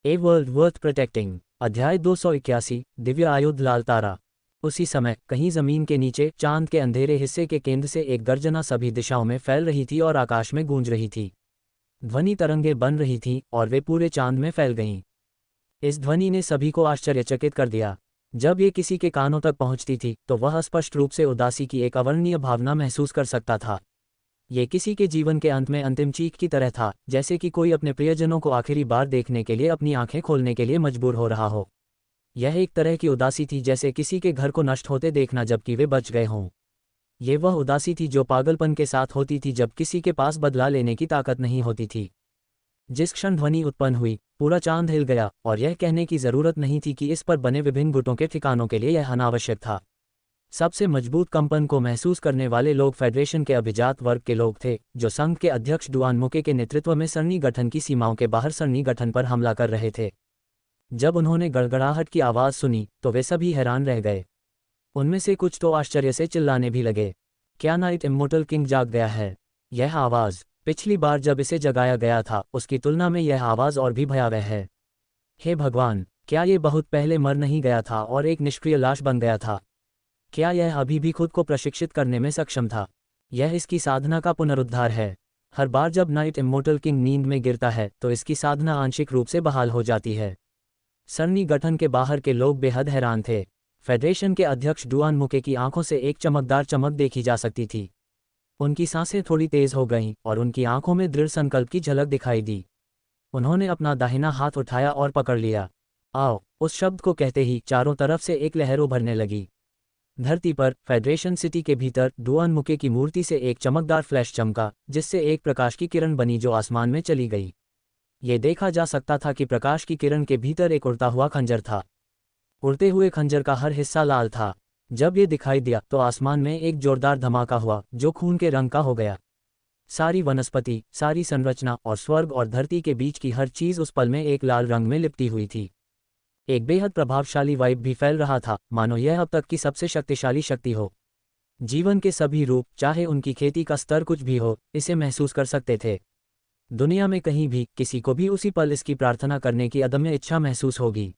A world worth protecting. अध्याय 281, दिव्य आयुध लाल तारा। उसी समय कहीं जमीन के नीचे चांद के अंधेरे हिस्से के केंद्र से एक गर्जना सभी दिशाओं में फैल रही थी और आकाश में गूंज रही थी। ध्वनि तरंगें बन रही थीं और वे पूरे चांद में फैल गईं। इस ध्वनि ने सभी को आश्चर्यचकित कर दिया। जब ये किसी के कानों तक पहुंचती थी तो वह स्पष्ट रूप से उदासी की एक अवर्णनीय भावना महसूस कर सकता था। ये किसी के जीवन के अंत में अंतिम चीख की तरह था, जैसे कि कोई अपने प्रियजनों को आखिरी बार देखने के लिए अपनी आंखें खोलने के लिए मजबूर हो रहा हो। यह एक तरह की उदासी थी जैसे किसी के घर को नष्ट होते देखना जबकि वे बच गए हों। ये वह उदासी थी जो पागलपन के साथ होती थी जब किसी के पास बदला लेने की ताकत नहीं होती थी। जिस क्षण ध्वनि उत्पन्न हुई, पूरा चांद हिल गया और यह कहने की जरूरत नहीं थी कि इस पर बने विभिन्न गुटों के ठिकानों के लिए यह अनावश्यक था। सबसे मजबूत कंपन को महसूस करने वाले लोग फेडरेशन के अभिजात वर्ग के लोग थे, जो संघ के अध्यक्ष डुआन मुके के नेतृत्व में सरणी गठन की सीमाओं के बाहर सरणी गठन पर हमला कर रहे थे। जब उन्होंने गड़गड़ाहट की आवाज़ सुनी तो वे सभी हैरान रह गए। उनमें से कुछ तो आश्चर्य से चिल्लाने भी लगे, क्या नाइट इम्मोर्टल किंग जाग गया है? यह आवाज़ पिछली बार जब इसे जगाया गया था उसकी तुलना में यह आवाज़ और भी भयावह है। हे भगवान, क्या ये बहुत पहले मर नहीं गया था और एक निष्क्रिय लाश बन गया था? क्या यह अभी भी खुद को प्रशिक्षित करने में सक्षम था? यह इसकी साधना का पुनरुद्धार है। हर बार जब नाइट इम्मोर्टल किंग नींद में गिरता है तो इसकी साधना आंशिक रूप से बहाल हो जाती है। सरणी गठन के बाहर के लोग बेहद हैरान थे। फेडरेशन के अध्यक्ष डुआन मुके की आंखों से एक चमकदार चमक देखी जा सकती थी। उनकी सांसें थोड़ी तेज हो गईं और उनकी आंखों में दृढ़ संकल्प की झलक दिखाई दी। उन्होंने अपना दाहिना हाथ उठाया और पकड़ लिया। आओ, उस शब्द को कहते ही चारों तरफ से एक लहर उभरने लगी। धरती पर फेडरेशन सिटी के भीतर डुआन मुके की मूर्ति से एक चमकदार फ्लैश चमका, जिससे एक प्रकाश की किरण बनी जो आसमान में चली गई। ये देखा जा सकता था कि प्रकाश की किरण के भीतर एक उड़ता हुआ खंजर था। उड़ते हुए खंजर का हर हिस्सा लाल था। जब ये दिखाई दिया तो आसमान में एक जोरदार धमाका हुआ जो खून के रंग का हो गया। सारी वनस्पति, सारी संरचना और स्वर्ग और धरती के बीच की हर चीज उस पल में एक लाल रंग में लिपटी हुई थी। एक बेहद प्रभावशाली वाइब भी फैल रहा था, मानो यह अब तक की सबसे शक्तिशाली शक्ति हो। जीवन के सभी रूप, चाहे उनकी खेती का स्तर कुछ भी हो, इसे महसूस कर सकते थे। दुनिया में कहीं भी किसी को भी उसी पल इसकी प्रार्थना करने की अदम्य इच्छा महसूस होगी।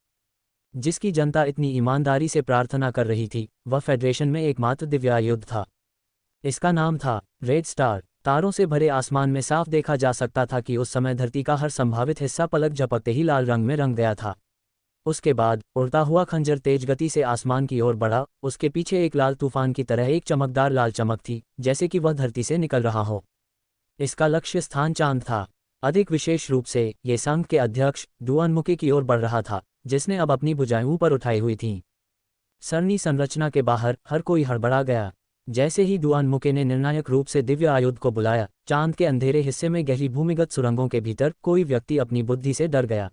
जिसकी जनता इतनी ईमानदारी से प्रार्थना कर रही थी, वह फेडरेशन में एकमात्र दिव्यायुध था। इसका नाम था रेड स्टार। तारों से भरे आसमान में साफ देखा जा सकता था कि उस समय धरती का हर संभावित हिस्सा पलक झपकते ही लाल रंग में रंग गया था। उसके बाद उड़ता हुआ खंजर तेज गति से आसमान की ओर बढ़ा। उसके पीछे एक लाल तूफान की तरह एक चमकदार लाल चमक थी, जैसे कि वह धरती से निकल रहा हो। इसका लक्ष्य स्थान चांद था। अधिक विशेष रूप से ये संघ के अध्यक्ष डुआन मुके की ओर बढ़ रहा था, जिसने अब अपनी भुजाएं ऊपर उठाई हुई थीं। सरणी संरचना के बाहर हर कोई हड़बड़ा गया। जैसे ही डुआन मुके ने निर्णायक रूप से दिव्य आयुध को बुलाया, चांद के अंधेरे हिस्से में गहरी भूमिगत सुरंगों के भीतर कोई व्यक्ति अपनी बुद्धि से डर गया।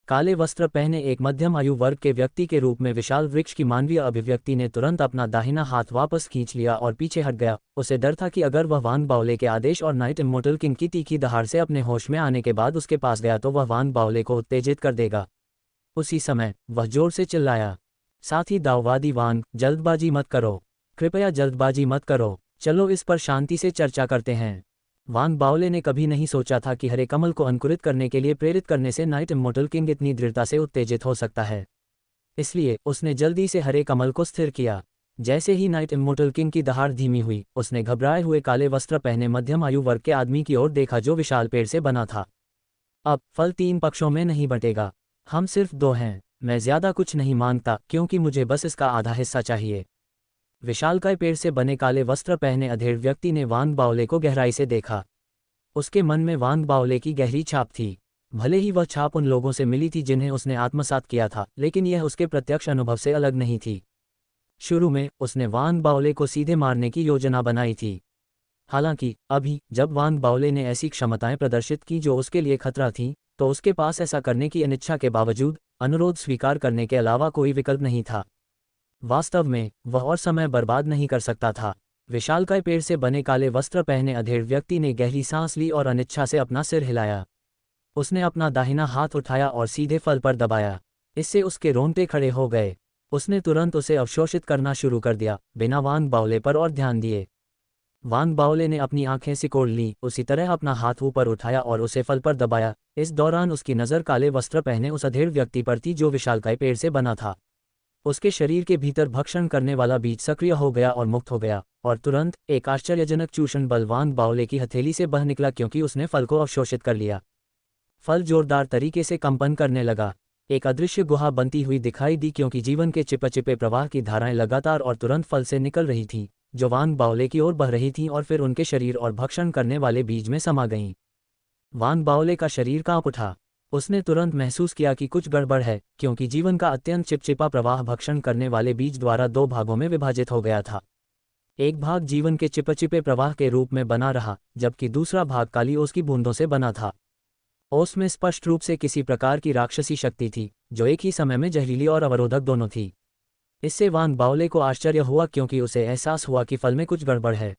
काले वस्त्र पहने एक मध्यम आयु वर्ग के व्यक्ति के रूप में विशाल वृक्ष की मानवीय अभिव्यक्ति ने तुरंत अपना दाहिना हाथ वापस खींच लिया और पीछे हट गया। उसे डर था कि अगर वह वांग बाओले के आदेश और नाइट इम्मोर्टल किंग की तीखी दहाड़ से अपने होश में आने के बाद उसके पास गया तो वह वांग बाओले को उत्तेजित कर देगा। उसी समय वह जोर से चिल्लाया, साथी दाववादी वांग, जल्दबाजी मत करो, कृपया जल्दबाजी मत करो, चलो इस पर शांति से चर्चा करते हैं। वांग बाओले ने कभी नहीं सोचा था कि हरे कमल को अंकुरित करने के लिए प्रेरित करने से नाइट इम्मोर्टल किंग इतनी दृढ़ता से उत्तेजित हो सकता है। इसलिए उसने जल्दी से हरे कमल को स्थिर किया। जैसे ही नाइट इम्मोर्टल किंग की दहाड़ धीमी हुई, उसने घबराए हुए काले वस्त्र पहने मध्यम आयु वर्ग के आदमी की ओर देखा जो विशाल पेड़ से बना था। अब फल 3 पक्षों में नहीं बटेगा, हम सिर्फ 2 हैं। मैं ज्यादा कुछ नहीं मांगता क्योंकि मुझे बस इसका आधा हिस्सा चाहिए। विशालकाय पेड़ से बने काले वस्त्र पहने अधेड़ व्यक्ति ने वांग बाओले को गहराई से देखा। उसके मन में वांग बाओले की गहरी छाप थी। भले ही वह छाप उन लोगों से मिली थी जिन्हें उसने आत्मसात किया था, लेकिन यह उसके प्रत्यक्ष अनुभव से अलग नहीं थी। शुरू में उसने वांग बाओले को सीधे मारने की योजना बनाई थी। हालांकि अभी जब वांग बाओले ने ऐसी क्षमताएं प्रदर्शित की जो उसके लिए खतरा थीं, तो उसके पास ऐसा करने की अनिच्छा के बावजूद अनुरोध स्वीकार करने के अलावा कोई विकल्प नहीं था। वास्तव में वह और समय बर्बाद नहीं कर सकता था। विशालकाय पेड़ से बने काले वस्त्र पहने अधेड़ व्यक्ति ने गहरी सांस ली और अनिच्छा से अपना सिर हिलाया। उसने अपना दाहिना हाथ उठाया और सीधे फल पर दबाया। इससे उसके रोंगटे खड़े हो गए। उसने तुरंत उसे अवशोषित करना शुरू कर दिया, बिना वांग बाओले पर और ध्यान दिए। वान बाओले ने अपनी आंखें सिकोड़ लीं, उसी तरह अपना हाथ ऊपर उठाया और उसे फल पर दबाया। इस दौरान उसकी नज़र काले वस्त्र पहने उस अधेड़ व्यक्ति पर थी जो विशालकाय पेड़ से बना था। उसके शरीर के भीतर भक्षण करने वाला बीज सक्रिय हो गया और मुक्त हो गया, और तुरंत एक आश्चर्यजनक चूषण बल वान बाओले की हथेली से बह निकला क्योंकि उसने फल को अवशोषित कर लिया। फल जोरदार तरीके से कंपन करने लगा। एक अदृश्य गुहा बनती हुई दिखाई दी क्योंकि जीवन के चिपचिपे प्रवाह की धाराएं लगातार और तुरंत फल से निकल रही थीं, जो वान बाओले की ओर बह रही थीं और फिर उनके शरीर और भक्षण करने वाले बीज में समा गईं। वान बाओले का शरीर कांप उठा। उसने तुरंत महसूस किया कि कुछ गड़बड़ है, क्योंकि जीवन का अत्यंत चिपचिपा प्रवाह भक्षण करने वाले बीज द्वारा दो भागों में विभाजित हो गया था। एक भाग जीवन के चिपचिपे प्रवाह के रूप में बना रहा, जबकि दूसरा भाग काली ओस की बूंदों से बना था। ओस में स्पष्ट रूप से किसी प्रकार की राक्षसी शक्ति थी, जो एक ही समय में जहरीली और अवरोधक दोनों थी। इससे वान बाओले को आश्चर्य हुआ क्योंकि उसे एहसास हुआ कि फल में कुछ गड़बड़ है।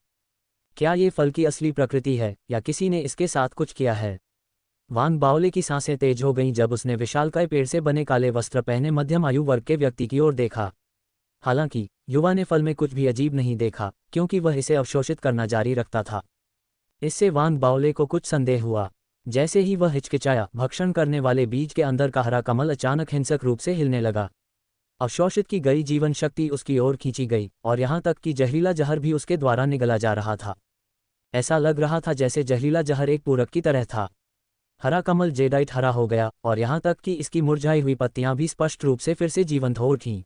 क्या ये फल की असली प्रकृति है या किसी ने इसके साथ कुछ किया है? वान बाओले की सांसें तेज हो गईं जब उसने विशालकाय पेड़ से बने काले वस्त्र पहने मध्यम आयु वर्ग के व्यक्ति की ओर देखा। हालांकि युवा ने फल में कुछ भी अजीब नहीं देखा, क्योंकि वह इसे अवशोषित करना जारी रखता था। इससे वान बाओले को कुछ संदेह हुआ। जैसे ही वह हिचकिचाया, भक्षण करने वाले बीज के अंदर का हरा कमल अचानक हिंसक रूप से हिलने लगा। अवशोषित की गई जीवन शक्ति उसकी ओर खींची गई, और यहाँ तक कि जहरीला जहर भी उसके द्वारा निगला जा रहा था। ऐसा लग रहा था जैसे जहरीला जहर एक पूरक की तरह था। हरा कमल जेडाइट हरा हो गया, और यहाँ तक कि इसकी मुरझाई हुई पत्तियां भी स्पष्ट रूप से फिर से जीवंत हो उठीं।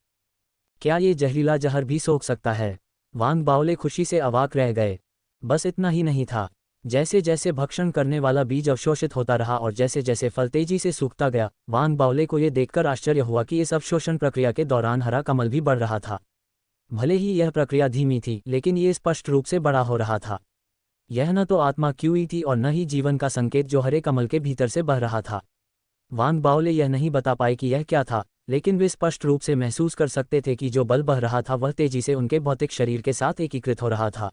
क्या ये जहरीला जहर भी सोख सकता है? वान बाओले खुशी से अवाक रह गए। बस इतना ही नहीं था। जैसे जैसे भक्षण करने वाला बीज अवशोषित होता रहा और जैसे जैसे फल तेजी से सूखता गया, वान बाओले को ये देखकर आश्चर्य हुआ कि इस अवशोषण प्रक्रिया के दौरान हरा कमल भी बढ़ रहा था। भले ही यह प्रक्रिया धीमी थी, लेकिन ये स्पष्ट रूप से बड़ा हो रहा था। यह न तो आत्मा क्यूई थी और न ही जीवन का संकेत जो हरे कमल के भीतर से बह रहा था। वान बाओले यह नहीं बता पाए कि यह क्या था, लेकिन वे स्पष्ट रूप से महसूस कर सकते थे कि जो बल बह रहा था वह तेजी से उनके भौतिक शरीर के साथ एकीकृत हो रहा था।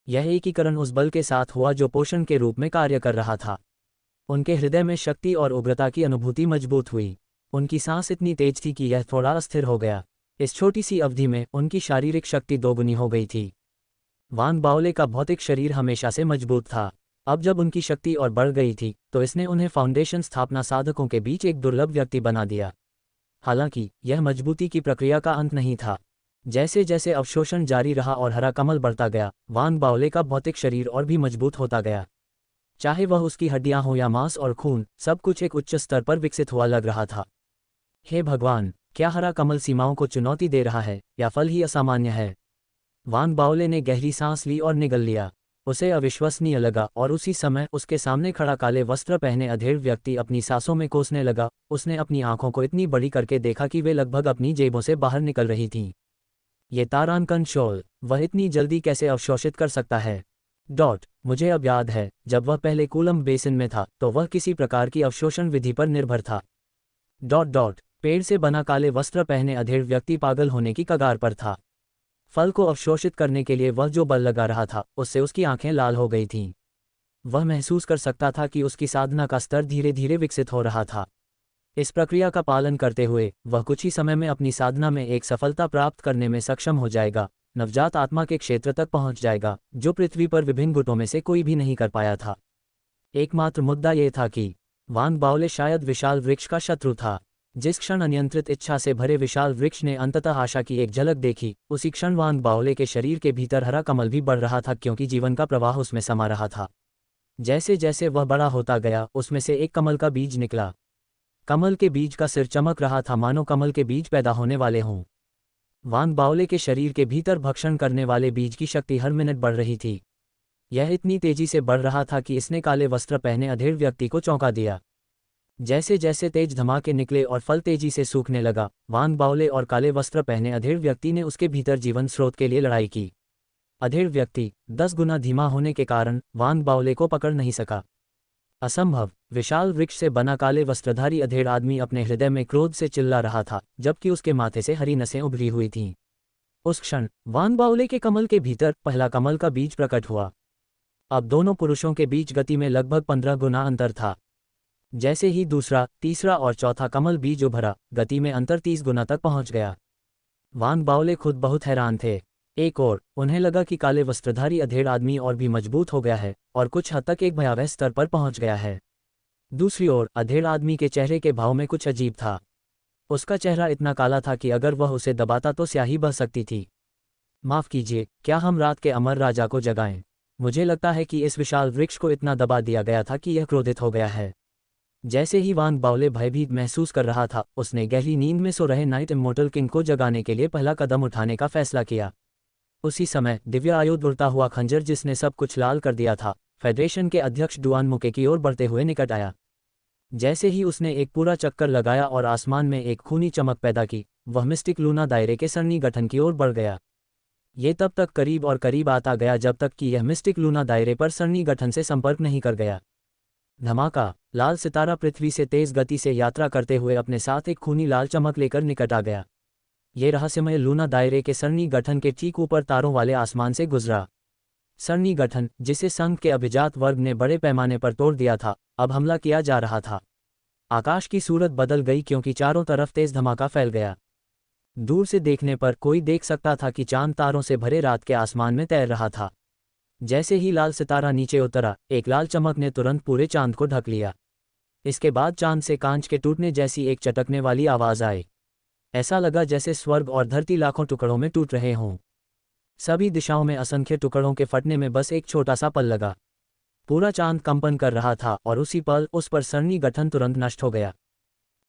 यह एकीकरण उस बल के साथ हुआ जो पोषण के रूप में कार्य कर रहा था। उनके हृदय में शक्ति और उग्रता की अनुभूति मजबूत हुई। उनकी सांस इतनी तेज थी कि यह थोड़ा अस्थिर हो गया। इस छोटी सी अवधि में उनकी शारीरिक शक्ति दोगुनी हो गई थी। वान बाओले का भौतिक शरीर हमेशा से मजबूत था। अब जब उनकी शक्ति और बढ़ गई थी, तो इसने उन्हें फाउंडेशन स्थापना साधकों के बीच एक दुर्लभ व्यक्ति बना दिया। हालांकि यह मजबूती की प्रक्रिया का अंत नहीं था। जैसे जैसे अवशोषण जारी रहा और हरा कमल बढ़ता गया, वान बाओले का भौतिक शरीर और भी मजबूत होता गया। चाहे वह उसकी हड्डियां हो या मांस और खून, सब कुछ एक उच्च स्तर पर विकसित हुआ लग रहा था। हे भगवान, क्या हरा कमल सीमाओं को चुनौती दे रहा है या फल ही असामान्य है? वान बाओले ने गहरी सांस ली और निगल लिया। उसे अविश्वसनीय लगा, और उसी समय उसके सामने खड़ा काले वस्त्र पहने अधेड़ व्यक्ति अपनी सांसों में कोसने लगा। उसने अपनी आंखों को इतनी बड़ी करके देखा कि वे लगभग अपनी जेबों से बाहर निकल रही थीं। ये तारांकन शोल, वह इतनी जल्दी कैसे अवशोषित कर सकता है? मुझे अब याद है, जब वह पहले कूलम बेसिन में था तो वह किसी प्रकार की अवशोषण विधि पर निर्भर था। पेड़ से बना काले वस्त्र पहने अधेड़ व्यक्ति पागल होने की कगार पर था। फल को अवशोषित करने के लिए वह जो बल लगा रहा था, उससे उसकी आंखें लाल हो गई थीं। वह महसूस कर सकता था कि उसकी साधना का स्तर धीरे धीरे विकसित हो रहा था। इस प्रक्रिया का पालन करते हुए वह कुछ ही समय में अपनी साधना में एक सफलता प्राप्त करने में सक्षम हो जाएगा, नवजात आत्मा के क्षेत्र तक पहुंच जाएगा, जो पृथ्वी पर विभिन्न गुटों में से कोई भी नहीं कर पाया था। एकमात्र मुद्दा यह था कि वान बाओले शायद विशाल वृक्ष का शत्रु था। जिस क्षण अनियंत्रित इच्छा से भरे विशाल वृक्ष ने अंततः आशा की एक झलक देखी, उसी क्षण वान बाओले के शरीर के भीतर हरा कमल भी बढ़ रहा था, क्योंकि जीवन का प्रवाह उसमें समा रहा था। जैसे जैसे वह बड़ा होता गया, उसमें से एक कमल का बीज निकला। कमल के बीज का सिर चमक रहा था, मानो कमल के बीज पैदा होने वाले हों। वान बाओले के शरीर के भीतर भक्षण करने वाले बीज की शक्ति हर मिनट बढ़ रही थी। यह इतनी तेजी से बढ़ रहा था कि इसने काले वस्त्र पहने अधेड़ व्यक्ति को चौंका दिया। जैसे जैसे तेज धमाके निकले और फल तेजी से सूखने लगा, वान बाओले और काले वस्त्र पहने अधेड़ व्यक्ति ने उसके भीतर जीवन स्रोत के लिए लड़ाई की। अधेड़ व्यक्ति 10 गुना धीमा होने के कारण वान बाओले को पकड़ नहीं सका। असंभव! विशाल वृक्ष से बना काले वस्त्रधारी अधेड़ आदमी अपने हृदय में क्रोध से चिल्ला रहा था, जबकि उसके माथे से हरी नसें उभरी हुई थीं। उस क्षण वान बाओले के कमल के भीतर पहला कमल का बीज प्रकट हुआ। अब दोनों पुरुषों के बीच गति में लगभग 15 गुना अंतर था। जैसे ही दूसरा, तीसरा और चौथा कमल बीज उभरा, गति में अंतर 30 गुना तक पहुंच गया। वान बाओले खुद बहुत हैरान थे। एक और उन्हें लगा कि काले वस्त्रधारी अधेड़ आदमी और भी मजबूत हो गया है और कुछ हद तक एक भयावह स्तर पर पहुंच गया है। दूसरी ओर अधेड़ आदमी के चेहरे के भाव में कुछ अजीब था। उसका चेहरा इतना काला था कि अगर वह उसे दबाता तो स्याही बह सकती थी। माफ कीजिए, क्या हम रात के अमर राजा को जगाएं? मुझे लगता है कि इस विशाल वृक्ष को इतना दबा दिया गया था कि यह क्रोधित हो गया है। जैसे ही वान बाओले भयभीत महसूस कर रहा था, उसने गहरी नींद में सो रहे नाइट इमोर्टल किंग को जगाने के लिए पहला कदम उठाने का फैसला किया। उसी समय दिव्य आयुध उड़ता हुआ खंजर जिसने सब कुछ लाल कर दिया था, फेडरेशन के अध्यक्ष डुआन मुके की ओर बढ़ते हुए निकट आया। जैसे ही उसने एक पूरा चक्कर लगाया और आसमान में एक खूनी चमक पैदा की, वह मिस्टिक लूना दायरे के सरनी गठन की ओर बढ़ गया। ये तब तक करीब और करीब आता गया जब तक कि यह मिस्टिक लूना दायरे पर सरनी गठन से संपर्क नहीं कर गया। धमाका! लाल सितारा पृथ्वी से तेज गति से यात्रा करते हुए अपने साथ एक खूनी लाल चमक लेकर निकट आ गया। ये रहस्यमय लूना दायरे के सरनी गठन के ठीक ऊपर तारों वाले आसमान से गुजरा। सरनी गठन, जिसे संघ के अभिजात वर्ग ने बड़े पैमाने पर तोड़ दिया था, अब हमला किया जा रहा था। आकाश की सूरत बदल गई क्योंकि चारों तरफ तेज धमाका फैल गया। दूर से देखने पर कोई देख सकता था कि चांद तारों से भरे रात के आसमान में तैर रहा था। जैसे ही लाल सितारा नीचे उतरा, एक लाल चमक ने तुरंत पूरे चांद को ढक लिया। इसके बाद चांद से कांच के टूटने जैसी एक चटकने वाली आवाज आई। ऐसा लगा जैसे स्वर्ग और धरती लाखों टुकड़ों में टूट रहे हों। सभी दिशाओं में असंख्य टुकड़ों के फटने में बस एक छोटा सा पल लगा। पूरा चांद कंपन कर रहा था और उसी पल उस पर सरनी गठन तुरंत नष्ट हो गया।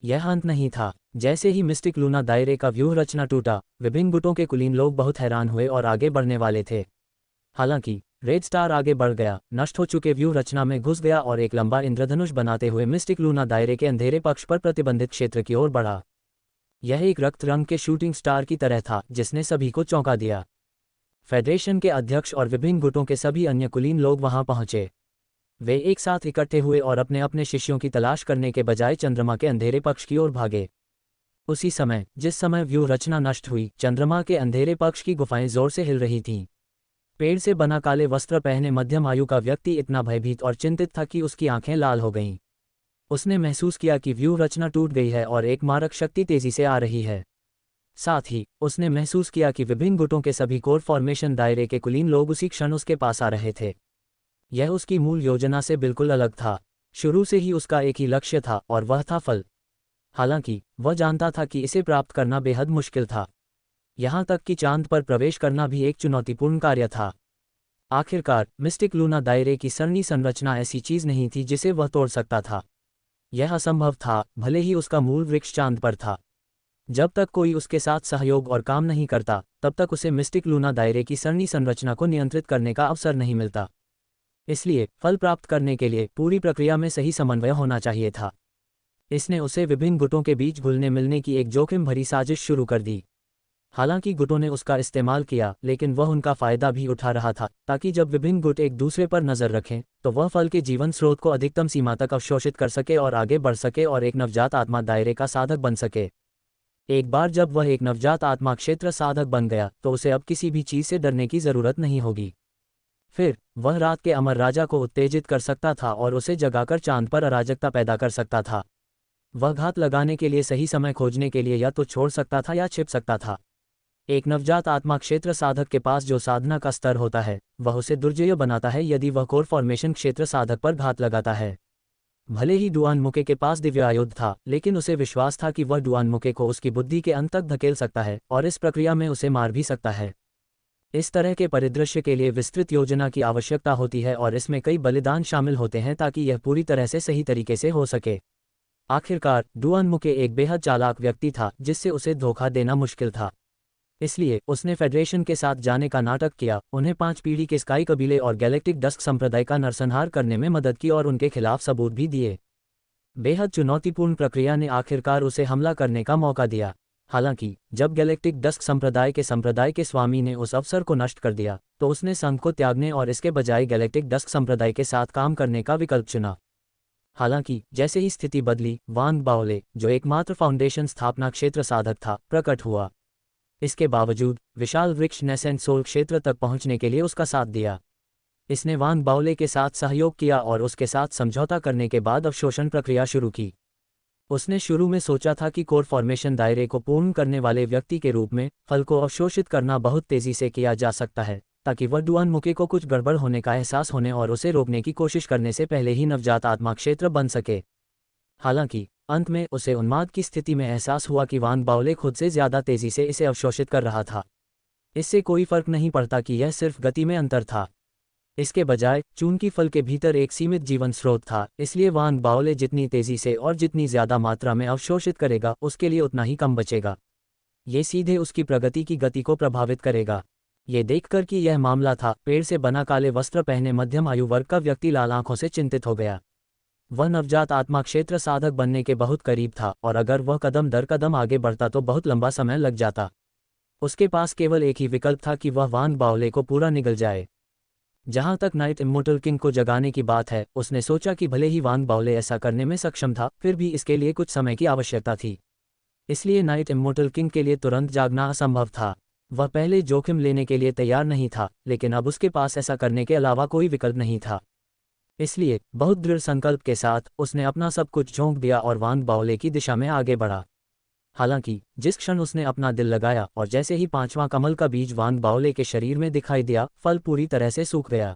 यह अंत नहीं था। जैसे ही मिस्टिक लूना दायरे का व्यूह रचना टूटा, विभिन्न गुटों के कुलीन लोग बहुत हैरान हुए और आगे बढ़ने वाले थे। हालांकि रेड स्टार आगे बढ़ गया, नष्ट हो चुके व्यूह रचना में घुस गया और एक लंबा इंद्रधनुष बनाते हुए मिस्टिक लूना दायरे के अंधेरे पक्ष पर प्रतिबंधित क्षेत्र की ओर बढ़ा। यह एक रक्त रंग के शूटिंग स्टार की तरह था जिसने सभी को चौंका दिया। फेडरेशन के अध्यक्ष और विभिन्न गुटों के सभी अन्य कुलीन लोग वहां पहुंचे। वे एक साथ इकट्ठे हुए और अपने अपने शिष्यों की तलाश करने के बजाय चंद्रमा के अंधेरे पक्ष की ओर भागे। उसी समय जिस समय व्यूह रचना नष्ट हुई, चंद्रमा के अंधेरे पक्ष की गुफाएं जोर से हिल रही थीं। पेड़ से बना काले वस्त्र पहने मध्यम आयु का व्यक्ति इतना भयभीत और चिंतित था कि उसकी आंखें लाल हो गईं। उसने महसूस किया कि व्यूह रचना टूट गई है और एक मारक शक्ति तेजी से आ रही है। साथ ही उसने महसूस किया कि विभिन्न गुटों के सभी कोर फॉर्मेशन दायरे के कुलीन लोग उसी क्षण उसके पास आ रहे थे। यह उसकी मूल योजना से बिल्कुल अलग था। शुरू से ही उसका एक ही लक्ष्य था और वह था फल। हालांकि वह जानता था कि इसे प्राप्त करना बेहद मुश्किल था। यहाँ तक कि चांद पर प्रवेश करना भी एक चुनौतीपूर्ण कार्य था। आखिरकार मिस्टिक लूना दायरे की सरनी संरचना ऐसी चीज नहीं थी जिसे वह तोड़ सकता था। यह असंभव था, भले ही उसका मूल वृक्ष चांद पर था। जब तक कोई उसके साथ सहयोग और काम नहीं करता, तब तक उसे मिस्टिक लूना दायरे की सरनी संरचना को नियंत्रित करने का अवसर नहीं मिलता। इसलिए फल प्राप्त करने के लिए पूरी प्रक्रिया में सही समन्वय होना चाहिए था। इसने उसे विभिन्न गुटों के बीच घुलने मिलने की एक जोखिम भरी साजिश शुरू कर दी। हालांकि गुटों ने उसका इस्तेमाल किया, लेकिन वह उनका फायदा भी उठा रहा था ताकि जब विभिन्न गुट एक दूसरे पर नजर रखें तो वह फल के जीवन स्रोत को अधिकतम सीमा तक अवशोषित कर सके और आगे बढ़ सके और एक नवजात आत्मा दायरे का साधक बन सके। एक बार जब वह एक नवजात आत्मा क्षेत्र साधक बन गया तो उसे अब किसी भी चीज से डरने की जरूरत नहीं होगी। फिर वह रात के अमर राजा को उत्तेजित कर सकता था और उसे जगाकर चांद पर अराजकता पैदा कर सकता था। वह घात लगाने के लिए सही समय खोजने के लिए या तो छोड़ सकता था या छिप सकता था। एक नवजात आत्मा क्षेत्र साधक के पास जो साधना का स्तर होता है, वह उसे दुर्जय बनाता है यदि वह कोर फॉर्मेशन क्षेत्र साधक पर घात लगाता है। भले ही डुआन मुके के पास दिव्य आयुध था, लेकिन उसे विश्वास था कि वह डुआन मुके को उसकी बुद्धि के अंत तक धकेल सकता है और इस प्रक्रिया में उसे मार भी सकता है। इस तरह के परिदृश्य के लिए विस्तृत योजना की आवश्यकता होती है और इसमें कई बलिदान शामिल होते हैं ताकि यह पूरी तरह से सही तरीके से हो सके। आखिरकार डुआन मुके एक बेहद चालाक व्यक्ति था जिससे उसे धोखा देना मुश्किल था। इसलिए उसने फेडरेशन के साथ जाने का नाटक किया, उन्हें 5 पीढ़ी के स्काई कबीले और गैलेक्टिक डस्क संप्रदाय का नरसंहार करने में मदद की और उनके खिलाफ सबूत भी दिए। बेहद चुनौतीपूर्ण प्रक्रिया ने आखिरकार उसे हमला करने का मौका दिया। हालांकि जब गैलेक्टिक डस्क संप्रदाय के स्वामी ने उस अवसर को नष्ट कर दिया, तो उसने संघ को त्यागने और इसके बजाय गैलेक्टिक डस्क संप्रदाय के साथ काम करने का विकल्प चुना। हालांकि जैसे ही स्थिति बदली, वांग बाओले, जो एकमात्र फाउंडेशन स्थापना क्षेत्र साधक था, प्रकट हुआ। इसके बावजूद विशाल वृक्ष नेसेंट सोल क्षेत्र तक पहुंचने के लिए उसका साथ दिया। इसने वांग बाओले के साथ सहयोग किया और उसके साथ समझौता करने के बाद अवशोषण प्रक्रिया शुरू की। उसने शुरू में सोचा था कि कोर फॉर्मेशन दायरे को पूर्ण करने वाले व्यक्ति के रूप में फल को अवशोषित करना बहुत तेजी से किया जा सकता है, ताकि वह डुआन मुके को कुछ गड़बड़ होने का एहसास होने और उसे रोकने की कोशिश करने से पहले ही नवजात आत्मा क्षेत्र बन सके। हालांकि अंत में उसे उन्माद की स्थिति में एहसास हुआ कि वान बाओले खुद से ज्यादा तेजी से इसे अवशोषित कर रहा था। इससे कोई फर्क नहीं पड़ता कि यह सिर्फ गति में अंतर था। इसके बजाय चूंकि फल के भीतर एक सीमित जीवन स्रोत था, इसलिए वान बाओले जितनी तेजी से और जितनी ज्यादा मात्रा में अवशोषित करेगा उसके लिए उतना ही कम बचेगा। ये सीधे उसकी प्रगति की गति को प्रभावित करेगा। ये देखकर कि यह मामला था, पेड़ से बना काले वस्त्र पहने मध्यम आयु वर्ग का व्यक्ति लाल आंखों से चिंतित हो गया। वह नवजात आत्मा क्षेत्र साधक बनने के बहुत करीब था, और अगर वह कदम दर कदम आगे बढ़ता तो बहुत लंबा समय लग जाता। उसके पास केवल एक ही विकल्प था कि वह वान बाओले को पूरा निगल जाए। जहां तक नाइट इम्मोर्टल किंग को जगाने की बात है, उसने सोचा कि भले ही वान बाओले ऐसा करने में सक्षम था, फिर भी इसके लिए कुछ समय की आवश्यकता थी। इसलिए नाइट इम्मोर्टल किंग के लिए तुरंत जागना असंभव था। वह पहले जोखिम लेने के लिए तैयार नहीं था, लेकिन अब उसके पास ऐसा करने के अलावा कोई विकल्प नहीं था। इसलिए बहुत दृढ़ संकल्प के साथ उसने अपना सब कुछ झोंक दिया और वान बाओले की दिशा में आगे बढ़ा। हालांकि जिस क्षण उसने अपना दिल लगाया और जैसे ही पांचवां कमल का बीज वान बाओले के शरीर में दिखाई दिया, फल पूरी तरह से सूख गया।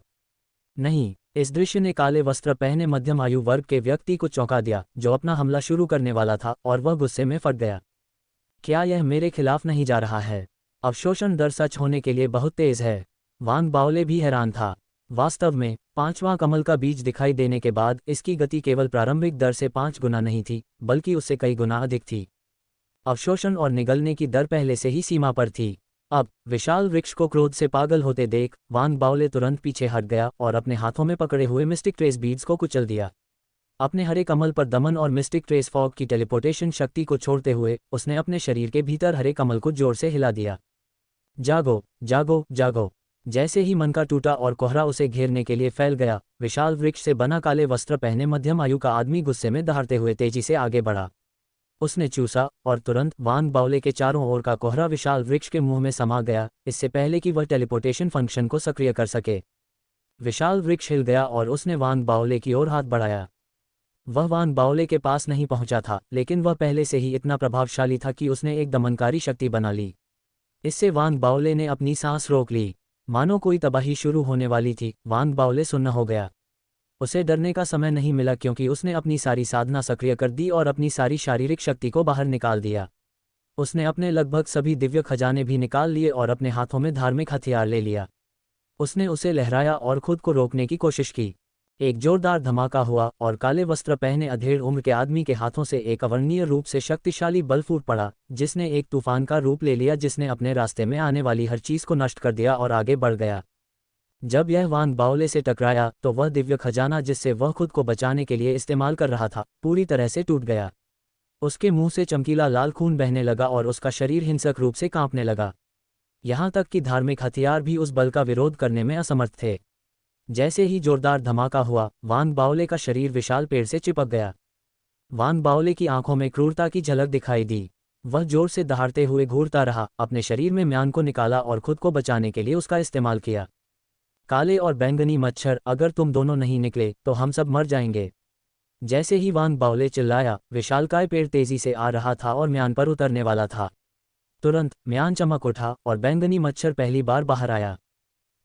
नहीं, इस दृश्य ने काले वस्त्र पहने मध्यम आयु वर्ग के व्यक्ति को चौंका दिया, जो अपना हमला शुरू करने वाला था, और वह गुस्से में फट गया। क्या यह मेरे खिलाफ नहीं जा रहा है? अवशोषण दर सच होने के लिए बहुत तेज है। वान बाओले भी हैरान था। वास्तव में पांचवां कमल का बीज दिखाई देने के बाद इसकी गति केवल प्रारंभिक दर से 5 गुना नहीं थी, बल्कि उससे कई गुना अधिक थी। अवशोषण और निगलने की दर पहले से ही सीमा पर थी। अब विशाल वृक्ष को क्रोध से पागल होते देख वान बाओले तुरंत पीछे हट गया और अपने हाथों में पकड़े हुए मिस्टिक ट्रेस बीड्स को कुचल दिया। अपने हरे कमल पर दमन और मिस्टिक ट्रेस फॉग की टेलीपोर्टेशन शक्ति को छोड़ते हुए उसने अपने शरीर के भीतर हरे कमल को जोर से हिला दिया। जागो, जागो, जागो। जैसे ही मन का टूटा और कोहरा उसे घेरने के लिए फैल गया, विशाल वृक्ष से बना काले वस्त्र पहने मध्यम आयु का आदमी गुस्से में दहाड़ते हुए तेजी से आगे बढ़ा। उसने चूसा और तुरंत वान बाओले के चारों ओर का कोहरा विशाल वृक्ष के मुंह में समा गया, इससे पहले कि वह टेलीपोर्टेशन फंक्शन को सक्रिय कर सके। विशाल वृक्ष हिल गया और उसने वान बाओले की ओर हाथ बढ़ाया। वह वान बाओले के पास नहीं पहुंचा था, लेकिन वह पहले से ही इतना प्रभावशाली था कि उसने एक दमनकारी शक्ति बना ली। इससे वान बाओले ने अपनी सांस रोक ली, मानो कोई तबाही शुरू होने वाली थी। वान बाओले सुन्न हो गया। उसे डरने का समय नहीं मिला, क्योंकि उसने अपनी सारी साधना सक्रिय कर दी और अपनी सारी शारीरिक शक्ति को बाहर निकाल दिया। उसने अपने लगभग सभी दिव्य खजाने भी निकाल लिए और अपने हाथों में धार्मिक हथियार ले लिया। उसने उसे लहराया और खुद को रोकने की कोशिश की। एक जोरदार धमाका हुआ और काले वस्त्र पहने अधेड़ उम्र के आदमी के हाथों से एक अवर्णनीय रूप से शक्तिशाली बल फूट पड़ा, जिसने एक तूफान का रूप ले लिया, जिसने अपने रास्ते में आने वाली हर चीज को नष्ट कर दिया और आगे बढ़ गया। जब यह वान बाओले से टकराया तो वह दिव्य खजाना जिससे वह खुद को बचाने के लिए इस्तेमाल कर रहा था, पूरी तरह से टूट गया। उसके मुंह से चमकीला लाल खून बहने लगा और उसका शरीर हिंसक रूप से कांपने लगा। यहाँ तक कि धार्मिक हथियार भी उस बल का विरोध करने में असमर्थ थे। जैसे ही जोरदार धमाका हुआ, वान बाओले का शरीर विशाल पेड़ से चिपक गया। वान बाओले की आंखों में क्रूरता की झलक दिखाई दी। वह जोर से दहाड़ते हुए घूरता रहा, अपने शरीर में म्यान को निकाला और खुद को बचाने के लिए उसका इस्तेमाल किया। काले और बैंगनी मच्छर, अगर तुम दोनों नहीं निकले तो हम सब मर जाएंगे। जैसे ही वान बाओले चिल्लाया, विशालकाय पेड़ तेजी से आ रहा था और म्यान पर उतरने वाला था। तुरंत म्यान चमक उठा और बैंगनी मच्छर पहली बार बाहर आया।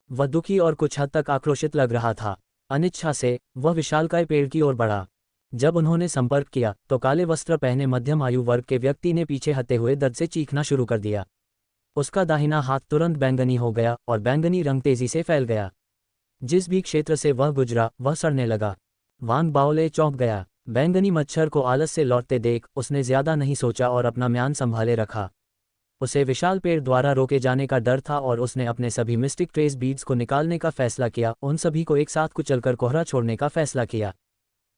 वह दुखी और कुछ हद तक आक्रोशित लग रहा था। अनिच्छा से वह विशालकाय पेड़ की ओर बढ़ा। जब उन्होंने संपर्क किया तो काले वस्त्र पहने मध्यम आयु वर्ग के व्यक्ति ने पीछे हटते हुए दर्द से चीखना शुरू कर दिया। उसका दाहिना हाथ तुरंत बैंगनी हो गया और बैंगनी रंग तेजी से फैल गया। जिस भी क्षेत्र से वह गुजरा वह सड़ने लगा। वान बाओले चौंक गया। बैंगनी मच्छर को आलस से लौटते देख उसने ज्यादा नहीं सोचा और अपना म्यान संभाले रखा। उसे विशाल पेड़ द्वारा रोके जाने का डर था और उसने अपने सभी मिस्टिक ट्रेस बीड्स को निकालने का फैसला किया, उन सभी को एक साथ कुचलकर कोहरा छोड़ने का फैसला किया।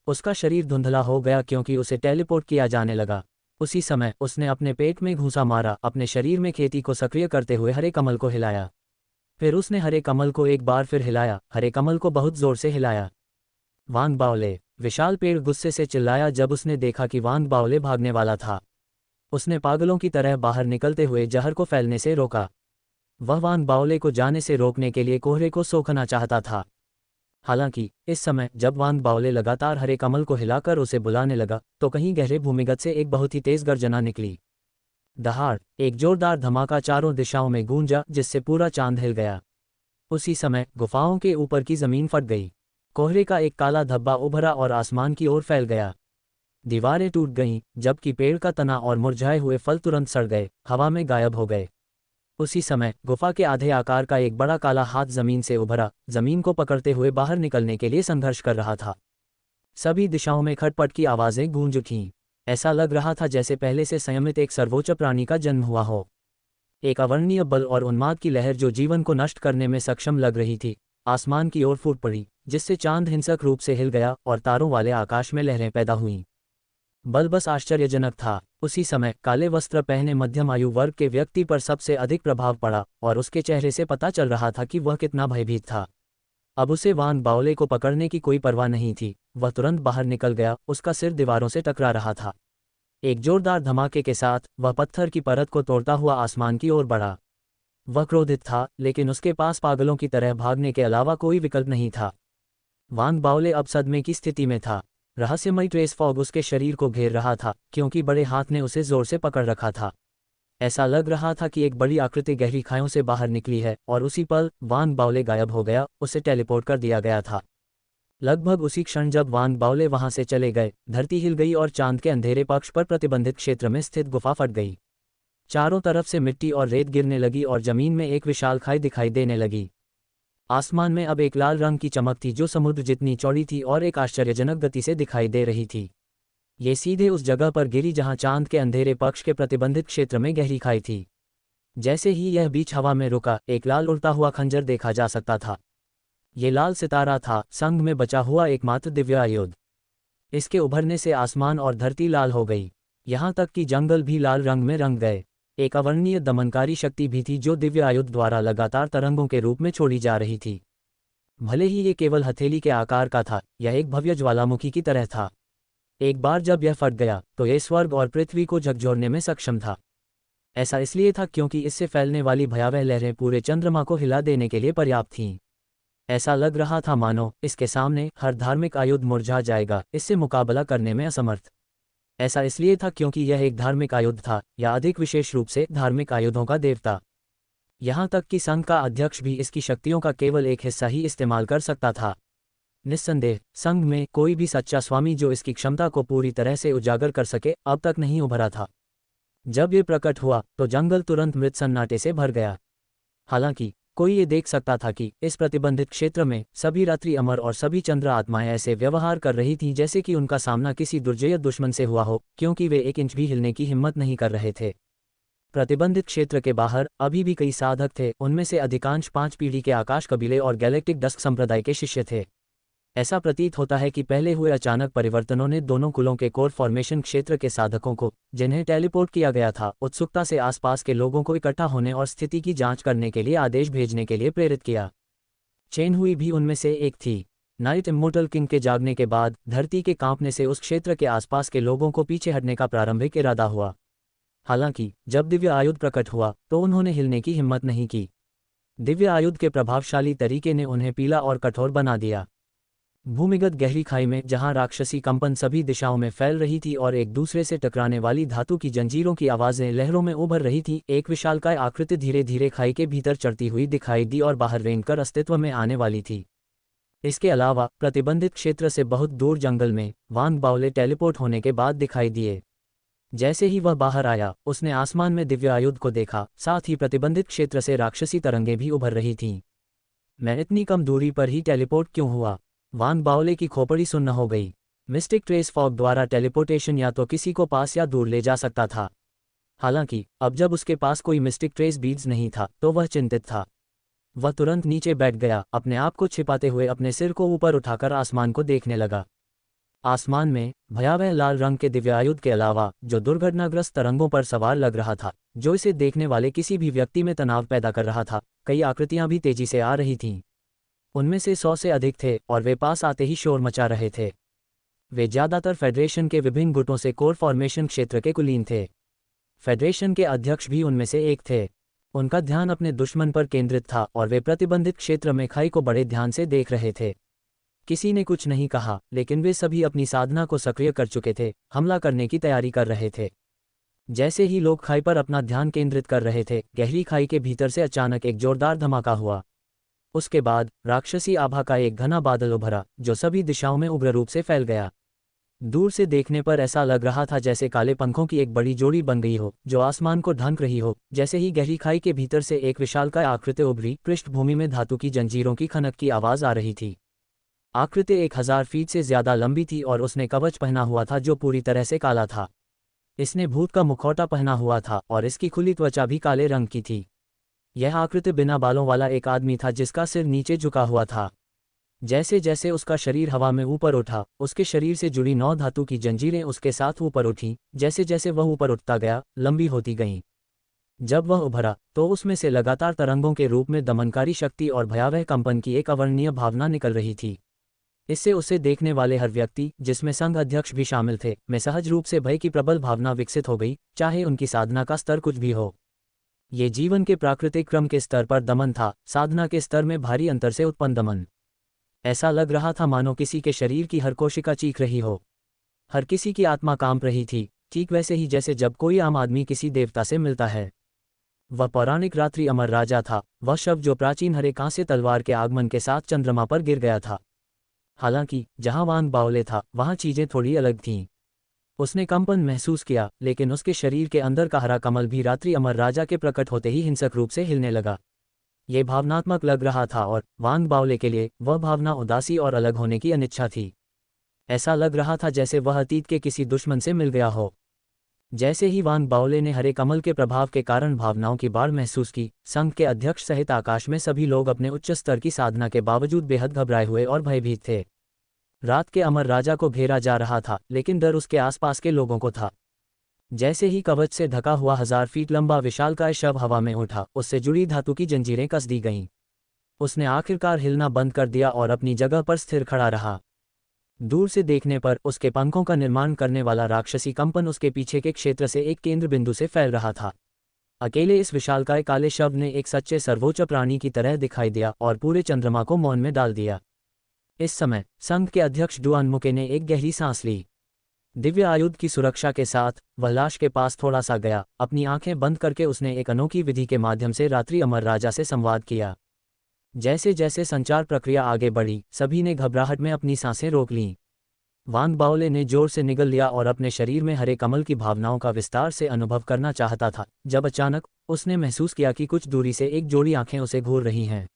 उसका शरीर धुंधला हो गया क्योंकि उसे टेलीपोर्ट किया जाने लगा। उसी समय उसने अपने पेट में घूंसा मारा, अपने शरीर में खेती को सक्रिय करते हुए हरे कमल को हिलाया। फिर उसने हरे कमल को एक बार फिर हिलाया, हरे कमल को बहुत जोर से हिलाया। वान बाओले, विशाल पेड़ गुस्से से चिल्लाया जब उसने देखा कि वान बाओले भागने वाला था। उसने पागलों की तरह बाहर निकलते हुए जहर को फैलने से रोका। वह वान बाओले को जाने से रोकने के लिए कोहरे को सोखना चाहता था। हालांकि इस समय जब वान बाओले लगातार हरे कमल को हिलाकर उसे बुलाने लगा तो कहीं गहरे भूमिगत से एक बहुत ही तेज गर्जना निकली। दहाड़, एक जोरदार धमाका चारों दिशाओं में गूंजा जिससे पूरा चांद हिल गया। उसी समय गुफाओं के ऊपर की जमीन फट गई। कोहरे का एक काला धब्बा उभरा और आसमान की ओर फैल गया। दीवारें टूट गईं, जबकि पेड़ का तना और मुरझाए हुए फल तुरंत सड़ गए, हवा में गायब हो गए। उसी समय गुफा के आधे आकार का एक बड़ा काला हाथ जमीन से उभरा, जमीन को पकड़ते हुए बाहर निकलने के लिए संघर्ष कर रहा था। सभी दिशाओं में खटपट की आवाजें गूंज उठीं। ऐसा लग रहा था जैसे पहले से संयमित एक सर्वोच्च प्राणी का जन्म हुआ हो। एक अवर्णनीय बल और उन्माद की लहर जो जीवन को नष्ट करने में सक्षम लग रही थी, आसमान की ओर फूट पड़ी, जिससे चांद हिंसक रूप से हिल गया और तारों वाले आकाश में लहरें पैदा हुईं। बल बस आश्चर्यजनक था। उसी समय काले वस्त्र पहने मध्यम आयु वर्ग के व्यक्ति पर सबसे अधिक प्रभाव पड़ा और उसके चेहरे से पता चल रहा था कि वह कितना भयभीत था। अब उसे वान बाओले को पकड़ने की कोई परवाह नहीं थी। वह तुरंत बाहर निकल गया, उसका सिर दीवारों से टकरा रहा था। एक जोरदार धमाके के साथ वह पत्थर की परत को तोड़ता हुआ आसमान की ओर बढ़ा। वह क्रोधित था, लेकिन उसके पास पागलों की तरह भागने के अलावा कोई विकल्प नहीं था। वान बाओले अब सदमे की स्थिति में था। रहस्यमयी ट्रेस फॉग उसके शरीर को घेर रहा था, क्योंकि बड़े हाथ ने उसे जोर से पकड़ रखा था। ऐसा लग रहा था कि एक बड़ी आकृति गहरी खाइयों से बाहर निकली है और उसी पल वान बाओले गायब हो गया, उसे टेलीपोर्ट कर दिया गया था। लगभग उसी क्षण जब वान बाओले वहां से चले गए, धरती हिल गई और चांद के अंधेरे पक्ष पर प्रतिबंधित क्षेत्र में स्थित गुफा फट गई। चारों तरफ से मिट्टी और रेत गिरने लगी और जमीन में एक विशाल खाई दिखाई देने लगी। आसमान में अब एक लाल रंग की चमक थी जो समुद्र जितनी चौड़ी थी और एक आश्चर्यजनक गति से दिखाई दे रही थी। ये सीधे उस जगह पर गिरी जहां चांद के अंधेरे पक्ष के प्रतिबंधित क्षेत्र में गहरी खाई थी। जैसे ही यह बीच हवा में रुका, एक लाल उड़ता हुआ खंजर देखा जा सकता था। ये लाल सितारा था, संघ में बचा हुआ एकमात्र दिव्य आयुध। इसके उभरने से आसमान और धरती लाल हो गई, यहाँ तक कि जंगल भी लाल रंग में रंग गए। एक अवर्णनीय दमनकारी शक्ति भी थी जो दिव्य आयुध द्वारा लगातार तरंगों के रूप में छोड़ी जा रही थी। भले ही ये केवल हथेली के आकार का था, यह एक भव्य ज्वालामुखी की तरह था। एक बार जब यह फट गया तो यह स्वर्ग और पृथ्वी को झकझोरने में सक्षम था। ऐसा इसलिए था क्योंकि इससे फैलने वाली भयावह लहरें पूरे चंद्रमा को हिला देने के लिए पर्याप्त थीं। ऐसा लग रहा था मानो इसके सामने हर धार्मिक आयुध मुरझा जाएगा, इससे मुकाबला करने में असमर्थ। ऐसा इसलिए था क्योंकि यह एक धार्मिक आयुध था, या अधिक विशेष रूप से धार्मिक आयुधों का देवता। यहाँ तक कि संघ का अध्यक्ष भी इसकी शक्तियों का केवल एक हिस्सा ही इस्तेमाल कर सकता था। निस्संदेह संघ में कोई भी सच्चा स्वामी जो इसकी क्षमता को पूरी तरह से उजागर कर सके अब तक नहीं उभरा था। जब ये प्रकट हुआ तो जंगल तुरंत मृत सन्नाटे से भर गया। हालांकि कोई ये देख सकता था कि इस प्रतिबंधित क्षेत्र में सभी रात्रि अमर और सभी चंद्र आत्माएं ऐसे व्यवहार कर रही थीं जैसे कि उनका सामना किसी दुर्जय दुश्मन से हुआ हो, क्योंकि वे एक इंच भी हिलने की हिम्मत नहीं कर रहे थे। प्रतिबंधित क्षेत्र के बाहर अभी भी कई साधक थे, उनमें से अधिकांश 5 पीढ़ी के आकाश कबीले और गैलेक्टिक डस्क संप्रदाय के शिष्य थे। ऐसा प्रतीत होता है कि पहले हुए अचानक परिवर्तनों ने दोनों कुलों के कोर फॉर्मेशन क्षेत्र के साधकों को, जिन्हें टेलीपोर्ट किया गया था, उत्सुकता से आसपास के लोगों को इकट्ठा होने और स्थिति की जांच करने के लिए आदेश भेजने के लिए प्रेरित किया। चेन हुई भी उनमें से एक थी। नाइट इमोर्टल किंग के जागने के बाद धरती के कांपने से उस क्षेत्र के आसपास के लोगों को पीछे हटने का प्रारंभिक इरादा हुआ। हालांकि जब दिव्य आयुध प्रकट हुआ तो उन्होंने हिलने की हिम्मत नहीं की। दिव्य आयुध के प्रभावशाली तरीके ने उन्हें पीला और कठोर बना दिया। भूमिगत गहरी खाई में जहां राक्षसी कंपन सभी दिशाओं में फैल रही थी और एक दूसरे से टकराने वाली धातु की जंजीरों की आवाजें लहरों में उभर रही थी, एक विशालकाय आकृति धीरे धीरे खाई के भीतर चढ़ती हुई दिखाई दी और बाहर रेंगकर अस्तित्व में आने वाली थी। इसके अलावा प्रतिबंधित क्षेत्र से बहुत दूर जंगल में वान बाओले टेलीपोर्ट होने के बाद दिखाई दिए। जैसे ही वह बाहर आया, उसने आसमान में दिव्य आयुध को देखा, साथ ही प्रतिबंधित क्षेत्र से राक्षसी तरंगें भी उभर रही थीं। मैं इतनी कम दूरी पर ही टेलीपोर्ट क्यों हुआ? वान बाओले की खोपड़ी सुन्न हो गई। मिस्टिक ट्रेस फॉग द्वारा टेलीपोर्टेशन या तो किसी को पास या दूर ले जा सकता था। हालांकि अब जब उसके पास कोई मिस्टिक ट्रेस बीड्स नहीं था तो वह चिंतित था। वह तुरंत नीचे बैठ गया, अपने आप को छिपाते हुए अपने सिर को ऊपर उठाकर आसमान को देखने लगा। आसमान में भयावह लाल रंग के दिव्यायुध के अलावा जो दुर्घटनाग्रस्त तरंगों पर सवार लग रहा था, जो इसे देखने वाले किसी भी व्यक्ति में तनाव पैदा कर रहा था, कई आकृतियां भी तेजी से आ रही थीं। उनमें से 100 से अधिक थे और वे पास आते ही शोर मचा रहे थे। वे ज्यादातर फेडरेशन के विभिन्न गुटों से कोर फॉर्मेशन क्षेत्र के कुलीन थे। फेडरेशन के अध्यक्ष भी उनमें से एक थे। उनका ध्यान अपने दुश्मन पर केंद्रित था और वे प्रतिबंधित क्षेत्र में खाई को बड़े ध्यान से देख रहे थे। किसी ने कुछ नहीं कहा, लेकिन वे सभी अपनी साधना को सक्रिय कर चुके थे, हमला करने की तैयारी कर रहे थे। जैसे ही लोग खाई पर अपना ध्यान केंद्रित कर रहे थे, गहरी खाई के भीतर से अचानक एक जोरदार धमाका हुआ। उसके बाद राक्षसी आभा का एक घना बादल उभरा, जो सभी दिशाओं में उग्र रूप से फैल गया। दूर से देखने पर ऐसा लग रहा था जैसे काले पंखों की एक बड़ी जोड़ी बन गई हो, जो आसमान को ढक रही हो। जैसे ही गहरी खाई के भीतर से एक विशालकाय आकृति उभरी, पृष्ठभूमि में धातु की जंजीरों की खनक की आवाज आ रही थी। आकृति 1000 फीट से ज्यादा लंबी थी और उसने कवच पहना हुआ था जो पूरी तरह से काला था। इसने भूत का मुखौटा पहना हुआ था और इसकी खुली त्वचा भी काले रंग की थी। यह आकृति बिना बालों वाला एक आदमी था जिसका सिर नीचे झुका हुआ था। जैसे जैसे उसका शरीर हवा में ऊपर उठा, उसके शरीर से जुड़ी 9 धातु की जंजीरें उसके साथ ऊपर उठीं। जैसे जैसे वह ऊपर उठता गया, लंबी होती गईं। जब वह उभरा तो उसमें से लगातार तरंगों के रूप में दमनकारी शक्ति और भयावह कंपन की एक अवर्णनीय भावना निकल रही थी। इससे उसे देखने वाले हर व्यक्ति, जिसमें संघ अध्यक्ष भी शामिल थे, में सहज रूप से भय की प्रबल भावना विकसित हो गई, चाहे उनकी साधना का स्तर कुछ भी हो। ये जीवन के प्राकृतिक क्रम के स्तर पर दमन था, साधना के स्तर में भारी अंतर से उत्पन्न दमन। ऐसा लग रहा था मानो किसी के शरीर की हर कोशिका चीख रही हो, हर किसी की आत्मा कांप रही थी, ठीक वैसे ही जैसे जब कोई आम आदमी किसी देवता से मिलता है। वह पौराणिक रात्रि अमर राजा था, वह शव जो प्राचीन हरे कांस्य तलवार के आगमन के साथ चंद्रमा पर गिर गया था। हालांकि जहां वांग बाओले था, वहां चीजें थोड़ी अलग थीं। उसने कंपन महसूस किया, लेकिन उसके शरीर के अंदर का हरा कमल भी रात्रि अमर राजा के प्रकट होते ही हिंसक रूप से हिलने लगा। ये भावनात्मक लग रहा था और वांग बाओले के लिए वह भावना उदासी और अलग होने की अनिच्छा थी। ऐसा लग रहा था जैसे वह अतीत के किसी दुश्मन से मिल गया हो। जैसे ही वांग बाओले ने हरे कमल के प्रभाव के कारण भावनाओं की बाढ़ महसूस की, संघ के अध्यक्ष सहित आकाश में सभी लोग अपने उच्च स्तर की साधना के बावजूद बेहद घबराए हुए और भयभीत थे। रात के अमर राजा को घेरा जा रहा था, लेकिन डर उसके आसपास के लोगों को था। जैसे ही कवच से ढका हुआ 1000 फीट लंबा विशालकाय शव हवा में उठा, उससे जुड़ी धातु की जंजीरें कस दी गईं। उसने आखिरकार हिलना बंद कर दिया और अपनी जगह पर स्थिर खड़ा रहा। दूर से देखने पर उसके पंखों का निर्माण करने वाला राक्षसी कंपन उसके पीछे के क्षेत्र से एक केंद्र बिंदु से फैल रहा था। अकेले इस विशालकाय काले शव ने एक सच्चे सर्वोच्च प्राणी की तरह दिखाई दिया और पूरे चंद्रमा को मौन में डाल दिया। इस समय संघ के अध्यक्ष डुआन मुके ने एक गहरी सांस ली। दिव्य आयुध की सुरक्षा के साथ वह लाश के पास थोड़ा सा गया। अपनी आंखें बंद करके उसने एक अनोखी विधि के माध्यम से रात्रि अमर राजा से संवाद किया। जैसे जैसे संचार प्रक्रिया आगे बढ़ी, सभी ने घबराहट में अपनी सांसें रोक लीं। वांग बाओले ने जोर से निगल लिया और अपने शरीर में हरे कमल की भावनाओं का विस्तार से अनुभव करना चाहता था, जब अचानक उसने महसूस किया कि कुछ दूरी से एक जोड़ी आंखें उसे घूर रही हैं।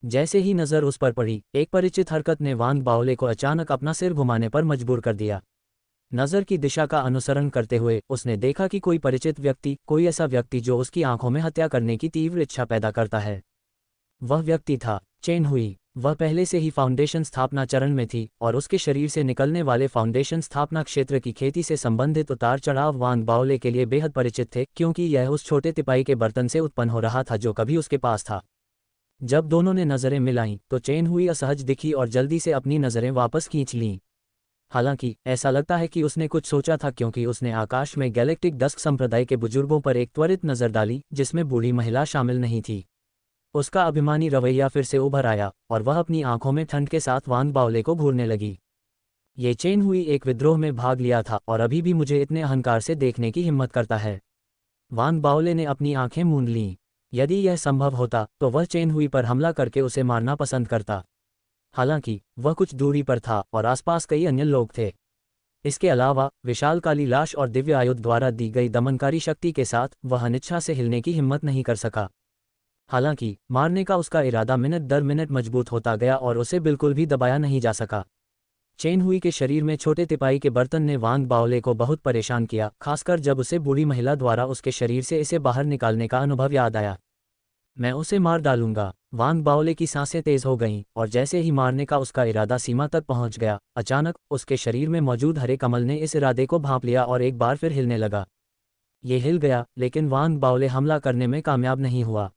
जैसे ही नजर उस पर पड़ी, एक परिचित हरकत ने वांग बाओले को अचानक अपना सिर घुमाने पर मजबूर कर दिया। नजर की दिशा का अनुसरण करते हुए उसने देखा कि कोई परिचित व्यक्ति, कोई ऐसा व्यक्ति जो उसकी आंखों में हत्या करने की तीव्र इच्छा पैदा करता है। वह व्यक्ति था चेन हुई। वह पहले से ही फाउंडेशन स्थापना चरण में थी और उसके शरीर से निकलने वाले फाउंडेशन स्थापना क्षेत्र की खेती से संबंधित उतार चढ़ाव वांग बाओले के लिए बेहद परिचित थे, क्योंकि यह उस छोटे तिपाई के बर्तन से उत्पन्न हो रहा था जो कभी उसके पास था। जब दोनों ने नजरें मिलाईं तो चेन हुई असहज दिखी और जल्दी से अपनी नजरें वापस खींच लीं। हालांकि ऐसा लगता है कि उसने कुछ सोचा था, क्योंकि उसने आकाश में गैलेक्टिक डस्क संप्रदाय के बुजुर्गों पर एक त्वरित नजर डाली, जिसमें बूढ़ी महिला शामिल नहीं थी। उसका अभिमानी रवैया फिर से उभर आया और वह अपनी आंखों में ठंड के साथ वांग बाओले को घूरने लगी। ये चेन हुई एक विद्रोह में भाग लिया था और अभी भी मुझे इतने अहंकार से देखने की हिम्मत करता है। वांग बाओले ने अपनी आंखें मूंद लीं। यदि यह संभव होता तो वह चेन हुई पर हमला करके उसे मारना पसंद करता। हालांकि वह कुछ दूरी पर था और आसपास कई अन्य लोग थे। इसके अलावा विशाल काली लाश और दिव्य आयुध द्वारा दी गई दमनकारी शक्ति के साथ वह अनिच्छा से हिलने की हिम्मत नहीं कर सका। हालांकि मारने का उसका इरादा मिनट दर मिनट मजबूत होता गया और उसे बिल्कुल भी दबाया नहीं जा सका। चेन हुई के शरीर में छोटे तिपाई के बर्तन ने वांग बाओले को बहुत परेशान किया, खासकर जब उसे बूढ़ी महिला द्वारा उसके शरीर से इसे बाहर निकालने का अनुभव याद आया। मैं उसे मार डालूंगा। वांग बाओले की सांसें तेज हो गईं और जैसे ही मारने का उसका इरादा सीमा तक पहुंच गया, अचानक उसके शरीर में मौजूद हरे कमल ने इस इरादे को भांप लिया और एक बार फिर हिलने लगा। ये हिल गया, लेकिन वांग बाओले हमला करने में कामयाब नहीं हुआ।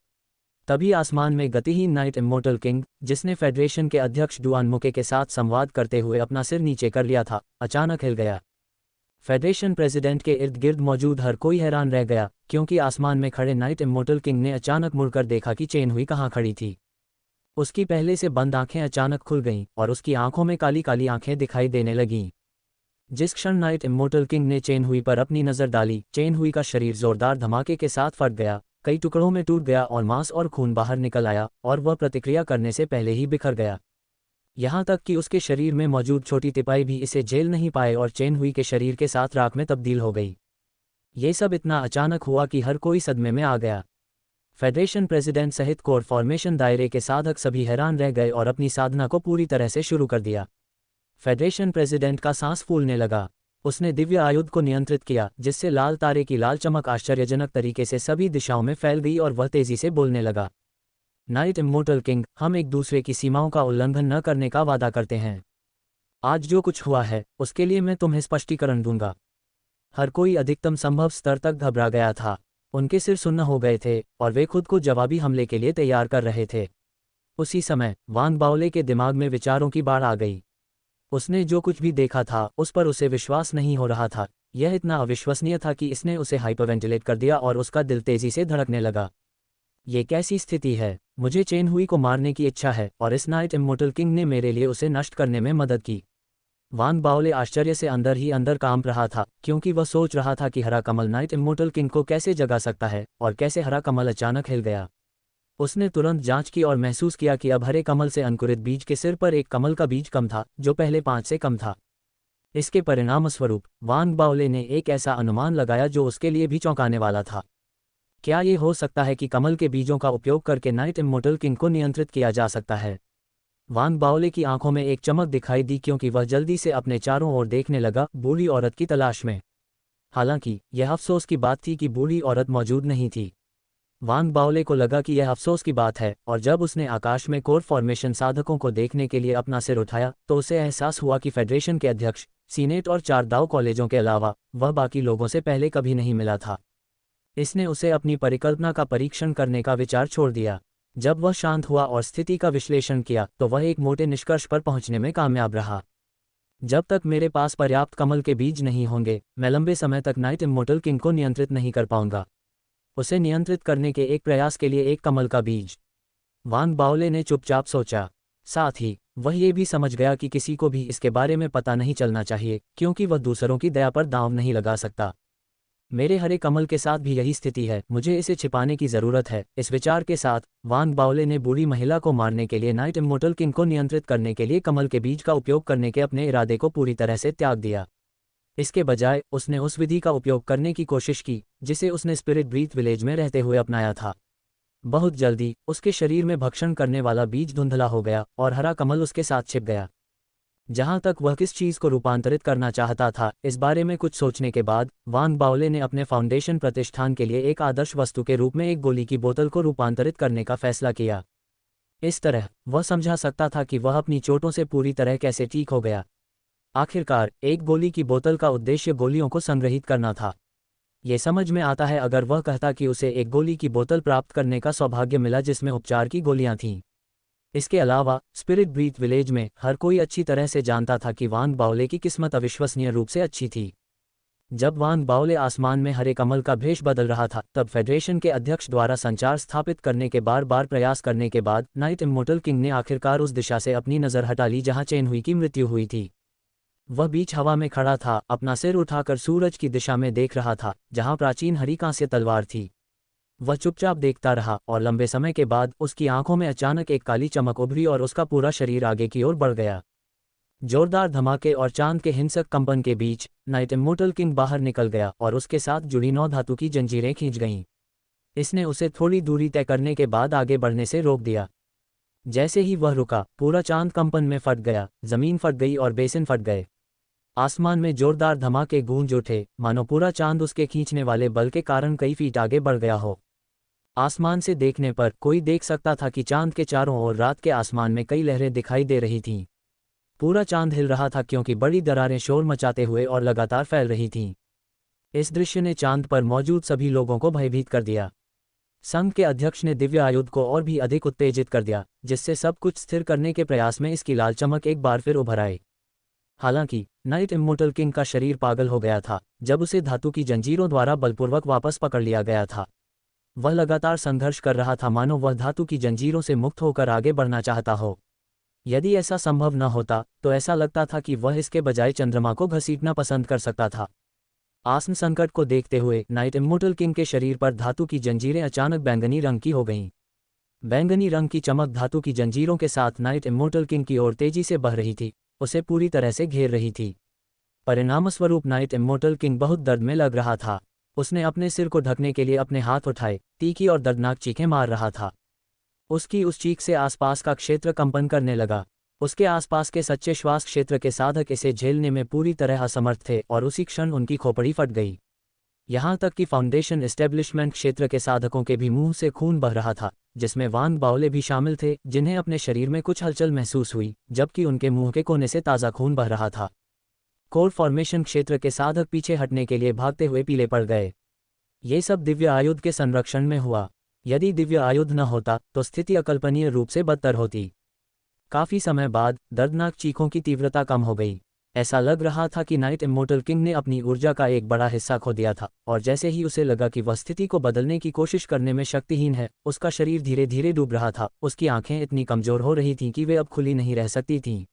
तभी आसमान में गतिहीन नाइट इमोर्टल किंग, जिसने फेडरेशन के अध्यक्ष डुआन मुके के साथ संवाद करते हुए अपना सिर नीचे कर लिया था, अचानक हिल गया। फेडरेशन प्रेसिडेंट के इर्द गिर्द मौजूद हर कोई हैरान रह गया, क्योंकि आसमान में खड़े नाइट इमोर्टल किंग ने अचानक मुड़कर देखा कि चेन हुई कहाँ खड़ी थी। उसकी पहले से बंद आंखें अचानक खुल गईं और उसकी आंखों में काली काली आंखें दिखाई देने लगीं। जिस क्षण नाइट इम्मोर्टल किंग ने चेन हुई पर अपनी नज़र डाली, चेन हुई का शरीर जोरदार धमाके के साथ फट गया, कई टुकड़ों में टूट गया और मांस और खून बाहर निकल आया और वह प्रतिक्रिया करने से पहले ही बिखर गया। यहाँ तक कि उसके शरीर में मौजूद छोटी तिपाई भी इसे झेल नहीं पाए और चेन हुई के शरीर के साथ राख में तब्दील हो गई। ये सब इतना अचानक हुआ कि हर कोई सदमे में आ गया। फेडरेशन प्रेसिडेंट सहित कोर फॉर्मेशन दायरे के साधक सभी हैरान रह गए और अपनी साधना को पूरी तरह से शुरू कर दिया। फेडरेशन प्रेसिडेंट का सांस फूलने लगा। उसने दिव्य आयुध को नियंत्रित किया, जिससे लाल तारे की लाल चमक आश्चर्यजनक तरीके से सभी दिशाओं में फैल गई और वह तेजी से बोलने लगा। नाइट इम्मोर्टल किंग, हम एक दूसरे की सीमाओं का उल्लंघन न करने का वादा करते हैं। आज जो कुछ हुआ है उसके लिए मैं तुम्हें स्पष्टीकरण दूंगा। हर कोई अधिकतम संभव स्तर तक घबरा गया था। उनके सिर सुन्न हो गए थे और वे खुद को जवाबी हमले के लिए तैयार कर रहे थे। उसी समय वान बाओले के दिमाग में विचारों की बाढ़ आ गई। उसने जो कुछ भी देखा था उस पर उसे विश्वास नहीं हो रहा था। यह इतना अविश्वसनीय था कि इसने उसे हाइपरवेंटिलेट कर दिया और उसका दिल तेजी से धड़कने लगा। ये कैसी स्थिति है? मुझे चेन हुई को मारने की इच्छा है और इस नाइट इम्मोर्टल किंग ने मेरे लिए उसे नष्ट करने में मदद की। वान बाओले आश्चर्य से अंदर ही अंदर कांप रहा था, क्योंकि वह सोच रहा था कि हरा कमल नाइट इम्मोर्टल किंग को कैसे जगा सकता है और कैसे हरा कमल अचानक हिल गया। उसने तुरंत जांच की और महसूस किया कि अब हरे कमल से अंकुरित बीज के सिर पर एक कमल का बीज कम था, जो पहले 5 से कम था। इसके परिणामस्वरूप वान बाओले ने एक ऐसा अनुमान लगाया जो उसके लिए भी चौंकाने वाला था। क्या ये हो सकता है कि कमल के बीजों का उपयोग करके नाइट इम्मोर्टल किंग को नियंत्रित किया जा सकता है? वान बाओले की आंखों में एक चमक दिखाई दी, क्योंकि वह जल्दी से अपने चारों ओर देखने लगा, बूढ़ी औरत की तलाश में। हालांकि यह अफसोस की बात थी कि बूढ़ी औरत मौजूद नहीं थी। वान बाओले को लगा कि यह अफसोस की बात है, और जब उसने आकाश में कोर फॉर्मेशन साधकों को देखने के लिए अपना सिर उठाया तो उसे एहसास हुआ कि फेडरेशन के अध्यक्ष, सीनेट और 4 दाव कॉलेजों के अलावा वह बाकी लोगों से पहले कभी नहीं मिला था। इसने उसे अपनी परिकल्पना का परीक्षण करने का विचार छोड़ दिया। जब वह शांत हुआ और स्थिति का विश्लेषण किया तो वह एक मोटे निष्कर्ष पर पहुंचने में कामयाब रहा। जब तक मेरे पास पर्याप्त कमल के बीज नहीं होंगे, मैं लंबे समय तक नाइट इम्मोर्टल किंग को नियंत्रित नहीं कर पाऊंगा। उसे नियंत्रित करने के एक प्रयास के लिए एक कमल का बीज। वान बाओले ने चुपचाप सोचा। साथ ही वह ये भी समझ गया कि किसी को भी इसके बारे में पता नहीं चलना चाहिए, क्योंकि वह दूसरों की दया पर दांव नहीं लगा सकता। मेरे हरे कमल के साथ भी यही स्थिति है, मुझे इसे छिपाने की ज़रूरत है। इस विचार के साथ वान बाओले ने बूढ़ी महिला को मारने के लिए नाइट इम्मोर्टल किंग को नियंत्रित करने के लिए कमल के बीज का उपयोग करने के अपने इरादे को पूरी तरह से त्याग दिया। इसके बजाय उसने उस विधि का उपयोग करने की कोशिश की जिसे उसने स्पिरिट ब्रीथ विलेज में रहते हुए अपनाया था। बहुत जल्दी उसके शरीर में भक्षण करने वाला बीज धुंधला हो गया और हरा कमल उसके साथ छिप गया। जहां तक वह किस चीज़ को रूपांतरित करना चाहता था, इस बारे में कुछ सोचने के बाद वान बाओले ने अपने फाउंडेशन प्रतिष्ठान के लिए एक आदर्श वस्तु के रूप में एक गोली की बोतल को रूपांतरित करने का फैसला किया। इस तरह वह समझा सकता था कि वह अपनी चोटों से पूरी तरह कैसे ठीक हो गया। आखिरकार एक गोली की बोतल का उद्देश्य गोलियों को संग्रहित करना था। ये समझ में आता है अगर वह कहता कि उसे एक गोली की बोतल प्राप्त करने का सौभाग्य मिला जिसमें उपचार की गोलियां थीं। इसके अलावा स्पिरिट ब्रीथ विलेज में हर कोई अच्छी तरह से जानता था कि वान बाओले की किस्मत अविश्वसनीय रूप से अच्छी थी। जब वान बाओले आसमान में हरे कमल का भेष बदल रहा था, तब फेडरेशन के अध्यक्ष द्वारा संचार स्थापित करने के बार बार प्रयास करने के बाद नाइट इम्मोर्टल किंग ने आखिरकार उस दिशा से अपनी नज़र हटा ली जहां चेन हुई की मृत्यु हुई थी। वह बीच हवा में खड़ा था, अपना सिर उठाकर सूरज की दिशा में देख रहा था जहां प्राचीन हरी कांस्य तलवार थी। वह चुपचाप देखता रहा और लंबे समय के बाद उसकी आंखों में अचानक एक काली चमक उभरी और उसका पूरा शरीर आगे की ओर बढ़ गया। जोरदार धमाके और चांद के हिंसक कंपन के बीच नाइट इम्मोर्टल किंग बाहर निकल गया और उसके साथ जुड़ी 9 धातु की जंजीरें खींच गईं। इसने उसे थोड़ी दूरी तय करने के बाद आगे बढ़ने से रोक दिया। जैसे ही वह रुका, पूरा चांद कंपन में फट गया, जमीन फट गई और बेसिन फट गए। आसमान में जोरदार धमाके गूंज उठे, मानो पूरा चांद उसके खींचने वाले बल के कारण कई फीट आगे बढ़ गया हो। आसमान से देखने पर कोई देख सकता था कि चांद के चारों ओर रात के आसमान में कई लहरें दिखाई दे रही थीं। पूरा चांद हिल रहा था क्योंकि बड़ी दरारें शोर मचाते हुए और लगातार फैल रही थीं। इस दृश्य ने चांद पर मौजूद सभी लोगों को भयभीत कर दिया। संघ के अध्यक्ष ने दिव्य आयुध को और भी अधिक उत्तेजित कर दिया, जिससे सब कुछ स्थिर करने के प्रयास में इसकी लाल चमक एक बार फिर उभर आई। हालांकि नाइट इम्मोर्टल किंग का शरीर पागल हो गया था जब उसे धातु की जंजीरों द्वारा बलपूर्वक वापस पकड़ लिया गया था। वह लगातार संघर्ष कर रहा था, मानो वह धातु की जंजीरों से मुक्त होकर आगे बढ़ना चाहता हो। यदि ऐसा संभव न होता तो ऐसा लगता था कि वह इसके बजाय चंद्रमा को घसीटना पसंद कर सकता था। आसन संकट को देखते हुए नाइट इम्मोर्टल किंग के शरीर पर धातु की जंजीरें अचानक बैंगनी रंग की हो गईं। बैंगनी रंग की चमक धातु की जंजीरों के साथ नाइट इम्मोर्टल किंग की ओर तेजी से बह रही थी, उसे पूरी तरह से घेर रही थी। परिणामस्वरूप नाइट इम्मोर्टल किंग बहुत दर्द में लग रहा था। उसने अपने सिर को ढकने के लिए अपने हाथ उठाए, तीखी और दर्दनाक चीखें मार रहा था। उसकी उस चीख से आसपास का क्षेत्र कंपन करने लगा। उसके आसपास के सच्चे श्वास क्षेत्र के साधक इसे झेलने में पूरी तरह असमर्थ थे और उसी क्षण उनकी खोपड़ी फट गई। यहाँ तक कि फाउंडेशन एस्टेब्लिशमेंट क्षेत्र के साधकों के भी मुंह से खून बह रहा था, जिसमें वांग बाओले भी शामिल थे, जिन्हें अपने शरीर में कुछ हलचल महसूस हुई, जबकि उनके मुंह के कोने से ताज़ा खून बह रहा था। कोर फॉर्मेशन क्षेत्र के साधक पीछे हटने के लिए भागते हुए पीले पड़ गए। ये सब दिव्य आयुध के संरक्षण में हुआ। यदि दिव्य आयुध न होता तो स्थिति अकल्पनीय रूप से बदतर होती। काफी समय बाद दर्दनाक चीखों की तीव्रता कम हो गई। ऐसा लग रहा था कि नाइट इम्मोर्टल किंग ने अपनी ऊर्जा का एक बड़ा हिस्सा खो दिया था, और जैसे ही उसे लगा कि वह स्थिति को बदलने की कोशिश करने में शक्तिहीन है, उसका शरीर धीरे धीरे डूब रहा था। उसकी आंखें इतनी कमजोर हो रही थीं कि वे अब खुली नहीं रह सकती थीं।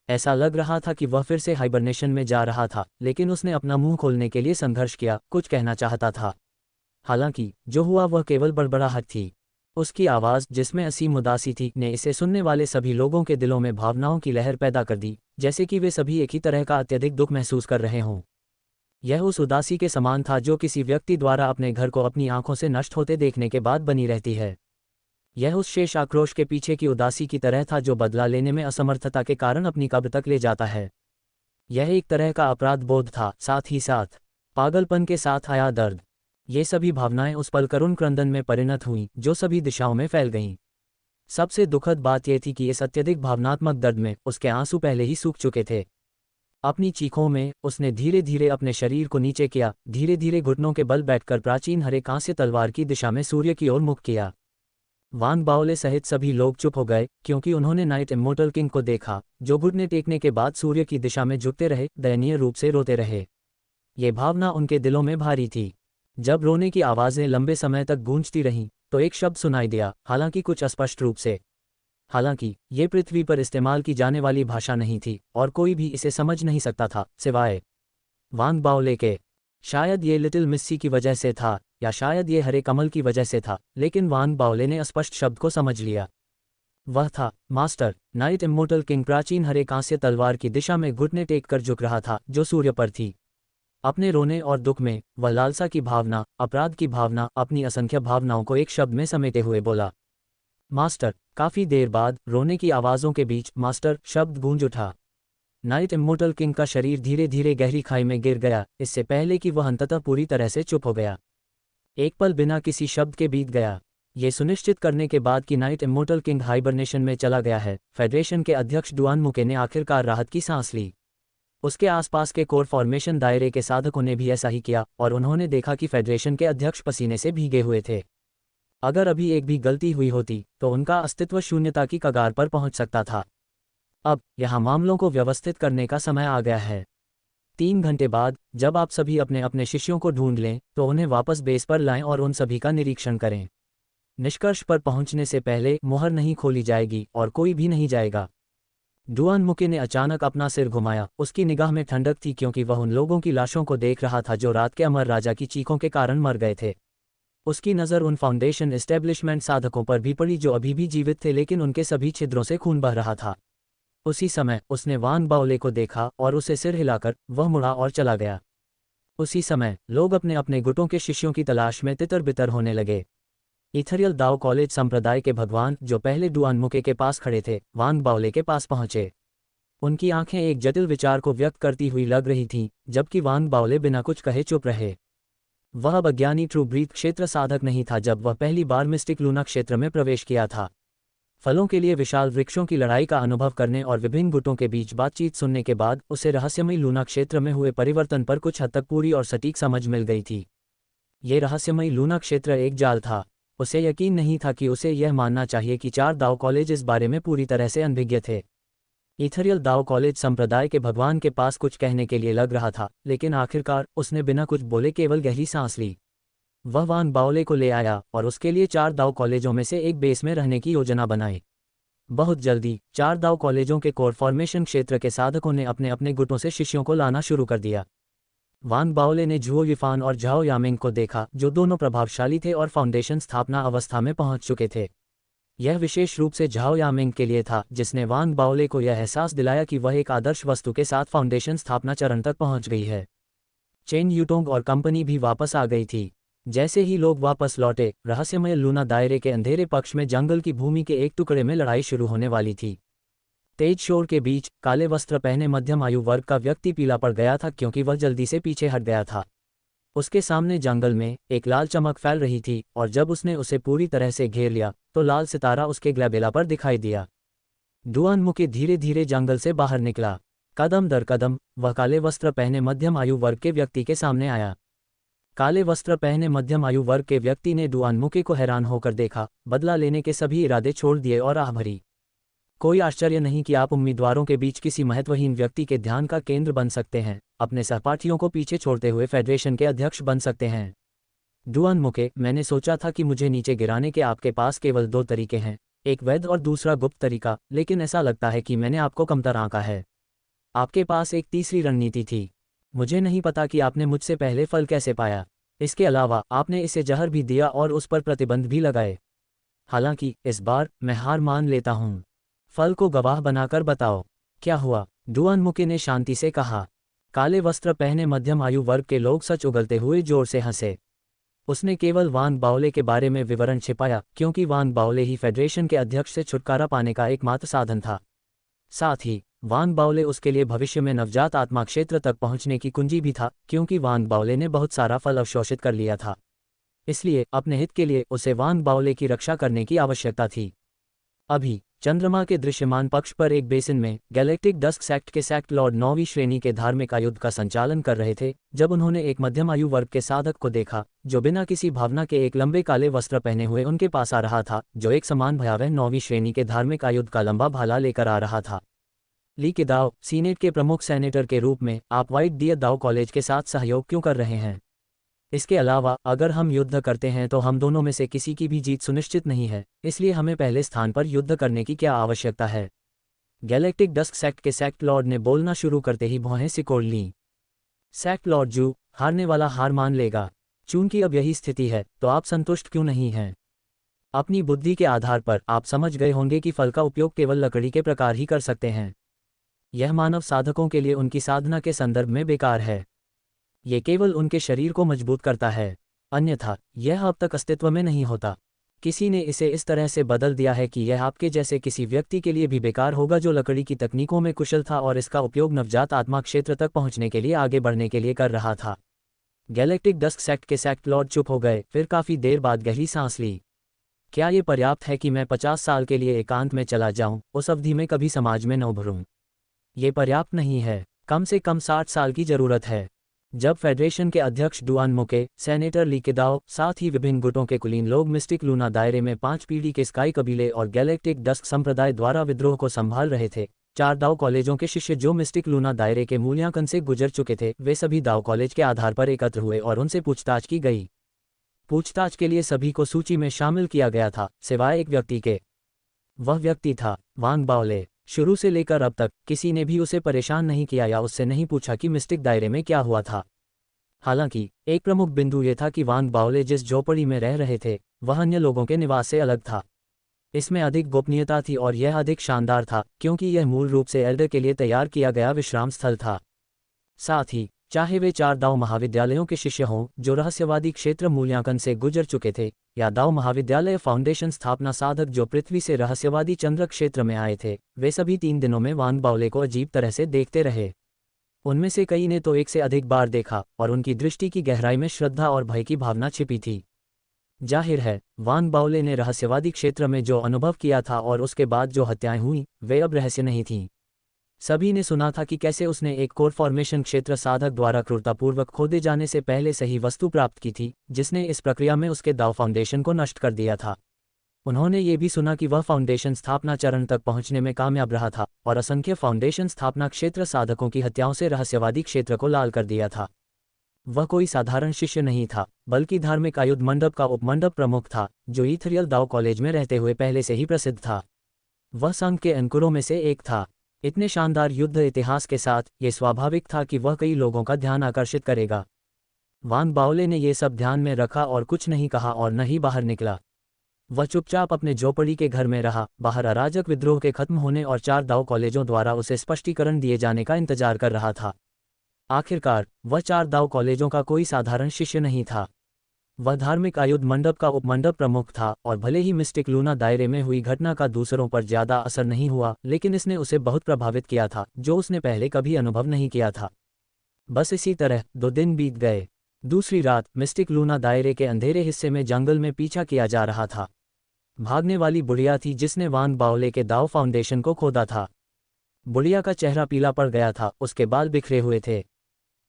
ऐसा लग रहा था कि वह फिर से हाइबरनेशन में जा रहा था, लेकिन उसने अपना मुंह खोलने के लिए संघर्ष किया, कुछ कहना चाहता था। हालांकि जो हुआ वह केवल बड़बड़ाहट थी। उसकी आवाज़, जिसमें असीम उदासी थी, ने इसे सुनने वाले सभी लोगों के दिलों में भावनाओं की लहर पैदा कर दी, जैसे कि वे सभी एक ही तरह का अत्यधिक दुख महसूस कर रहे हों। यह उस उदासी के समान था जो किसी व्यक्ति द्वारा अपने घर को अपनी आंखों से नष्ट होते देखने के बाद बनी रहती है। यह उस शेष आक्रोश के पीछे की उदासी की तरह था जो बदला लेने में असमर्थता के कारण अपनी कब्र तक ले जाता है। यह एक तरह का अपराध बोध था, साथ ही साथ पागलपन के साथ आया दर्द। ये सभी भावनाएं उस पल करुण क्रंदन में परिणत हुईं, जो सभी दिशाओं में फैल गईं। सबसे दुखद बात यह थी कि इस अत्यधिक भावनात्मक दर्द में उसके आंसू पहले ही सूख चुके थे। अपनी चीखों में उसने धीरे धीरे अपने शरीर को नीचे किया, धीरे धीरे घुटनों के बल बैठकर प्राचीन हरे कांस्य तलवार की दिशा में सूर्य की ओर मुख किया। वांग बाओले सहित सभी लोग चुप हो गए, क्योंकि उन्होंने नाइट इम्मोर्टल किंग को देखा, जो घुटने टेकने के बाद सूर्य की दिशा में झुकते रहे, दयनीय रूप से रोते रहे। ये भावना उनके दिलों में भारी थी। जब रोने की आवाज़ें लंबे समय तक गूंजती रहीं, तो एक शब्द सुनाई दिया, हालांकि कुछ अस्पष्ट रूप से। हालांकि ये पृथ्वी पर इस्तेमाल की जाने वाली भाषा नहीं थी और कोई भी इसे समझ नहीं सकता था, सिवाय वांग बाओले के। शायद ये लिटिल मिस्सी की वजह से था, या शायद ये हरे कमल की वजह से था, लेकिन वांग बाओले ने स्पष्ट शब्द को समझ लिया। वह था, मास्टर। नाइट इम्मोर्टल किंग प्राचीन हरे कांस्य तलवार की दिशा में घुटने टेक कर झुक रहा था, जो सूर्य पर थी। अपने रोने और दुख में वह लालसा की भावना, अपराध की भावना, अपनी असंख्य भावनाओं को एक शब्द में समेटे हुए बोला, मास्टर। काफी देर बाद रोने की आवाज़ों के बीच मास्टर शब्द गूंज उठा। नाइट इम्मोर्टल किंग का शरीर धीरे धीरे गहरी खाई में गिर गया, इससे पहले कि वह अंततः पूरी तरह से चुप हो गया। एक पल बिना किसी शब्द के बीत गया। ये सुनिश्चित करने के बाद कि नाइट इम्मोर्टल किंग हाइबरनेशन में चला गया है, फेडरेशन के अध्यक्ष डुआन मुके ने आखिरकार राहत की सांस ली। उसके आसपास के कोर फॉर्मेशन दायरे के साधकों ने भी ऐसा ही किया, और उन्होंने देखा कि फेडरेशन के अध्यक्ष पसीने से भीगे हुए थे। अगर अभी एक भी गलती हुई होती तो उनका अस्तित्व शून्यता की कगार पर पहुंच सकता था। अब यहाँ मामलों को व्यवस्थित करने का समय आ गया है। 3 घंटे बाद, जब आप सभी अपने अपने शिष्यों को ढूंढ लें, तो उन्हें वापस बेस पर लाएं और उन सभी का निरीक्षण करें। निष्कर्ष पर पहुंचने से पहले मुहर नहीं खोली जाएगी और कोई भी नहीं जाएगा। डुआन मुके ने अचानक अपना सिर घुमाया। उसकी निगाह में ठंडक थी, क्योंकि वह उन लोगों की लाशों को देख रहा था जो रात के अमर राजा की चीखों के कारण मर गए थे। उसकी नज़र उन फाउंडेशन एस्टेब्लिशमेंट साधकों पर भी पड़ी जो अभी भी जीवित थे, लेकिन उनके सभी छिद्रों से खून बह रहा था। उसी समय उसने वांग बाओले को देखा और उसे सिर हिलाकर वह मुड़ा और चला गया। उसी समय लोग अपने अपने गुटों के शिष्यों की तलाश में तितर बितर होने लगे। इथरियल दाओ कॉलेज संप्रदाय के भगवान, जो पहले डुआन मुके के पास खड़े थे, वांग बाओले के पास पहुंचे। उनकी आंखें एक जटिल विचार को व्यक्त करती हुई लग रही थीं, जबकि वांग बाओले बिना कुछ कहे चुप रहे। वह अब अज्ञानी ट्रू ब्रीथ क्षेत्र साधक नहीं था जब वह पहली बार मिस्टिक लूना क्षेत्र में प्रवेश किया था। फलों के लिए विशाल वृक्षों की लड़ाई का अनुभव करने और विभिन्न गुटों के बीच बातचीत सुनने के बाद उसे रहस्यमयी लूना क्षेत्र में हुए परिवर्तन पर कुछ हद तक पूरी और सटीक समझ मिल गई थी। ये रहस्यमयी लूना क्षेत्र एक जाल था। उसे यकीन नहीं था कि उसे यह मानना चाहिए कि 4 दाओ कॉलेज इस बारे में पूरी तरह से अनभिज्ञ थे। इथरियल दाओ कॉलेज संप्रदाय के भगवान के पास कुछ कहने के लिए लग रहा था, लेकिन आखिरकार उसने बिना कुछ बोले केवल गहरी सांस ली। वह वान बाओले को ले आया और उसके लिए 4 दाव कॉलेजों में से एक बेस में रहने की योजना बनाई। बहुत जल्दी 4 दाव कॉलेजों के कोर फॉर्मेशन क्षेत्र के साधकों ने अपने अपने गुटों से शिष्यों को लाना शुरू कर दिया। वान बाओले ने झुओ युफान और झाओ यामिंग को देखा, जो दोनों प्रभावशाली थे और फाउंडेशन स्थापना अवस्था में पहुंच चुके थे। यह विशेष रूप से झाओ यामिंग के लिए था, जिसने वान बाओले को यह एहसास दिलाया कि वह एक आदर्श वस्तु के साथ फाउंडेशन स्थापना चरण तक पहुंच गई है। चेन यूटोंग और कंपनी भी वापस आ गई थी। जैसे ही लोग वापस लौटे, रहस्यमय लूना दायरे के अंधेरे पक्ष में जंगल की भूमि के एक टुकड़े में लड़ाई शुरू होने वाली थी। तेज शोर के बीच काले वस्त्र पहने मध्यम आयु वर्ग का व्यक्ति पीला पड़ गया था, क्योंकि वह जल्दी से पीछे हट गया था। उसके सामने जंगल में एक लाल चमक फैल रही थी, और जब उसने उसे पूरी तरह से घेर लिया तो लाल सितारा उसके ग्लैबेला पर दिखाई दिया। डुआन मुके धीरे धीरे जंगल से बाहर निकला। कदम दर कदम वह काले वस्त्र पहने मध्यम आयु वर्ग के व्यक्ति के सामने आया। काले वस्त्र पहने मध्यम आयु वर्ग के व्यक्ति ने डुआन मुके को हैरान होकर देखा, बदला लेने के सभी इरादे छोड़ दिए और आह भरी। कोई आश्चर्य नहीं कि आप उम्मीदवारों के बीच किसी महत्वहीन व्यक्ति के ध्यान का केंद्र बन सकते हैं, अपने सहपाठियों को पीछे छोड़ते हुए फेडरेशन के अध्यक्ष बन सकते हैं। डुआन मुके, मैंने सोचा था कि मुझे नीचे गिराने के आपके पास केवल 2 तरीके हैं, एक वैध और दूसरा गुप्त तरीका, लेकिन ऐसा लगता है कि मैंने आपको कमतर आंका है। आपके पास एक तीसरी रणनीति थी। मुझे नहीं पता कि आपने मुझसे पहले फल कैसे पाया। इसके अलावा आपने इसे जहर भी दिया और उस पर प्रतिबंध भी लगाए। हालांकि इस बार मैं हार मान लेता हूं। फल को गवाह बनाकर बताओ, क्या हुआ? डुआन मुके ने शांति से कहा। काले वस्त्र पहने मध्यम आयु वर्ग के लोग सच उगलते हुए जोर से हंसे। उसने केवल वान बाओले के बारे में विवरण छिपाया, क्योंकि वान बाओले ही फेडरेशन के अध्यक्ष से छुटकारा पाने का एकमात्र साधन था। साथ ही वान बाओले उसके लिए भविष्य में नवजात आत्मा क्षेत्र तक पहुंचने की कुंजी भी था, क्योंकि वान बाओले ने बहुत सारा फल अवशोषित कर लिया था। इसलिए अपने हित के लिए उसे वान बाओले की रक्षा करने की आवश्यकता थी। अभी चंद्रमा के दृश्यमान पक्ष पर एक बेसिन में गैलेक्टिक डस्क सेक्ट के सेक्ट लॉर्ड 9वीं श्रेणी के धार्मिक आयुध का संचालन कर रहे थे, जब उन्होंने एक मध्यम आयु वर्ग के साधक को देखा, जो बिना किसी भावना के एक लंबे काले वस्त्र पहने हुए उनके पास आ रहा था, जो एक समान भयावह 9वीं श्रेणी के धार्मिक आयुध का लंबा भाला लेकर आ रहा था। ली किदाओ, सीनेट के प्रमुख सेनेटर के रूप में आप व्हाइट डियर दाओ कॉलेज के साथ सहयोग क्यों कर रहे हैं? इसके अलावा अगर हम युद्ध करते हैं तो हम दोनों में से किसी की भी जीत सुनिश्चित नहीं है, इसलिए हमें पहले स्थान पर युद्ध करने की क्या आवश्यकता है? गैलेक्टिक डस्क सेक्ट के सेक्ट लॉर्ड ने बोलना शुरू करते ही भौहें सिकोड़ लीं। सेक्ट लॉर्ड जू, हारने वाला हार मान लेगा। चूंकि अब यही स्थिति है, तो आप संतुष्ट क्यों नहीं हैं? अपनी बुद्धि के आधार पर आप समझ गए होंगे कि फल का उपयोग केवल लकड़ी के प्रकार ही कर सकते हैं। यह मानव साधकों के लिए उनकी साधना के संदर्भ में बेकार है। ये केवल उनके शरीर को मजबूत करता है, अन्यथा यह अब तक अस्तित्व में नहीं होता। किसी ने इसे इस तरह से बदल दिया है कि यह आपके जैसे किसी व्यक्ति के लिए भी बेकार होगा जो लकड़ी की तकनीकों में कुशल था और इसका उपयोग नवजात आत्मा क्षेत्र तक पहुंचने के लिए आगे बढ़ने के लिए कर रहा था। गैलेक्टिक डस्क सेक्ट के सेक्ट लॉर्ड चुप हो गए, फिर काफी देर बाद गहरी सांस ली। क्या ये पर्याप्त है कि मैं 50 साल के लिए एकांत में चला जाऊं, उस अवधि में कभी समाज में न उभरूं? ये पर्याप्त नहीं है, कम से कम 60 साल की जरूरत है। जब फेडरेशन के अध्यक्ष डुआन मुके, सेनेटर ली किदाओ, साथ ही विभिन्न गुटों के कुलीन लोग मिस्टिक लूना दायरे में 5 पीढ़ी के स्काई कबीले और गैलेक्टिक डस्क संप्रदाय द्वारा विद्रोह को संभाल रहे थे, 4 दाव कॉलेजों के शिष्य जो मिस्टिक लूना दायरे के मूल्यांकन से गुजर चुके थे, वे सभी दाव कॉलेज के आधार पर एकत्र हुए और उनसे पूछताछ की गई। पूछताछ के लिए सभी को सूची में शामिल किया गया था, सिवाय एक व्यक्ति के। वह व्यक्ति था वान बाओले। शुरू से लेकर अब तक किसी ने भी उसे परेशान नहीं किया या उससे नहीं पूछा कि मिस्टिक दायरे में क्या हुआ था। हालांकि एक प्रमुख बिंदु ये था कि वान बाओले जिस झोपड़ी में रह रहे थे, वह अन्य लोगों के निवास से अलग था। इसमें अधिक गोपनीयता थी और यह अधिक शानदार था, क्योंकि यह मूल रूप से एल्डर के लिए तैयार किया गया विश्राम स्थल था। साथ ही चाहे वे 4 दाव महाविद्यालयों के शिष्य हों जो रहस्यवादी क्षेत्र मूल्यांकन से गुजर चुके थे, या दाव महाविद्यालय फाउंडेशन स्थापना साधक जो पृथ्वी से रहस्यवादी चंद्र क्षेत्र में आए थे, वे सभी 3 दिनों में वान बाओले को अजीब तरह से देखते रहे। उनमें से कई ने तो एक से अधिक बार देखा, और उनकी दृष्टि की गहराई में श्रद्धा और भय की भावना छिपी थी। जाहिर है, वान बाओले ने रहस्यवादी क्षेत्र में जो अनुभव किया था और उसके बाद जो हत्याएं हुई, वे अब रहस्य नहीं थीं। सभी ने सुना था कि कैसे उसने एक कोर फॉर्मेशन क्षेत्र साधक द्वारा क्रूरतापूर्वक खोदे जाने से पहले सही वस्तु प्राप्त की थी, जिसने इस प्रक्रिया में उसके दाव फाउंडेशन को नष्ट कर दिया था। उन्होंने ये भी सुना कि वह फाउंडेशन स्थापना चरण तक पहुंचने में कामयाब रहा था और असंख्य फाउंडेशन स्थापना क्षेत्र साधकों की हत्याओं से रहस्यवादी क्षेत्र को लाल कर दिया था। वह कोई साधारण शिष्य नहीं था, बल्कि धार्मिक आयुध मंडप का उपमंडप प्रमुख था, जो इथरियल दाव कॉलेज में रहते हुए पहले से ही प्रसिद्ध था। वह संघ के अंकुरों में से एक था। इतने शानदार युद्ध इतिहास के साथ, ये स्वाभाविक था कि वह कई लोगों का ध्यान आकर्षित करेगा। वान बाओले ने ये सब ध्यान में रखा और कुछ नहीं कहा और न ही बाहर निकला। वह चुपचाप अपने झोपड़ी के घर में रहा, बाहर अराजक विद्रोह के खत्म होने और 4 दाव कॉलेजों द्वारा उसे स्पष्टीकरण दिए जाने का इंतजार कर रहा था। आखिरकार, वह 4 दाव कॉलेजों का कोई साधारण शिष्य नहीं था। वह धार्मिक आयुध मंडप का उपमंडप प्रमुख था, और भले ही मिस्टिक लूना दायरे में हुई घटना का दूसरों पर ज्यादा असर नहीं हुआ, लेकिन इसने उसे बहुत प्रभावित किया था, जो उसने पहले कभी अनुभव नहीं किया था। बस इसी तरह 2 दिन बीत गए। दूसरी रात मिस्टिक लूना दायरे के अंधेरे हिस्से में जंगल में पीछा किया जा रहा था। भागने वाली बुढ़िया थी जिसने वान बाओले के दाव फाउंडेशन को खोदा था। बुढ़िया का चेहरा पीला पड़ गया था, उसके बाल बिखरे हुए थे।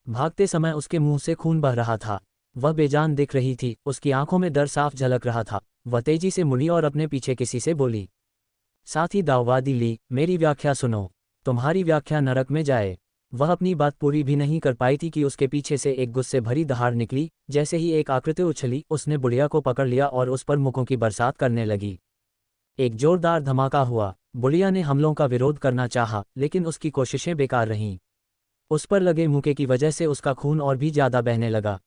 भागते समय उसके मुंह से खून बह रहा था। वह बेजान दिख रही थी, उसकी आंखों में डर साफ झलक रहा था। वह तेजी से मुड़ी और अपने पीछे किसी से बोली, साथी दाववादी ली, मेरी व्याख्या सुनो। तुम्हारी व्याख्या नरक में जाए। वह अपनी बात पूरी भी नहीं कर पाई थी कि उसके पीछे से एक गुस्से भरी दहाड़ निकली। जैसे ही एक आकृति उछली, उसने बुढ़िया को पकड़ लिया और उस पर मुक्कों की बरसात करने लगी। एक जोरदार धमाका हुआ। बुढ़िया ने हमलों का विरोध करना चाहा, लेकिन उसकी कोशिशें बेकार रहीं। उस पर लगे मुक्के की वजह से उसका खून और भी ज्यादा बहने लगा।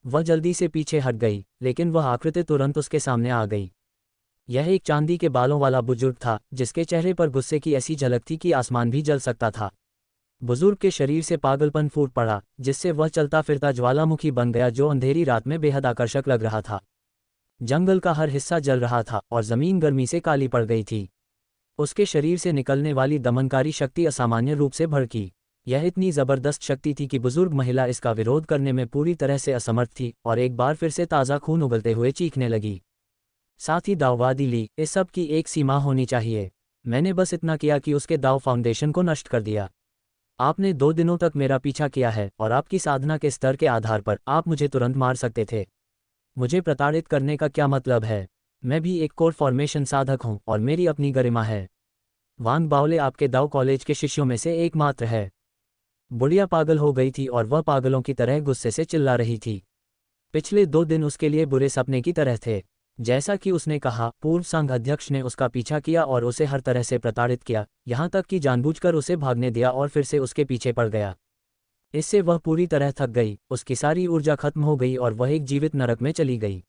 वह जल्दी से पीछे हट गई, लेकिन वह आकृति तुरंत उसके सामने आ गई। यह एक चांदी के बालों वाला बुजुर्ग था, जिसके चेहरे पर गुस्से की ऐसी झलक थी कि आसमान भी जल सकता था। बुजुर्ग के शरीर से पागलपन फूट पड़ा, जिससे वह चलता फिरता ज्वालामुखी बन गया, जो अंधेरी रात में बेहद आकर्षक लग रहा था। जंगल का हर हिस्सा जल रहा था और जमीन गर्मी से काली पड़ गई थी। उसके शरीर से निकलने वाली दमनकारी शक्ति असामान्य रूप से भड़की। यह इतनी जबरदस्त शक्ति थी कि बुजुर्ग महिला इसका विरोध करने में पूरी तरह से असमर्थ थी, और एक बार फिर से ताज़ा खून उगलते हुए चीखने लगी। साथ ही दाववादी ली, इस सब की एक सीमा होनी चाहिए। मैंने बस इतना किया कि उसके दाव फाउंडेशन को नष्ट कर दिया। आपने 2 दिनों तक मेरा पीछा किया है, और आपकी साधना के स्तर के आधार पर आप मुझे तुरंत मार सकते थे। मुझे प्रताड़ित करने का क्या मतलब है? मैं भी एक कोर फॉर्मेशन साधक हूँ, और मेरी अपनी गरिमा है। वान बाओले आपके दाव कॉलेज के शिष्यों में से एकमात्र है। बुढ़िया पागल हो गई थी, और वह पागलों की तरह गुस्से से चिल्ला रही थी। पिछले 2 दिन उसके लिए बुरे सपने की तरह थे। जैसा कि उसने कहा, पूर्व संघ अध्यक्ष ने उसका पीछा किया और उसे हर तरह से प्रताड़ित किया, यहाँ तक कि जानबूझकर उसे भागने दिया और फिर से उसके पीछे पड़ गया। इससे वह पूरी तरह थक गई, उसकी सारी ऊर्जा खत्म हो गई और वह एक जीवित नरक में चली गई।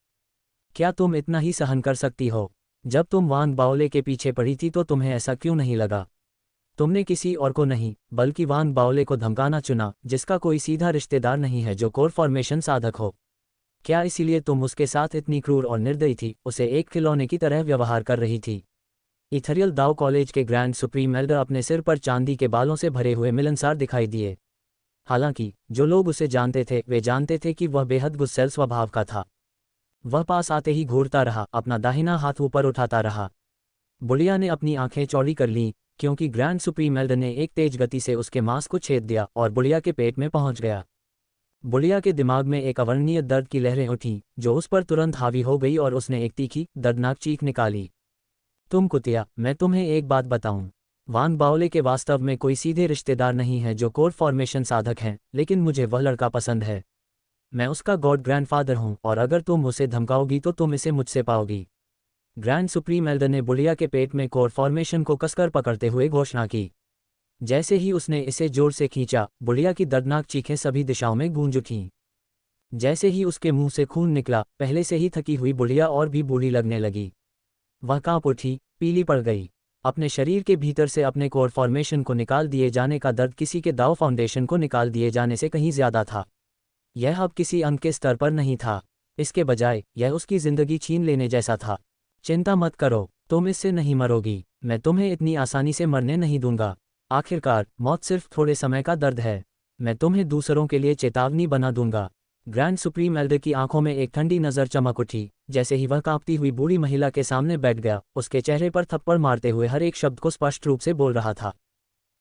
क्या तुम इतना ही सहन कर सकती हो? जब तुम वान बाओले के पीछे पड़ी थी तो तुम्हें ऐसा क्यों नहीं लगा? तुमने किसी और को नहीं, बल्कि वान बाओले को धमकाना चुना, जिसका कोई सीधा रिश्तेदार नहीं है जो कोर फॉर्मेशन साधक हो। क्या इसीलिए तुम उसके साथ इतनी क्रूर और निर्दयी थी, उसे एक खिलौने की तरह व्यवहार कर रही थी? इथरियल दाव कॉलेज के ग्रैंड सुप्रीम एल्डर अपने सिर पर चांदी के बालों से भरे हुए मिलनसार दिखाई दिए। हालांकि जो लोग उसे जानते थे वे जानते थे कि वह बेहद गुस्सैल स्वभाव का था। वह पास आते ही घूरता रहा, अपना दाहिना हाथ ऊपर उठाता रहा। बुढ़िया ने अपनी आंखें चौड़ी कर लीं, क्योंकि ग्रैंड सुप्रीम एल्डर ने एक तेज गति से उसके मांस को छेद दिया और बुढ़िया के पेट में पहुंच गया। बुढ़िया के दिमाग में एक अवर्णनीय दर्द की लहरें उठीं, जो उस पर तुरंत हावी हो गई, और उसने एक तीखी, दर्दनाक चीख निकाली। तुम कुतिया, मैं तुम्हें एक बात बताऊं। वान बाओले के वास्तव में कोई सीधे रिश्तेदार नहीं है जो कोर फॉर्मेशन साधक हैं, लेकिन मुझे वह लड़का पसंद है। मैं उसका गॉड ग्रैंडफादर हूं, और अगर तुम उसे धमकाओगी तो तुम इसे मुझसे पाओगी। ग्रैंड सुप्रीम एल्डर ने बुढ़िया के पेट में कोर फॉर्मेशन को कसकर पकड़ते हुए घोषणा की। जैसे ही उसने इसे जोर से खींचा, बुढ़िया की दर्दनाक चीखें सभी दिशाओं में गूंज उठीं। जैसे ही उसके मुंह से खून निकला, पहले से ही थकी हुई बुढ़िया और भी बूढ़ी लगने लगी। वह कांप उठी, पीली पड़ गई। अपने शरीर के भीतर से अपने कोर फॉर्मेशन को निकाल दिए जाने का दर्द किसी के दाव फाउंडेशन को निकाल दिए जाने से कहीं ज्यादा था। यह अब किसी अंक के स्तर पर नहीं था, इसके बजाय यह उसकी जिंदगी छीन लेने जैसा था। चिंता मत करो, तुम इससे नहीं मरोगी। मैं तुम्हें इतनी आसानी से मरने नहीं दूंगा। आखिरकार मौत सिर्फ थोड़े समय का दर्द है। मैं तुम्हें दूसरों के लिए चेतावनी बना दूंगा। ग्रैंड सुप्रीम एल्डर की आंखों में एक ठंडी नजर चमक उठी। जैसे ही वह कांपती हुई बूढ़ी महिला के सामने बैठ गया, उसके चेहरे पर थप्पड़ मारते हुए हर एक शब्द को स्पष्ट रूप से बोल रहा था।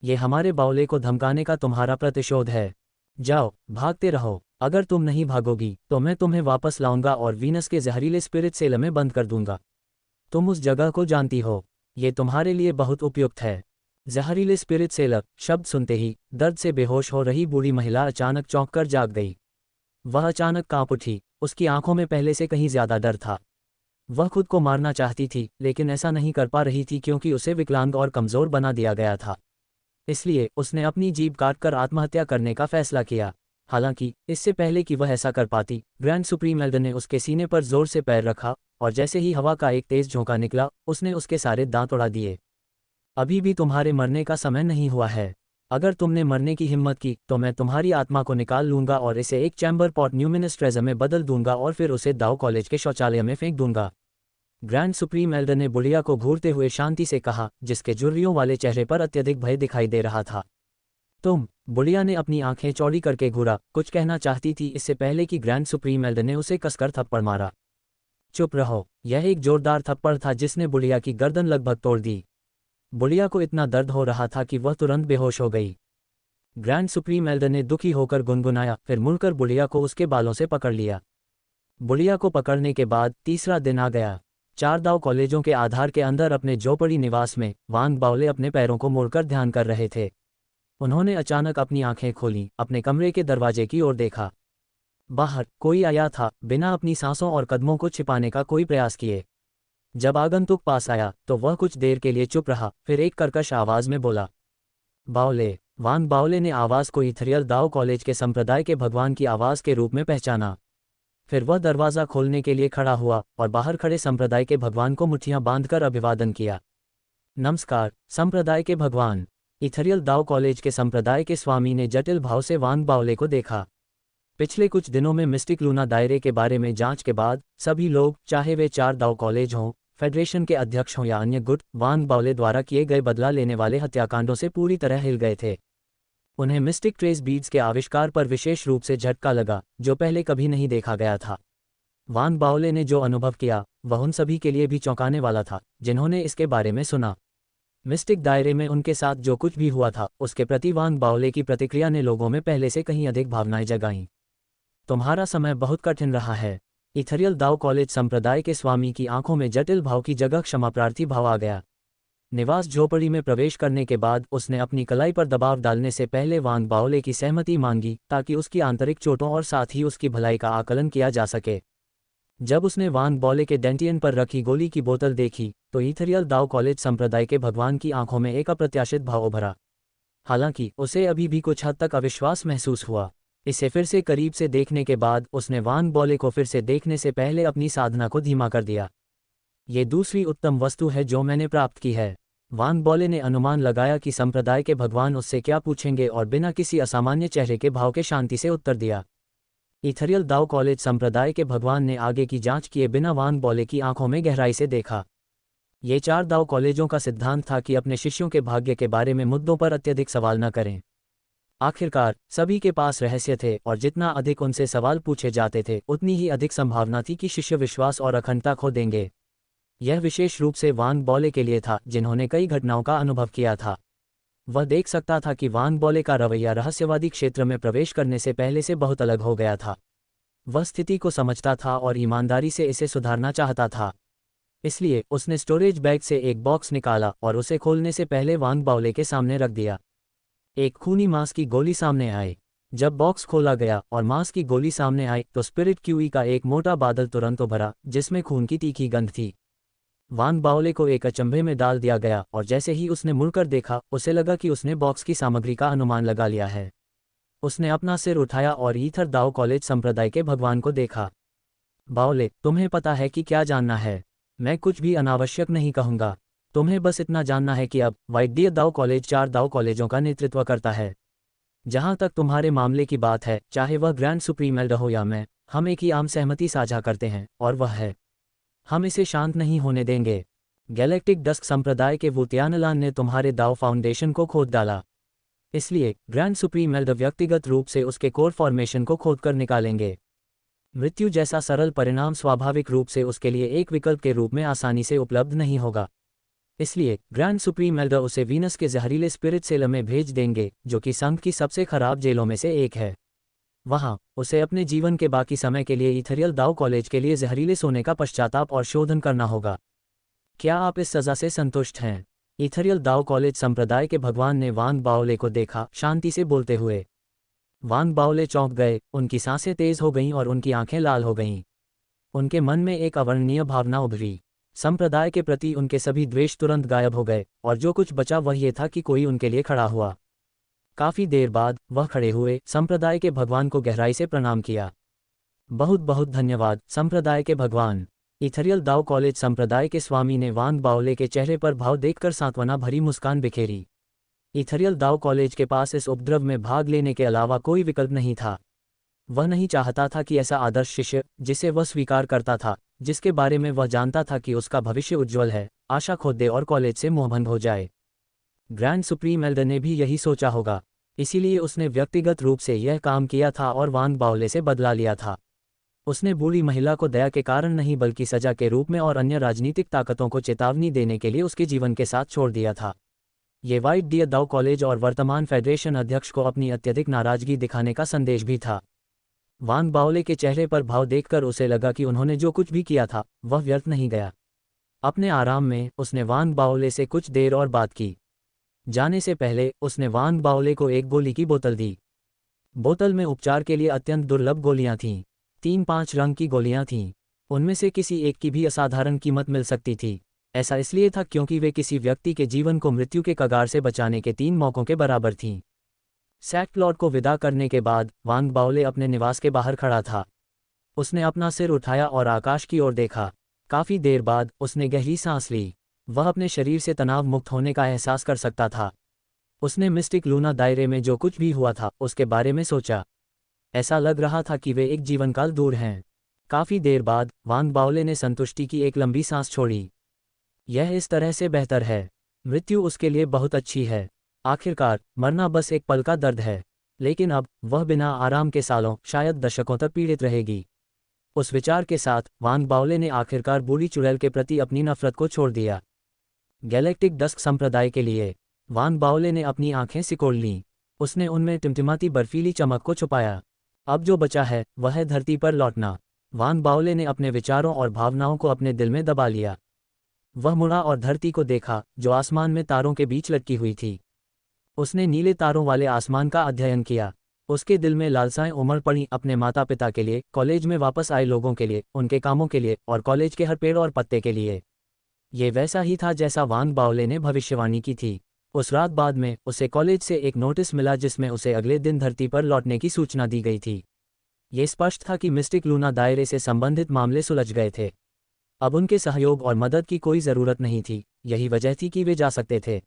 ये हमारे बाउले को धमकाने का तुम्हारा प्रतिशोध है। जाओ, भागते रहो। अगर तुम नहीं भागोगी तो मैं तुम्हें वापस लाऊंगा और वीनस के जहरीले स्पिरिट सेल में बंद कर दूंगा। तुम उस जगह को जानती हो, ये तुम्हारे लिए बहुत उपयुक्त है। जहरीले स्पिरिट सेलर शब्द सुनते ही दर्द से बेहोश हो रही बूढ़ी महिला अचानक चौंक कर जाग गई। वह अचानक कांप उठी, उसकी आंखों में पहले से कहीं ज्यादा डर था। वह खुद को मारना चाहती थी, लेकिन ऐसा नहीं कर पा रही थी क्योंकि उसे विकलांग और कमजोर बना दिया गया था। इसलिए उसने अपनी जीभ काटकर आत्महत्या करने का फैसला किया। हालांकि इससे पहले कि वह ऐसा कर पाती, ग्रैंड सुप्रीम एल्डर ने उसके सीने पर जोर से पैर रखा और जैसे ही हवा का एक तेज झोंका निकला, उसने उसके सारे दांत उड़ा दिए। अभी भी तुम्हारे मरने का समय नहीं हुआ है। अगर तुमने मरने की हिम्मत की तो मैं तुम्हारी आत्मा को निकाल लूंगा और इसे एक चैम्बर पॉट न्यूमिनस ट्रेजर में बदल दूंगा और फिर उसे दाओ कॉलेज के शौचालय में फेंक दूंगा। ग्रैंड सुप्रीम एल्डर ने बुढ़िया को घूरते हुए शांति से कहा, जिसके झुर्रियों वाले चेहरे पर अत्यधिक भय दिखाई दे रहा था। तुम। बुढ़िया ने अपनी आंखें चौड़ी करके घूरा, कुछ कहना चाहती थी इससे पहले कि ग्रैंड सुप्रीम एल्डर ने उसे कसकर थप्पड़ मारा। चुप रहो। यह एक जोरदार थप्पड़ था जिसने बुढ़िया की गर्दन लगभग तोड़ दी। बुढ़िया को इतना दर्द हो रहा था कि वह तुरंत बेहोश हो गई। ग्रैंड सुप्रीम एल्डर ने दुखी होकर गुनगुनाया, फिर मुड़कर बुढ़िया को उसके बालों से पकड़ लिया। बुढ़िया को पकड़ने के बाद तीसरा दिन आ गया। 4 दाव कॉलेजों के आधार के अंदर अपने झोपड़ी निवास में वांग बाओले अपने पैरों को मोड़कर ध्यान कर रहे थे। उन्होंने अचानक अपनी आंखें खोलीं, अपने कमरे के दरवाजे की ओर देखा। बाहर कोई आया था, बिना अपनी सांसों और कदमों को छिपाने का कोई प्रयास किए। जब आगंतुक पास आया तो वह कुछ देर के लिए चुप रहा, फिर एक कर्कश आवाज में बोला, बाओले। वांग बाओले ने आवाज को इथरियल दाओ कॉलेज के संप्रदाय के भगवान की आवाज के रूप में पहचाना। फिर वह दरवाजा खोलने के लिए खड़ा हुआ और बाहर खड़े संप्रदाय के भगवान को मुट्ठियां बांधकर अभिवादन किया। नमस्कार, संप्रदाय के भगवान। इथरियल दाओ कॉलेज के संप्रदाय के स्वामी ने जटिल भाव से वांग बाओले को देखा। पिछले कुछ दिनों में मिस्टिक लूना दायरे के बारे में जांच के बाद सभी लोग, चाहे वे 4 दाओ कॉलेज हों, फेडरेशन के अध्यक्ष हों या अन्य गुट, वांग बाओले द्वारा किए गए बदला लेने वाले हत्याकांडों से पूरी तरह हिल गए थे। उन्हें मिस्टिक ट्रेस बीड्स के आविष्कार पर विशेष रूप से झटका लगा, जो पहले कभी नहीं देखा गया था। वांग बाओले ने जो अनुभव किया वह उन सभी के लिए भी चौंकाने वाला था जिन्होंने इसके बारे में सुना। मिस्टिक दायरे में उनके साथ जो कुछ भी हुआ था उसके प्रति वांग बाओले की प्रतिक्रिया ने लोगों में पहले से कहीं अधिक भावनाएं जगाईं। तुम्हारा समय बहुत कठिन रहा है। इथरियल दाओ कॉलेज संप्रदाय के स्वामी की आंखों में जटिल भाव की जगह क्षमाप्रार्थी भाव आ गया। निवास झोपड़ी में प्रवेश करने के बाद उसने अपनी कलाई पर दबाव डालने से पहले वांग बाओले की सहमति मांगी ताकि उसकी आंतरिक चोटों और साथ ही उसकी भलाई का आकलन किया जा सके। जब उसने वांग बाओले के डेंटियन पर रखी गोली की बोतल देखी तो इथरियल दाओ कॉलेज संप्रदाय के भगवान की आंखों में एक अप्रत्याशित भाव उभरा। हालांकि उसे अभी भी कुछ हद तक अविश्वास महसूस हुआ। इसे फिर से करीब से देखने के बाद उसने वांग बाओले को फिर से देखने से पहले अपनी साधना को धीमा कर दिया। ये दूसरी उत्तम वस्तु है जो मैंने प्राप्त की है। वांग बाओले ने अनुमान लगाया कि संप्रदाय के भगवान उससे क्या पूछेंगे और बिना किसी असामान्य चेहरे के भाव के शांति से उत्तर दिया। इथरियल दाओ कॉलेज संप्रदाय के भगवान ने आगे की जांच किए बिना वांग बाओले की आंखों में गहराई से देखा। ये 4 दाओ कॉलेजों का सिद्धांत था कि अपने शिष्यों के भाग्य के बारे में मुद्दों पर अत्यधिक सवाल न करें। आखिरकार सभी के पास रहस्य थे और जितना अधिक उनसे सवाल पूछे जाते थे उतनी ही अधिक संभावना थी कि शिष्य विश्वास और अखंडता खो देंगे। यह विशेष रूप से वांग बाओले के लिए था जिन्होंने कई घटनाओं का अनुभव किया था। वह देख सकता था कि वांग बाओले का रवैया रहस्यवादी क्षेत्र में प्रवेश करने से पहले से बहुत अलग हो गया था। वह स्थिति को समझता था और ईमानदारी से इसे सुधारना चाहता था। इसलिए उसने स्टोरेज बैग से एक बॉक्स निकाला और उसे खोलने से पहले वांग बाओले के सामने रख दिया। एक खूनी मांस की गोली सामने आई। जब बॉक्स खोला गया और मांस की गोली सामने आई तो स्पिरिट क्यूई का एक मोटा बादल तुरंत उभरा जिसमें खून की तीखी गंध थी। वांग बाओले को एक अचंभे में डाल दिया गया और जैसे ही उसने मुड़कर देखा उसे लगा कि उसने बॉक्स की सामग्री का अनुमान लगा लिया है। उसने अपना सिर उठाया और ईथर दाओ कॉलेज संप्रदाय के भगवान को देखा। बाओले, तुम्हें पता है कि क्या जानना है। मैं कुछ भी अनावश्यक नहीं कहूँगा। तुम्हें बस इतना जानना है कि अब वाइडिया दाओ कॉलेज 4 दाओ कॉलेजों का नेतृत्व करता है। जहाँ तक तुम्हारे मामले की बात है, चाहे वह ग्रैंड सुप्रीम एल्डर हो या मैं, हम एक ही आम सहमति साझा करते हैं और वह है, हम इसे शांत नहीं होने देंगे। गैलेक्टिक डस्क संप्रदाय के वुतियानलान ने तुम्हारे दाओ फाउंडेशन को खोद डाला। इसलिए ग्रैंड सुप्रीम एल्डर व्यक्तिगत रूप से उसके कोर फॉर्मेशन को खोदकर निकालेंगे। मृत्यु जैसा सरल परिणाम स्वाभाविक रूप से उसके लिए एक विकल्प के रूप में आसानी से उपलब्ध नहीं होगा। इसलिए ग्रैंड सुप्रीम एल्डर उसे वीनस के जहरीले स्पिरिट सेल में भेज देंगे, जो कि संघ की सबसे खराब जेलों में से एक है। वहां उसे अपने जीवन के बाकी समय के लिए इथरियल दाओ कॉलेज के लिए जहरीले सोने का पश्चाताप और शोधन करना होगा। क्या आप इस सजा से संतुष्ट हैं? इथरियल दाओ कॉलेज संप्रदाय के भगवान ने वांग बाओले को देखा, शांति से बोलते हुए। वांग बाओले चौंक गए, उनकी सांसें तेज हो गईं और उनकी आंखें लाल हो गईं। उनके मन में एक अवर्णनीय भावना उभरी। संप्रदाय के प्रति उनके सभी द्वेष तुरंत गायब हो गए, और जो कुछ बचा वह ये था कि कोई उनके लिए खड़ा हुआ। काफी देर बाद वह खड़े हुए, संप्रदाय के भगवान को गहराई से प्रणाम किया। बहुत बहुत धन्यवाद संप्रदाय के भगवान। इथरियल दाओ कॉलेज संप्रदाय के स्वामी ने वांग बाओले के चेहरे पर भाव देखकर सांत्वना भरी मुस्कान बिखेरी। इथरियल दाओ कॉलेज के पास इस उपद्रव में भाग लेने के अलावा कोई विकल्प नहीं था। वह नहीं चाहता था कि ऐसा आदर्श शिष्य, जिसे वह स्वीकार करता था, जिसके बारे में वह जानता था कि उसका भविष्य उज्ज्वल है, आशा खो दे और कॉलेज से मोहभंग हो जाए। ग्रैंड सुप्रीम एल्डर ने भी यही सोचा होगा, इसीलिए उसने व्यक्तिगत रूप से यह काम किया था और वांग बाओले से बदला लिया था। उसने बूढ़ी महिला को दया के कारण नहीं बल्कि सजा के रूप में और अन्य राजनीतिक ताकतों को चेतावनी देने के लिए उसके जीवन के साथ छोड़ दिया था। ये वाइट डियर दाओ कॉलेज और वर्तमान फेडरेशन अध्यक्ष को अपनी अत्यधिक नाराजगी दिखाने का संदेश भी था। वांग बाओले के चेहरे पर भाव देखकर उसे लगा कि उन्होंने जो कुछ भी किया था वह व्यर्थ नहीं गया। अपने आराम में उसने वांग बाओले से कुछ देर और बात की। जाने से पहले उसने वांग बाओले को एक गोली की बोतल दी। बोतल में उपचार के लिए अत्यंत दुर्लभ गोलियां थीं। 3-5 रंग की गोलियां थीं। उनमें से किसी एक की भी असाधारण कीमत मिल सकती थी। ऐसा इसलिए था क्योंकि वे किसी व्यक्ति के जीवन को मृत्यु के कगार से बचाने के 3 मौकों के बराबर थीं। सैकलॉर्ड को विदा करने के बाद वांग बाओले अपने निवास के बाहर खड़ा था। उसने अपना सिर उठाया और आकाश की ओर देखा। काफी देर बाद उसने गहरी सांस ली। वह अपने शरीर से तनाव मुक्त होने का एहसास कर सकता था। उसने मिस्टिक लूना दायरे में जो कुछ भी हुआ था उसके बारे में सोचा। ऐसा लग रहा था कि वे एक जीवनकाल दूर हैं। काफी देर बाद वांग बाओले ने संतुष्टि की एक लंबी सांस छोड़ी। यह इस तरह से बेहतर है। मृत्यु उसके लिए बहुत अच्छी है। आखिरकार मरना बस एक पल का दर्द है, लेकिन अब वह बिना आराम के सालों, शायद दशकों तक पीड़ित रहेगी। उस विचार के साथ वांग बाओले ने आखिरकार बूढ़ी चुड़ैल के प्रति अपनी नफरत को छोड़ दिया। गैलेक्टिक डस्क संप्रदाय के लिए वांग बाओले ने अपनी आंखें सिकोड़ लीं। उसने उनमें टिमटिमाती बर्फीली चमक को छुपाया। अब जो बचा है वह है धरती पर लौटना। वांग बाओले ने अपने विचारों और भावनाओं को अपने दिल में दबा लिया। वह मुड़ा और धरती को देखा, जो आसमान में तारों के बीच लटकी हुई थी। उसने नीले तारों वाले आसमान का अध्ययन किया। उसके दिल में लालसाएं उमड़ पड़ी, अपने माता पिता के लिए, कॉलेज में वापस आए लोगों के लिए, उनके कामों के लिए और कॉलेज के हर पेड़ और पत्ते के लिए। ये वैसा ही था जैसा वांग बाओले ने भविष्यवाणी की थी। उस रात बाद में उसे कॉलेज से एक नोटिस मिला जिसमें उसे अगले दिन धरती पर लौटने की सूचना दी गई थी। ये स्पष्ट था कि मिस्टिक लूना दायरे से संबंधित मामले सुलझ गए थे। अब उनके सहयोग और मदद की कोई ज़रूरत नहीं थी। यही वजह थी कि वे जा सकते थे।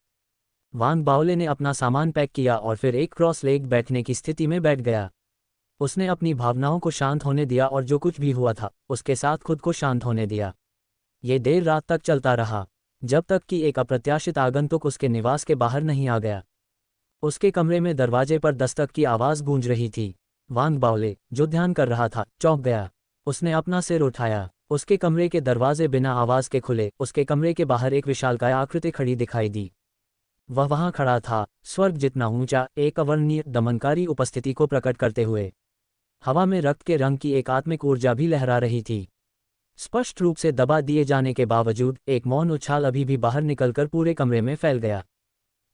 वांग बाओले ने अपना सामान पैक किया और फिर एक क्रॉस लेग बैठने की स्थिति में बैठ गया। उसने अपनी भावनाओं को शांत होने दिया और जो कुछ भी हुआ था उसके साथ खुद को शांत होने दिया। ये देर रात तक चलता रहा, जब तक कि एक अप्रत्याशित आगंतुक उसके निवास के बाहर नहीं आ गया। उसके कमरे में दरवाजे पर दस्तक की आवाज़ गूंज रही थी। वांग बाओले, जो ध्यान कर रहा था, चौंक गया। उसने अपना सिर उठाया। उसके कमरे के दरवाजे बिना आवाज़ के खुले। उसके कमरे के बाहर एक विशालकाय आकृति खड़ी दिखाई दी। वह वहां खड़ा था, स्वर्ग जितना ऊंचा, एक अवर्णनीय, दमनकारी उपस्थिति को प्रकट करते हुए। हवा में रक्त के रंग की एक आत्मिक ऊर्जा भी लहरा रही थी। स्पष्ट रूप से दबा दिए जाने के बावजूद एक मौन उछाल अभी भी बाहर निकलकर पूरे कमरे में फैल गया।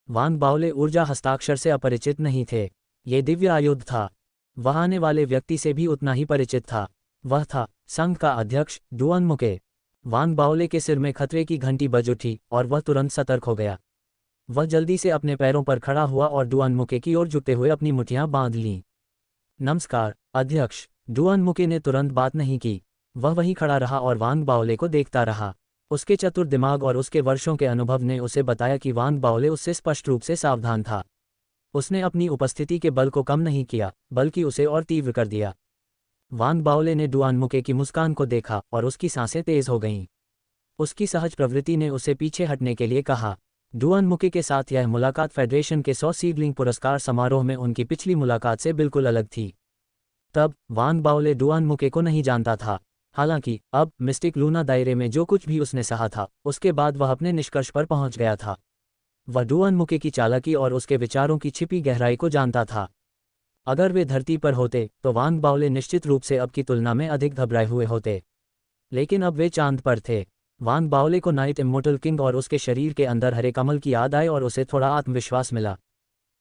वांग बाओले ऊर्जा हस्ताक्षर से अपरिचित नहीं थे। ये दिव्य आयुध था। वह आने वाले व्यक्ति से भी उतना ही परिचित था। वह था संघ का अध्यक्ष डुआन मुके। वांग बाओले के सिर में खतरे की घंटी बज उठी और वह तुरंत सतर्क हो गया। वह जल्दी से अपने पैरों पर खड़ा हुआ और डुआन मुके की ओर झुकते हुए अपनी मुठ्ठियां बांध लीं। नमस्कार अध्यक्ष। डुआन मुके ने तुरंत बात नहीं की। वह वहीं खड़ा रहा और वांग बाओले को देखता रहा। उसके चतुर दिमाग और उसके वर्षों के अनुभव ने उसे बताया कि वांग बाओले उससे स्पष्ट रूप से सावधान था। उसने अपनी उपस्थिति के बल को कम नहीं किया, बल्कि उसे और तीव्र कर दिया। वांग बाओले ने डुआन मुके की मुस्कान को देखा और उसकी सांसें तेज हो गईं। उसकी सहज प्रवृत्ति ने उसे पीछे हटने के लिए कहा। डुआन मुके के साथ यह मुलाकात फेडरेशन के 100 सीडलिंग पुरस्कार समारोह में उनकी पिछली मुलाकात से बिल्कुल अलग थी। तब वांग बाओले डुआन मुके को नहीं जानता था। हालांकि अब मिस्टिक लूना दायरे में जो कुछ भी उसने सहा था, उसके बाद वह अपने निष्कर्ष पर पहुंच गया था। वह डुआन मुके की चालाकी और उसके विचारों की छिपी गहराई को जानता था। अगर वे धरती पर होते तो वांग बाओले निश्चित रूप से अब की तुलना में अधिक घबराए हुए होते। लेकिन अब वे चांद पर थे। वांग बाओले को नाइट इमोर्टल किंग और उसके शरीर के अंदर हरे कमल की याद आई और उसे थोड़ा आत्मविश्वास मिला।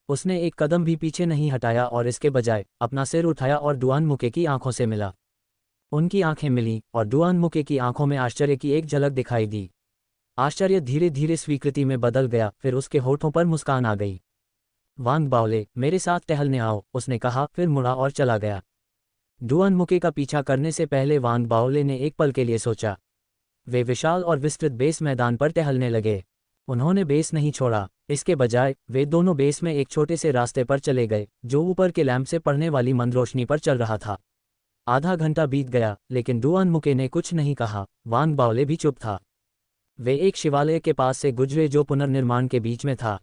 उसने एक कदम भी पीछे नहीं हटाया और इसके बजाय अपना सिर उठाया और डुआन मुके की आंखों से मिला। उनकी आंखें मिलीं और डुआन मुके की आंखों में आश्चर्य की एक झलक दिखाई दी। आश्चर्य धीरे धीरे स्वीकृति में बदल गया, फिर उसके होठों पर मुस्कान आ गई। वांग बाओले, मेरे साथ टहलने आओ, उसने कहा, फिर मुड़ा और चला गया। डुआन मुके का पीछा करने से पहले वांग बाओले ने एक पल के लिए सोचा। वे विशाल और विस्तृत बेस मैदान पर टहलने लगे। उन्होंने बेस नहीं छोड़ा, इसके बजाय वे दोनों बेस में एक छोटे से रास्ते पर चले गए जो ऊपर के लैंप से पड़ने वाली मंद रोशनी पर चल रहा था। आधा घंटा बीत गया, लेकिन डुआन मुके ने कुछ नहीं कहा। वांग बाओले भी चुप था। वे एक शिवालय के पास से गुजरे जो पुनर्निर्माण के बीच में था।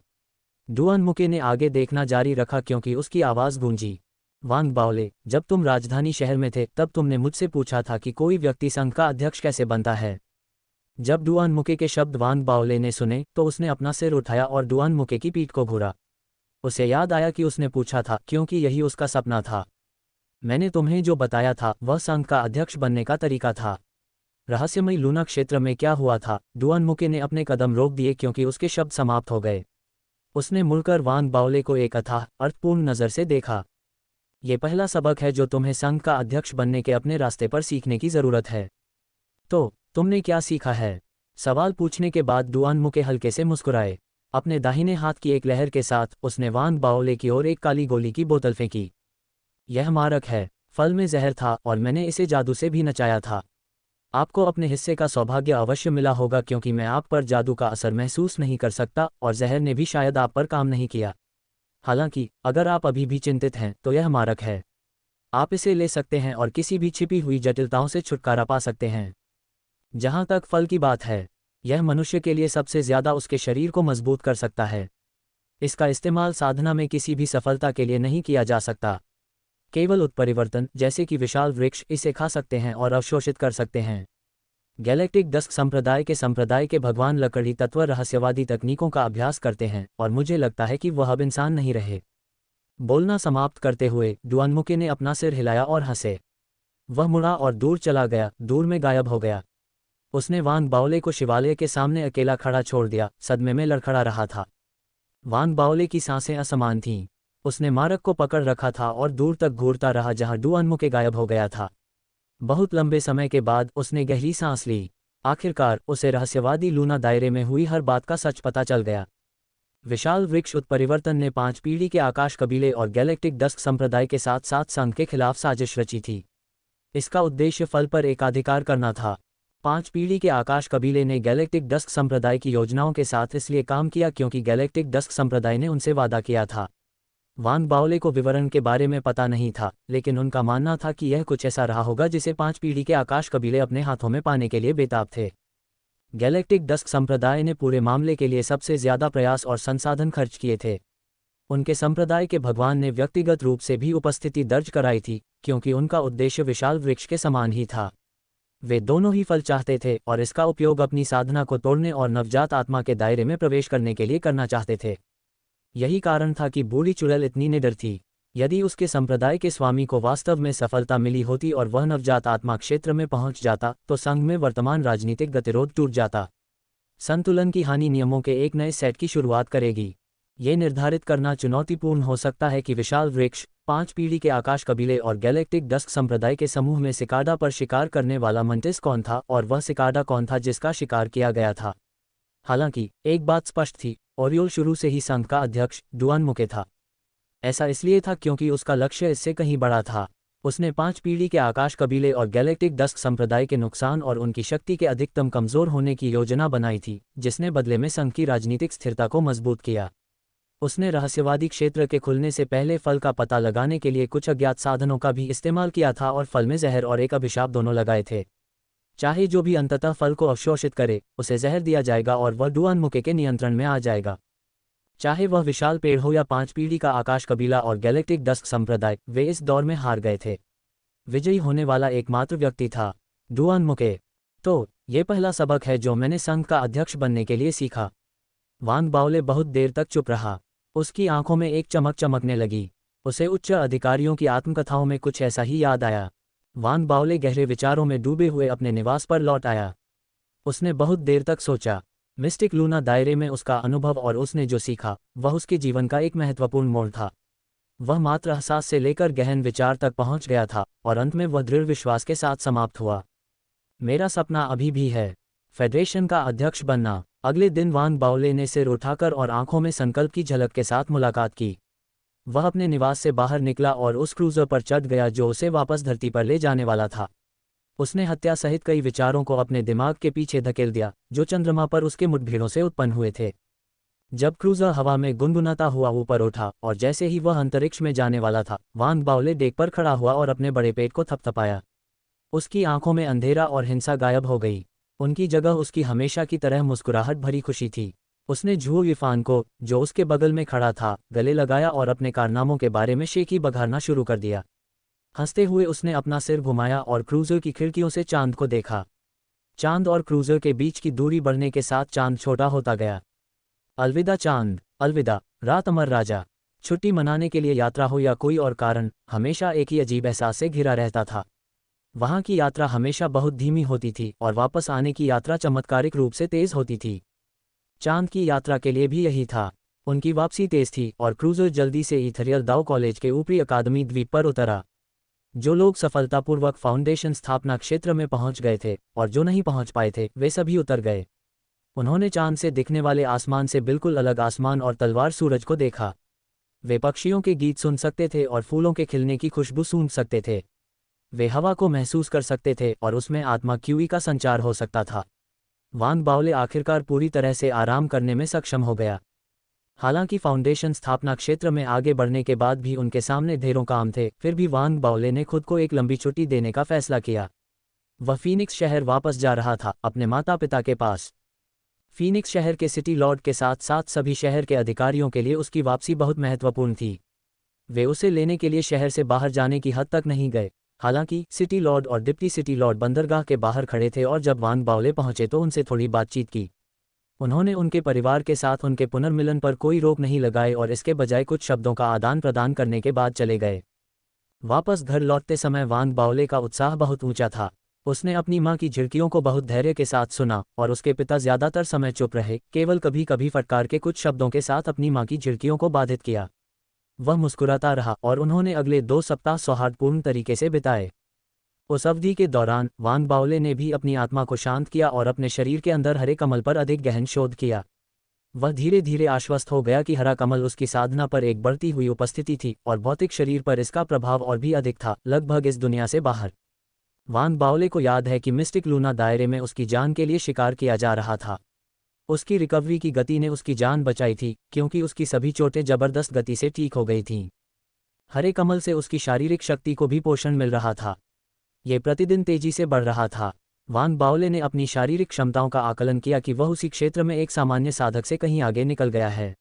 डुआन मुके ने आगे देखना जारी रखा क्योंकि उसकी आवाज़ गूंजी। वांग बाओले, जब तुम राजधानी शहर में थे तब तुमने मुझसे पूछा था कि कोई व्यक्ति संघ का अध्यक्ष कैसे बनता है। जब डुआन मुके के शब्द वांग बाओले ने सुने तो उसने अपना सिर उठाया और डुआन मुके की पीठ को घूरा। उसे याद आया कि उसने पूछा था, क्योंकि यही उसका सपना था। मैंने तुम्हें जो बताया था वह संघ का अध्यक्ष बनने का तरीका था। रहस्यमयी लूना क्षेत्र में क्या हुआ था? डुआन मुके ने अपने कदम रोक दिए क्योंकि उसके शब्द समाप्त हो गए। उसने मुड़कर वांग बाओले को एक अथाह अर्थपूर्ण नज़र से देखा। ये पहला सबक है जो तुम्हें संघ का अध्यक्ष बनने के अपने रास्ते पर सीखने की ज़रूरत है। तो तुमने क्या सीखा है? सवाल पूछने के बाद डुआन मुके हल्के से मुस्कुराए। अपने दाहिने हाथ की एक लहर के साथ उसने वांग बाओले की ओर एक काली गोली की बोतल फेंकी। यह मारक है। फल में जहर था और मैंने इसे जादू से भी नचाया था। आपको अपने हिस्से का सौभाग्य अवश्य मिला होगा क्योंकि मैं आप पर जादू का असर महसूस नहीं कर सकता और जहर ने भी शायद आप पर काम नहीं किया। हालांकि अगर आप अभी भी चिंतित हैं तो यह मारक है। आप इसे ले सकते हैं और किसी भी छिपी हुई जटिलताओं से छुटकारा पा सकते हैं। जहां तक फल की बात है, यह मनुष्य के लिए सबसे ज़्यादा उसके शरीर को मजबूत कर सकता है। इसका इस्तेमाल साधना में किसी भी सफलता के लिए नहीं किया जा सकता। केवल उत्परिवर्तन जैसे कि विशाल वृक्ष इसे खा सकते हैं और अवशोषित कर सकते हैं। गैलेक्टिक डस्क संप्रदाय के भगवान लकड़ी तत्व रहस्यवादी तकनीकों का अभ्यास करते हैं और मुझे लगता है कि वह अब इंसान नहीं रहे। बोलना समाप्त करते हुए डुआन मुके ने अपना सिर हिलाया और हंसे। वह मुड़ा और दूर चला गया, दूर में गायब हो गया। उसने वांग बाओले को शिवालय के सामने अकेला खड़ा छोड़ दिया, सदमे में लड़खड़ा रहा था। वांग बाओले की सांसें असमान थीं। उसने मारक को पकड़ रखा था और दूर तक घूरता रहा जहां डुआन मुके गायब हो गया था। बहुत लंबे समय के बाद उसने गहरी सांस ली। आखिरकार उसे रहस्यवादी लूना दायरे में हुई हर बात का सच पता चल गया। विशाल वृक्ष उत्परिवर्तन ने 5 पीढ़ी के आकाश कबीले और गैलेक्टिक डस्क संप्रदाय के साथ साथ संघ के खिलाफ साजिश रची थी। इसका उद्देश्य फल पर एकाधिकार करना था। 5 पीढ़ी के आकाश कबीले ने गैलेक्टिक डस्क संप्रदाय की योजनाओं के साथ इसलिए काम किया क्योंकि गैलेक्टिक डस्क संप्रदाय ने उनसे वादा किया था। वांग बाओले को विवरण के बारे में पता नहीं था, लेकिन उनका मानना था कि यह कुछ ऐसा रहा होगा जिसे 5 पीढ़ी के आकाश कबीले अपने हाथों में पाने के लिए बेताब थे। गैलेक्टिक डस्क संप्रदाय ने पूरे मामले के लिए सबसे ज्यादा प्रयास और संसाधन खर्च किए थे। उनके संप्रदाय के भगवान ने व्यक्तिगत रूप से भी उपस्थिति दर्ज कराई थी क्योंकि उनका उद्देश्य विशाल वृक्ष के समान ही था। वे दोनों ही फल चाहते थे और इसका उपयोग अपनी साधना को तोड़ने और नवजात आत्मा के दायरे में प्रवेश करने के लिए करना चाहते थे। यही कारण था कि बूढ़ी चुड़ैल इतनी निडर थी। यदि उसके संप्रदाय के स्वामी को वास्तव में सफलता मिली होती और वह नवजात आत्मा क्षेत्र में पहुंच जाता तो संघ में वर्तमान राजनीतिक गतिरोध टूट जाता। संतुलन की हानि नियमों के एक नए सेट की शुरुआत करेगी। ये निर्धारित करना चुनौतीपूर्ण हो सकता है कि विशाल वृक्ष, 5 पीढ़ी के आकाश कबीले और गैलेक्टिक डस्क संप्रदाय के समूह में सिकाडा पर शिकार करने वाला मंटिस कौन था और वह सिकाडा कौन था जिसका शिकार किया गया था। हालांकि एक बात स्पष्ट थी, ओरियोल शुरू से ही संघ का अध्यक्ष डुआन मुके था। ऐसा इसलिए था क्योंकि उसका लक्ष्य इससे कहीं बड़ा था। उसने 5 पीढ़ी के आकाश कबीले और गैलेक्टिक डस्क संप्रदाय के नुकसान और उनकी शक्ति के अधिकतम कमजोर होने की योजना बनाई थी, जिसने बदले में संघ की राजनीतिक स्थिरता को मजबूत किया। उसने रहस्यवादी क्षेत्र के खुलने से पहले फल का पता लगाने के लिए कुछ अज्ञात साधनों का भी इस्तेमाल किया था और फल में जहर और एक अभिशाप दोनों लगाए थे। चाहे जो भी अंततः फल को अवशोषित करे, उसे जहर दिया जाएगा और वह डुआन मुके के नियंत्रण में आ जाएगा। चाहे वह विशाल पेड़ हो या 5 पीढ़ी का आकाश कबीला और गैलेक्टिक डस्क संप्रदाय, वे इस दौर में हार गए थे। विजयी होने वाला एकमात्र व्यक्ति था डुआन मुके। तो ये पहला सबक है जो मैंने संघ का अध्यक्ष बनने के लिए सीखा। वांग बाओले बहुत देर तक चुप रहा। उसकी आंखों में एक चमक चमकने लगी। उसे उच्च अधिकारियों की आत्मकथाओं में कुछ ऐसा ही याद आया। वांग बाओले गहरे विचारों में डूबे हुए अपने निवास पर लौट आया। उसने बहुत देर तक सोचा। मिस्टिक लूना दायरे में उसका अनुभव और उसने जो सीखा वह उसके जीवन का एक महत्वपूर्ण मोड़ था। वह मात्र एहसास से लेकर गहन विचार तक पहुंच गया था और अंत में वह दृढ़ विश्वास के साथ समाप्त हुआ। मेरा सपना अभी भी है फेडरेशन का अध्यक्ष बनना। अगले दिन वान बाओले ने सिर उठाकर और आंखों में संकल्प की झलक के साथ मुलाकात की। वह अपने निवास से बाहर निकला और उस क्रूजर पर चढ़ गया जो उसे वापस धरती पर ले जाने वाला था। उसने हत्या सहित कई विचारों को अपने दिमाग के पीछे धकेल दिया जो चंद्रमा पर उसके मुठभेड़ों से उत्पन्न हुए थे। जब क्रूजर हवा में गुनगुनाता हुआ ऊपर उठा और जैसे ही वह अंतरिक्ष में जाने वाला था, वान बाओले डेक पर खड़ा हुआ और अपने बड़े पेट को थपथपाया। उसकी आंखों में अंधेरा और हिंसा गायब हो गई। उनकी जगह उसकी हमेशा की तरह मुस्कुराहट भरी खुशी थी। उसने झू इरफान को, जो उसके बगल में खड़ा था, गले लगाया और अपने कारनामों के बारे में शेखी बघारना शुरू कर दिया। हंसते हुए उसने अपना सिर घुमाया और क्रूजर की खिड़कियों से चांद को देखा। चांद और क्रूजर के बीच की दूरी बढ़ने के साथ चांद छोटा होता गया। अलविदा चांद, अलविदा रात अमर राजा। छुट्टी मनाने के लिए यात्रा हो या कोई और कारण, हमेशा एक ही अजीब एहसास से घिरा रहता था। वहां की यात्रा हमेशा बहुत धीमी होती थी और वापस आने की यात्रा चमत्कारिक रूप से तेज होती थी। चांद की यात्रा के लिए भी यही था। उनकी वापसी तेज थी और क्रूजर जल्दी से इथरियल दाओ कॉलेज के ऊपरी अकादमी द्वीप पर उतरा। जो लोग सफलतापूर्वक फाउंडेशन स्थापना क्षेत्र में पहुंच गए थे और जो नहीं पहुंच पाए थे वे सभी उतर गए। उन्होंने चांद से दिखने वाले आसमान से बिल्कुल अलग आसमान और तलवार सूरज को देखा। वे पक्षियों के गीत सुन सकते थे और फूलों के खिलने की खुशबू सूंघ सकते थे। वे हवा को महसूस कर सकते थे और उसमें आत्मा क्यूई का संचार हो सकता था। वान बाओले आखिरकार पूरी तरह से आराम करने में सक्षम हो गया। हालांकि फाउंडेशन स्थापना क्षेत्र में आगे बढ़ने के बाद भी उनके सामने ढेरों काम थे, फिर भी वान बाओले ने खुद को एक लंबी छुट्टी देने का फैसला किया। वह फीनिक्स शहर वापस जा रहा था, अपने माता पिता के पास। फीनिक्स शहर के सिटी लॉर्ड के साथ साथ सभी शहर के अधिकारियों के लिए उसकी वापसी बहुत महत्वपूर्ण थी। वे उसे लेने के लिए शहर से बाहर जाने की हद तक नहीं गए। हालांकि सिटी लॉर्ड और डिप्टी सिटी लॉर्ड बंदरगाह के बाहर खड़े थे और जब वान बाओले पहुंचे तो उनसे थोड़ी बातचीत की। उन्होंने उनके परिवार के साथ उनके पुनर्मिलन पर कोई रोक नहीं लगाई और इसके बजाय कुछ शब्दों का आदान प्रदान करने के बाद चले गए। वापस घर लौटते समय वान बाओले का उत्साह बहुत ऊंचा था। उसने अपनी मां की झिड़कियों को बहुत धैर्य के साथ सुना और उसके पिता ज्यादातर समय चुप रहे, केवल कभी कभी फटकार के कुछ शब्दों के साथ अपनी मां की झिड़कियों को बाधित किया। वह मुस्कुराता रहा और उन्होंने अगले 2 सप्ताह सौहार्दपूर्ण तरीके से बिताए। उस अवधि के दौरान वान बाओले ने भी अपनी आत्मा को शांत किया और अपने शरीर के अंदर हरे कमल पर अधिक गहन शोध किया। वह धीरे धीरे आश्वस्त हो गया कि हरा कमल उसकी साधना पर एक बढ़ती हुई उपस्थिति थी और भौतिक शरीर पर इसका प्रभाव और भी अधिक था, लगभग इस दुनिया से बाहर। वान बाओले को याद है कि मिस्टिक लूना दायरे में उसकी जान के लिए शिकार किया जा रहा था। उसकी रिकवरी की गति ने उसकी जान बचाई थी क्योंकि उसकी सभी चोटें जबरदस्त गति से ठीक हो गई थीं। हरे कमल से उसकी शारीरिक शक्ति को भी पोषण मिल रहा था। ये प्रतिदिन तेजी से बढ़ रहा था। वान बाओले ने अपनी शारीरिक क्षमताओं का आकलन किया कि वह उसी क्षेत्र में एक सामान्य साधक से कहीं आगे निकल गया है।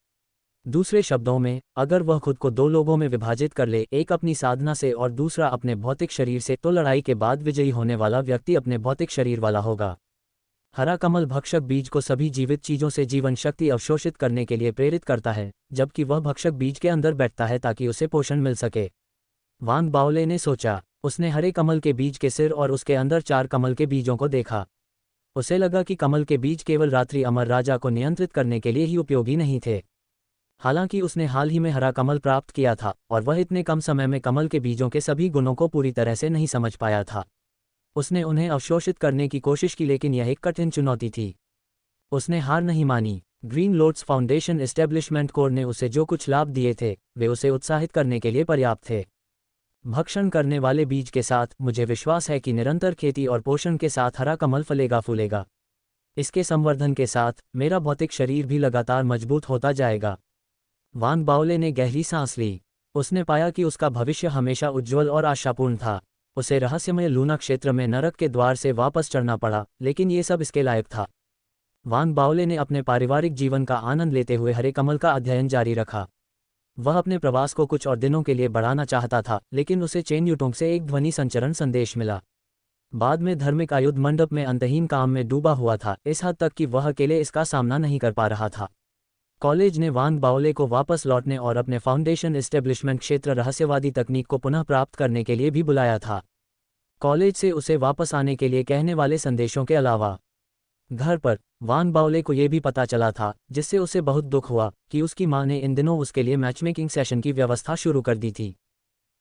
दूसरे शब्दों में, अगर वह खुद को 2 लोगों में विभाजित कर ले, एक अपनी साधना से और दूसरा अपने भौतिक शरीर से, तो लड़ाई के बाद विजयी होने वाला व्यक्ति अपने भौतिक शरीर वाला होगा। हरा कमल भक्षक बीज को सभी जीवित चीजों से जीवन शक्ति अवशोषित करने के लिए प्रेरित करता है, जबकि वह भक्षक बीज के अंदर बैठता है ताकि उसे पोषण मिल सके। वान बाओले ने सोचा। उसने हरे कमल के बीज के सिर और उसके अंदर 4 कमल के बीजों को देखा। उसे लगा कि कमल के बीज केवल रात्रि अमर राजा को नियंत्रित करने के लिए ही उपयोगी नहीं थे। हालांकि उसने हाल ही में हरा कमल प्राप्त किया था और वह इतने कम समय में कमल के बीजों के सभी गुणों को पूरी तरह से नहीं समझ पाया था। उसने उन्हें अवशोषित करने की कोशिश की, लेकिन यह एक कठिन चुनौती थी। उसने हार नहीं मानी। Green loads foundation establishment core ने उसे जो कुछ लाभ दिए थे वे उसे उत्साहित करने के लिए पर्याप्त थे। भक्षण करने वाले बीज के साथ, मुझे विश्वास है कि निरंतर खेती और पोषण के साथ हरा कमल फलेगा फूलेगा। इसके संवर्धन के साथ मेरा भौतिक शरीर भी लगातार मजबूत होता जाएगा। वान बाओले ने गहरी सांस ली। उसने पाया कि उसका भविष्य हमेशा उज्ज्वल और आशापूर्ण था। उसे रहस्यमय लूना क्षेत्र में नरक के द्वार से वापस चढ़ना पड़ा, लेकिन ये सब इसके लायक था। वान बाओले ने अपने पारिवारिक जीवन का आनंद लेते हुए हरे कमल का अध्ययन जारी रखा। वह अपने प्रवास को कुछ और दिनों के लिए बढ़ाना चाहता था, लेकिन उसे चेन यूटोंग से एक ध्वनि संचरण संदेश मिला। बाद में धार्मिक आयुध मंडप में अंतहीन काम में डूबा हुआ था, इस हद तक कि वह अकेले इसका सामना नहीं कर पा रहा था। कॉलेज ने वान बाओले को वापस लौटने और अपने फाउंडेशन एस्टेब्लिशमेंट क्षेत्र रहस्यवादी तकनीक को पुनः प्राप्त करने के लिए भी बुलाया था। कॉलेज से उसे वापस आने के लिए कहने वाले संदेशों के अलावा घर पर वान बाओले को यह भी पता चला था, जिससे उसे बहुत दुख हुआ, कि उसकी मां ने इन दिनों उसके लिए मैचमेकिंग सेशन की व्यवस्था शुरू कर दी थी।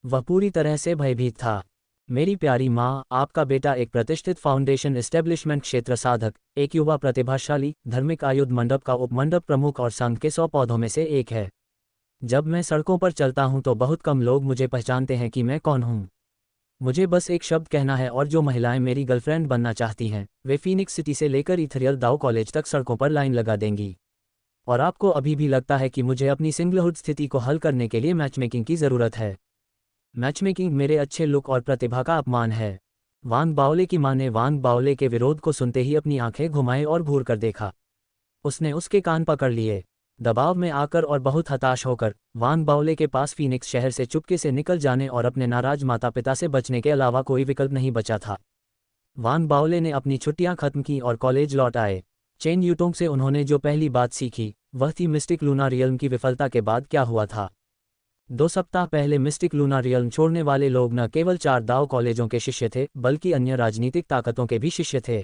वह पूरी तरह से भयभीत था। मेरी प्यारी माँ, आपका बेटा एक प्रतिष्ठित फाउंडेशन एस्टेब्लिशमेंट क्षेत्र साधक, एक युवा प्रतिभाशाली, धार्मिक आयुध मंडप का उपमंडप प्रमुख और संघ के 100 पौधों में से एक है। जब मैं सड़कों पर चलता हूँ तो बहुत कम लोग मुझे पहचानते हैं कि मैं कौन हूँ। मुझे बस एक शब्द कहना है और जो महिलाएं मेरी गर्लफ्रेंड बनना चाहती हैं, वे फीनिक्स सिटी से लेकर इथरियल दाओ कॉलेज तक सड़कों पर लाइन लगा देंगी। और आपको अभी भी लगता है कि मुझे अपनी सिंगलहुड स्थिति को हल करने के लिए मैचमेकिंग की ज़रूरत है। मैचमेकिंग मेरे अच्छे लुक और प्रतिभा का अपमान है। वान बाओले की मां ने वान बाओले के विरोध को सुनते ही अपनी आंखें घुमाए और घूर कर देखा। उसने उसके कान पकड़ लिए। दबाव में आकर और बहुत हताश होकर वान बाओले के पास फीनिक्स शहर से चुपके से निकल जाने और अपने नाराज माता पिता से बचने के अलावा कोई विकल्प नहीं बचा था। वान बाओले ने अपनी छुट्टियां खत्म की और कॉलेज लौट आए। चेन यूटोंग से उन्होंने जो पहली बात सीखी वह थी मिस्टिक लूना रियल्म की विफलता के बाद क्या हुआ था। 2 सप्ताह पहले मिस्टिक लूना रियल्म छोड़ने वाले लोग न केवल 4 दाओ कॉलेजों के शिष्य थे, बल्कि अन्य राजनीतिक ताकतों के भी शिष्य थे।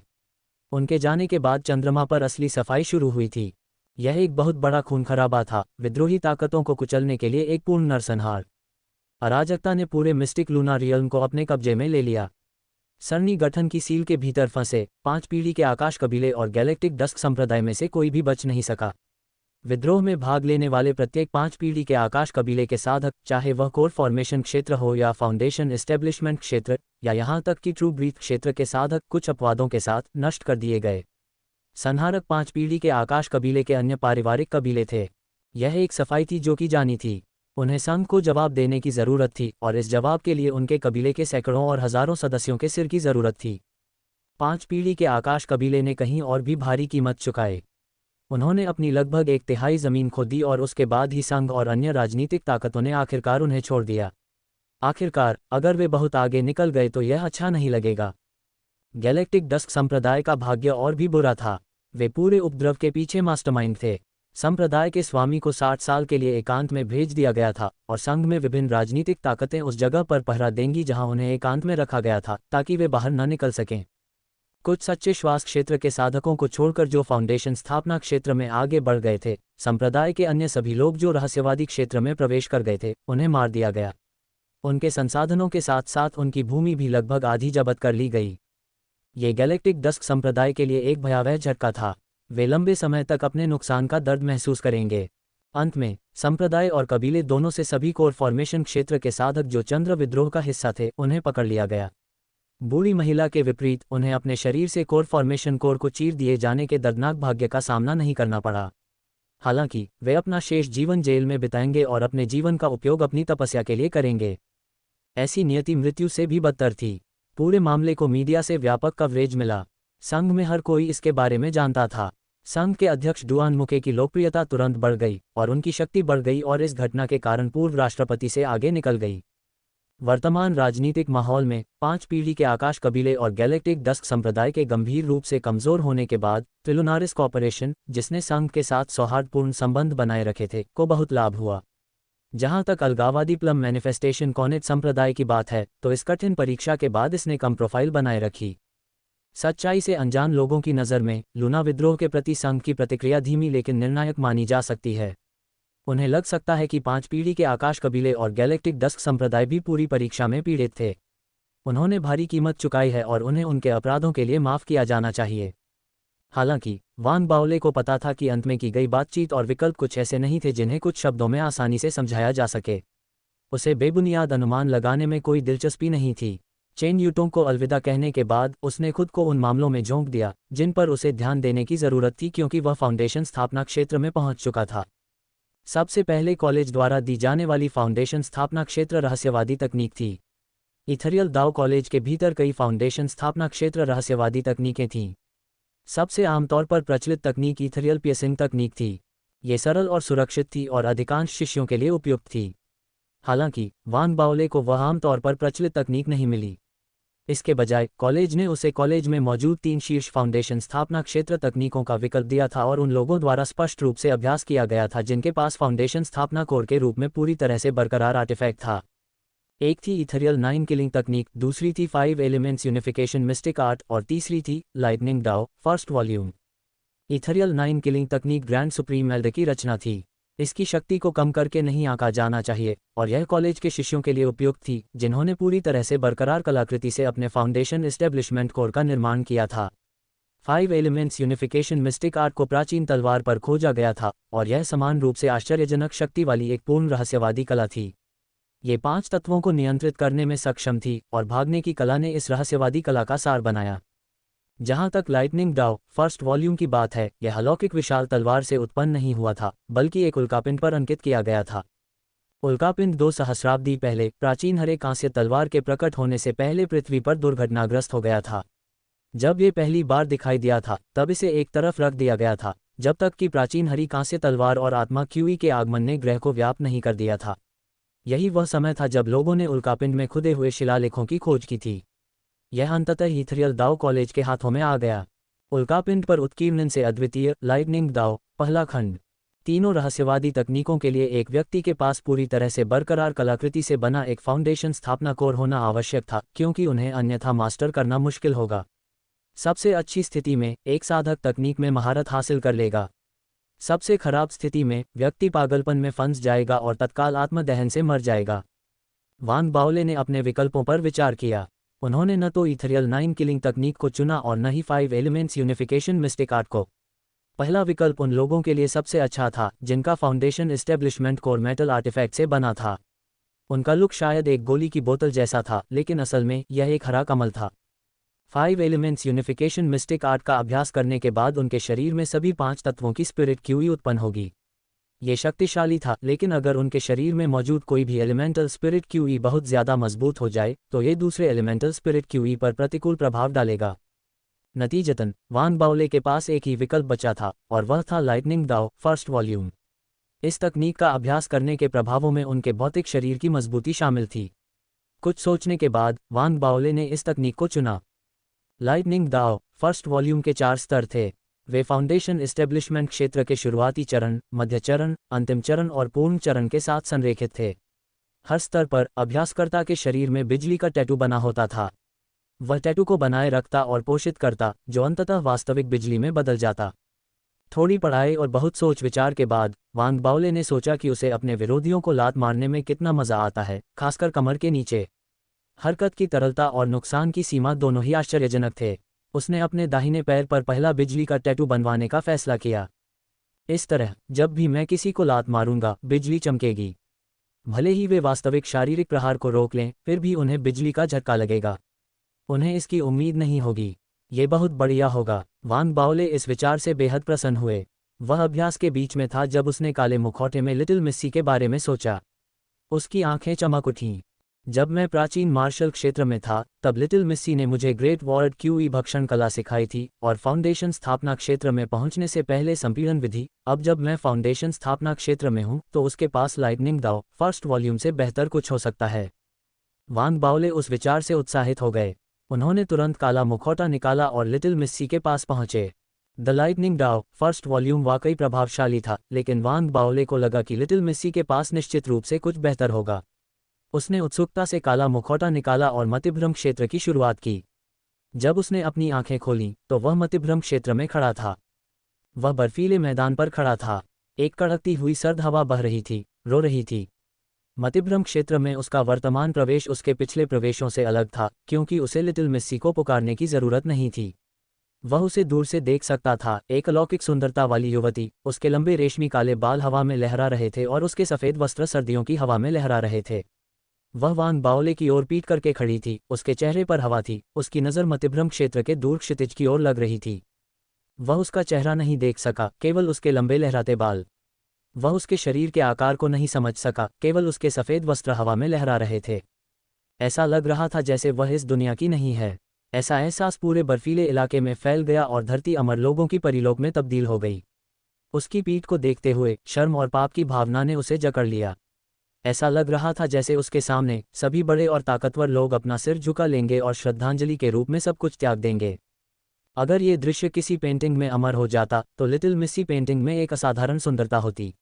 उनके जाने के बाद चंद्रमा पर असली सफाई शुरू हुई थी। यह एक बहुत बड़ा खूनखराबा था, विद्रोही ताकतों को कुचलने के लिए एक पूर्ण नरसंहार। अराजकता ने पूरे मिस्टिक लूना रियल्म को अपने कब्जे में ले लिया। सरनी गठन की सील के भीतर फंसे 5 पीढ़ी के आकाश कबीले और गैलेक्टिक डस्क संप्रदाय में से कोई भी बच नहीं सका। विद्रोह में भाग लेने वाले प्रत्येक 5 पीढ़ी के आकाश कबीले के साधक, चाहे वह कोर फॉर्मेशन क्षेत्र हो या फाउंडेशन एस्टेब्लिशमेंट क्षेत्र या यहाँ तक कि ट्रू ब्रीथ क्षेत्र के साधक, कुछ अपवादों के साथ नष्ट कर दिए गए। संहारक 5 पीढ़ी के आकाश कबीले के अन्य पारिवारिक कबीले थे। यह एक सफाई थी जो की जानी थी। उन्हें संघ को जवाब देने की जरूरत थी और इस जवाब के लिए उनके कबीले के सैकड़ों और हजारों सदस्यों के सिर की जरूरत थी। 5 पीढ़ी के आकाश कबीले ने कहीं और भी भारी कीमत चुकाई। उन्होंने अपनी लगभग 1/3 जमीन खो दी और उसके बाद ही संघ और अन्य राजनीतिक ताकतों ने आखिरकार उन्हें छोड़ दिया। आखिरकार, अगर वे बहुत आगे निकल गए तो यह अच्छा नहीं लगेगा। गैलेक्टिक डस्क संप्रदाय का भाग्य और भी बुरा था। वे पूरे उपद्रव के पीछे मास्टरमाइंड थे। संप्रदाय के स्वामी को 60 साल के लिए एकांत में भेज दिया गया था और संघ में विभिन्न राजनीतिक ताकतें उस जगह पर पहरा देंगी जहां उन्हें एकांत में रखा गया था, ताकि वे बाहर न निकल सकें। कुछ सच्चे श्वास क्षेत्र के साधकों को छोड़कर जो फाउंडेशन स्थापना क्षेत्र में आगे बढ़ गए थे, संप्रदाय के अन्य सभी लोग जो रहस्यवादी क्षेत्र में प्रवेश कर गए थे, उन्हें मार दिया गया। उनके संसाधनों के साथ साथ उनकी भूमि भी लगभग आधी जब्त कर ली गई। ये गैलेक्टिक डस्क संप्रदाय के लिए एक भयावह झटका था। वे लंबे समय तक अपने नुकसान का दर्द महसूस करेंगे। अंत में संप्रदाय और कबीले दोनों से सभी कोर फॉर्मेशन क्षेत्र के साधक जो चंद्र विद्रोह का हिस्सा थे, उन्हें पकड़ लिया गया। बूढ़ी महिला के विपरीत उन्हें अपने शरीर से कोर फॉर्मेशन कोर को चीर दिए जाने के दर्दनाक भाग्य का सामना नहीं करना पड़ा। हालांकि वे अपना शेष जीवन जेल में बिताएंगे और अपने जीवन का उपयोग अपनी तपस्या के लिए करेंगे। ऐसी नियति मृत्यु से भी बदतर थी। पूरे मामले को मीडिया से व्यापक कवरेज मिला। संघ में हर कोई इसके बारे में जानता था। संघ के अध्यक्ष डुआन मुके की लोकप्रियता तुरंत बढ़ गई और उनकी शक्ति बढ़ गई और इस घटना के कारण पूर्व राष्ट्रपति से आगे निकल गई। वर्तमान राजनीतिक माहौल में 5 पीढ़ी के आकाश कबीले और गैलेक्टिक डस्क संप्रदाय के गंभीर रूप से कमजोर होने के बाद ट्रिलुनारिस कॉर्पोरेशन, जिसने संघ के साथ सौहार्दपूर्ण संबंध बनाए रखे थे, को बहुत लाभ हुआ। जहां तक अलगाववादी प्लम मैनिफेस्टेशन कॉनेट संप्रदाय की बात है, तो इस कठिन परीक्षा के बाद इसने कम प्रोफाइल बनाए रखी। सच्चाई से अनजान लोगों की नज़र में लूना विद्रोह के प्रति संघ की प्रतिक्रिया धीमी लेकिन निर्णायक मानी जा सकती है। उन्हें लग सकता है कि 5 पीढ़ी के आकाश कबीले और गैलेक्टिक डस्क संप्रदाय भी पूरी परीक्षा में पीड़ित थे। उन्होंने भारी कीमत चुकाई है और उन्हें उनके अपराधों के लिए माफ़ किया जाना चाहिए। हालांकि वान बाओले को पता था कि अंत में की गई बातचीत और विकल्प कुछ ऐसे नहीं थे जिन्हें कुछ शब्दों में आसानी से समझाया जा सके। उसे बेबुनियाद अनुमान लगाने में कोई दिलचस्पी नहीं थी। चेन यूटोंग को अलविदा कहने के बाद उसने खुद को उन मामलों में झोंक दिया जिन पर उसे ध्यान देने की ज़रूरत थी, क्योंकि वह फाउंडेशन स्थापना क्षेत्र में पहुंच चुका था। सबसे पहले कॉलेज द्वारा दी जाने वाली फाउंडेशन स्थापना क्षेत्र रहस्यवादी तकनीक थी। इथरियल दाओ कॉलेज के भीतर कई फाउंडेशन स्थापना क्षेत्र रहस्यवादी तकनीकें थीं। सबसे आमतौर पर प्रचलित तकनीक इथरियल पियर्सिंग तकनीक थी। ये सरल और सुरक्षित थी और अधिकांश शिष्यों के लिए उपयुक्त थी। हालांकि वान बाओले को वह आमतौर पर प्रचलित तकनीक नहीं मिली। इसके बजाय कॉलेज ने उसे कॉलेज में मौजूद 3 शीर्ष फाउंडेशन स्थापना क्षेत्र तकनीकों का विकल्प दिया था और उन लोगों द्वारा स्पष्ट रूप से अभ्यास किया गया था जिनके पास फाउंडेशन स्थापना कोर के रूप में पूरी तरह से बरकरार आर्टिफैक्ट था। एक थी इथेरियल 9 किलिंग तकनीक, दूसरी थी 5 एलिमेंट्स यूनिफिकेशन मिस्टिक आर्ट और तीसरी थी lightning dao first volume. Ethereal 9 killing तकनीक ग्रैंड सुप्रीम एल्ड की रचना थी। इसकी शक्ति को कम करके नहीं आंका जाना चाहिए और यह कॉलेज के शिष्यों के लिए उपयुक्त थी जिन्होंने पूरी तरह से बरकरार कलाकृति से अपने फाउंडेशन एस्टेब्लिशमेंट कोर का निर्माण किया था। 5 एलिमेंट्स यूनिफिकेशन मिस्टिक आर्ट को प्राचीन तलवार पर खोजा गया था और यह समान रूप से आश्चर्यजनक शक्ति वाली एक पूर्ण रहस्यवादी कला थी। ये 5 तत्वों को नियंत्रित करने में सक्षम थी और भागने की कला ने इस रहस्यवादी कला का सार बनाया। जहां तक लाइटनिंग डाओ फर्स्ट वॉल्यूम की बात है, यह अलौकिक विशाल तलवार से उत्पन्न नहीं हुआ था बल्कि एक उल्कापिंड पर अंकित किया गया था। उल्कापिंड 2 सहस्राब्दी पहले प्राचीन हरे कांस्य तलवार के प्रकट होने से पहले पृथ्वी पर दुर्घटनाग्रस्त हो गया था। जब ये पहली बार दिखाई दिया था तब इसे एक तरफ रख दिया गया था जब तक कि प्राचीन हरी कांस्य तलवार और आत्मा क्यूई के आगमन ने ग्रह को व्याप्त नहीं कर दिया था। यही वह समय था जब लोगों ने उल्कापिंड में खुदे हुए शिलालेखों की खोज की थी। यह अंततः इथेरियल दाओ कॉलेज के हाथों में आ गया। उल्कापिंड पर उत्कीर्णन से अद्वितीय लाइटनिंग दाओ पहला खंड। तीनों रहस्यवादी तकनीकों के लिए एक व्यक्ति के पास पूरी तरह से बरकरार कलाकृति से बना एक फाउंडेशन स्थापना कोर होना आवश्यक था क्योंकि उन्हें अन्यथा मास्टर करना मुश्किल होगा। सबसे अच्छी स्थिति में एक साधक तकनीक में महारत हासिल कर लेगा। सबसे खराब स्थिति में व्यक्ति पागलपन में फंस जाएगा और तत्काल आत्मदहन से मर जाएगा। वान बाओले ने अपने विकल्पों पर विचार किया। उन्होंने न तो इथेरियल 9 किलिंग तकनीक को चुना और न ही 5 एलिमेंट्स यूनिफिकेशन मिस्टिक आर्ट को। पहला विकल्प उन लोगों के लिए सबसे अच्छा था जिनका foundation establishment core metal artefact से बना था। उनका लुक शायद एक गोली की बोतल जैसा था लेकिन असल में यह एक हरा कमल था। 5 एलिमेंट्स यूनिफिकेशन मिस्टिक आर्ट का अभ्यास करने के बाद उनके शरीर में सभी 5 तत्वों की स्पिरिट क्यूई उत्पन्न होगी। ये शक्तिशाली था लेकिन अगर उनके शरीर में मौजूद कोई भी एलिमेंटल स्पिरिट क्यूई बहुत ज़्यादा मजबूत हो जाए तो ये दूसरे एलिमेंटल स्पिरिट क्यूई पर प्रतिकूल प्रभाव डालेगा। नतीजतन वान बाओले के पास एक ही विकल्प बचा था और वह था लाइटनिंग दाओ फर्स्ट वॉल्यूम। इस तकनीक का अभ्यास करने के प्रभावों में उनके भौतिक शरीर की मजबूती शामिल थी। कुछ सोचने के बाद वान बाओले ने इस तकनीक को चुना। लाइटनिंग दाओ फर्स्ट वॉल्यूम के 4 स्तर थे। वे फाउंडेशन एस्टेब्लिशमेंट क्षेत्र के शुरुआती चरण, मध्य चरण, अंतिम चरण और पूर्ण चरण के साथ संरेखित थे। हर स्तर पर अभ्यासकर्ता के शरीर में बिजली का टैटू बना होता था। वह टैटू को बनाए रखता और पोषित करता जो अंततः वास्तविक बिजली में बदल जाता। थोड़ी पढ़ाई और बहुत सोच विचार के बाद वांग बाओले ने सोचा कि उसे अपने विरोधियों को लात मारने में कितना मजा आता है, खासकर कमर के नीचे। हरकत की तरलता और नुकसान की सीमा दोनों ही आश्चर्यजनक थे। उसने अपने दाहिने पैर पर पहला बिजली का टैटू बनवाने का फैसला किया। इस तरह जब भी मैं किसी को लात मारूंगा बिजली चमकेगी। भले ही वे वास्तविक शारीरिक प्रहार को रोक लें फिर भी उन्हें बिजली का झटका लगेगा। उन्हें इसकी उम्मीद नहीं होगी। ये बहुत बढ़िया होगा। वान बाओले इस विचार से बेहद प्रसन्न हुए। वह अभ्यास के बीच में था जब उसने काले मुखौटे में लिटिल मिस्सी के बारे में सोचा। उसकी आंखें चमक उठीं। जब मैं प्राचीन मार्शल क्षेत्र में था तब लिटिल मिस्सी ने मुझे ग्रेट वॉर्ड क्यूई भक्षण कला सिखाई थी और फाउंडेशन स्थापना क्षेत्र में पहुंचने से पहले संपीड़न विधि। अब जब मैं फाउंडेशन स्थापना क्षेत्र में हूं तो उसके पास लाइटनिंग दाओ फर्स्ट वॉल्यूम से बेहतर कुछ हो सकता है। वान बाओले उस विचार से उत्साहित हो गए। उन्होंने तुरंत काला मुखौटा निकाला और लिटिल मिस्सी के पास पहुंचे। The lightning dao first volume वाकई प्रभावशाली था लेकिन वान बाओले को लगा कि लिटिल मिस्सी के पास निश्चित रूप से कुछ बेहतर होगा। उसने उत्सुकता से काला मुखौटा निकाला और मतिभ्रम क्षेत्र की शुरुआत की। जब उसने अपनी आंखें खोलीं तो वह मतिभ्रम क्षेत्र में खड़ा था। वह बर्फीले मैदान पर खड़ा था। एक कड़कती हुई सर्द हवा बह रही थी, रो रही थी। मतिभ्रम क्षेत्र में उसका वर्तमान प्रवेश उसके पिछले प्रवेशों से अलग था क्योंकि उसे लिटिल मिस्सी को पुकारने की जरूरत नहीं थी। वह उसे दूर से देख सकता था। एक अलौकिक सुंदरता वाली युवती, उसके लंबे रेशमी काले बाल हवा में लहरा रहे थे और उसके सफ़ेद वस्त्र सर्दियों की हवा में लहरा रहे थे। वह वान बाओले की ओर पीट करके खड़ी थी। उसके चेहरे पर हवा थी। उसकी नज़र मतिभ्रम क्षेत्र के दूर क्षितिज की ओर लग रही थी। वह उसका चेहरा नहीं देख सका, केवल उसके लंबे लहराते बाल। वह उसके शरीर के आकार को नहीं समझ सका, केवल उसके सफ़ेद वस्त्र हवा में लहरा रहे थे। ऐसा लग रहा था जैसे वह इस दुनिया की नहीं है। ऐसा एहसास पूरे बर्फीले इलाके में फैल गया और धरती अमर लोगों की परिलोक में तब्दील हो गई। उसकी पीठ को देखते हुए शर्म और पाप की भावना ने उसे जकड़ लिया। ऐसा लग रहा था जैसे उसके सामने सभी बड़े और ताकतवर लोग अपना सिर झुका लेंगे और श्रद्धांजलि के रूप में सब कुछ त्याग देंगे। अगर ये दृश्य किसी पेंटिंग में अमर हो जाता तो लिटिल मिस्सी पेंटिंग में एक असाधारण सुंदरता होती।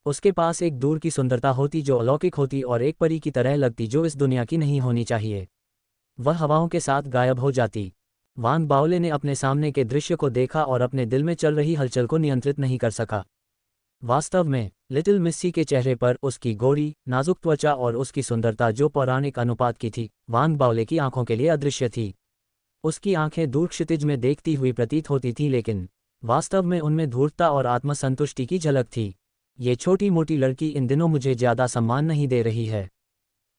उसके पास एक दूर की सुंदरता होती जो अलौकिक होती और एक परी की तरह लगती जो इस दुनिया की नहीं होनी चाहिए। वह हवाओं के साथ गायब हो जाती। वान बाओले ने अपने सामने के दृश्य को देखा और अपने दिल में चल रही हलचल को नियंत्रित नहीं कर सका। वास्तव में लिटिल मिस्सी के चेहरे पर उसकी गोरी नाजुक त्वचा और उसकी सुंदरता जो पौराणिक अनुपात की थी, वान बाओले की आंखों के लिए अदृश्य थी। उसकी आंखें दूर क्षितिज में देखती हुई प्रतीत होती थीं, लेकिन वास्तव में उनमें धूर्तता और आत्मसंतुष्टि की झलक थी। ये छोटी मोटी लड़की इन दिनों मुझे ज़्यादा सम्मान नहीं दे रही है।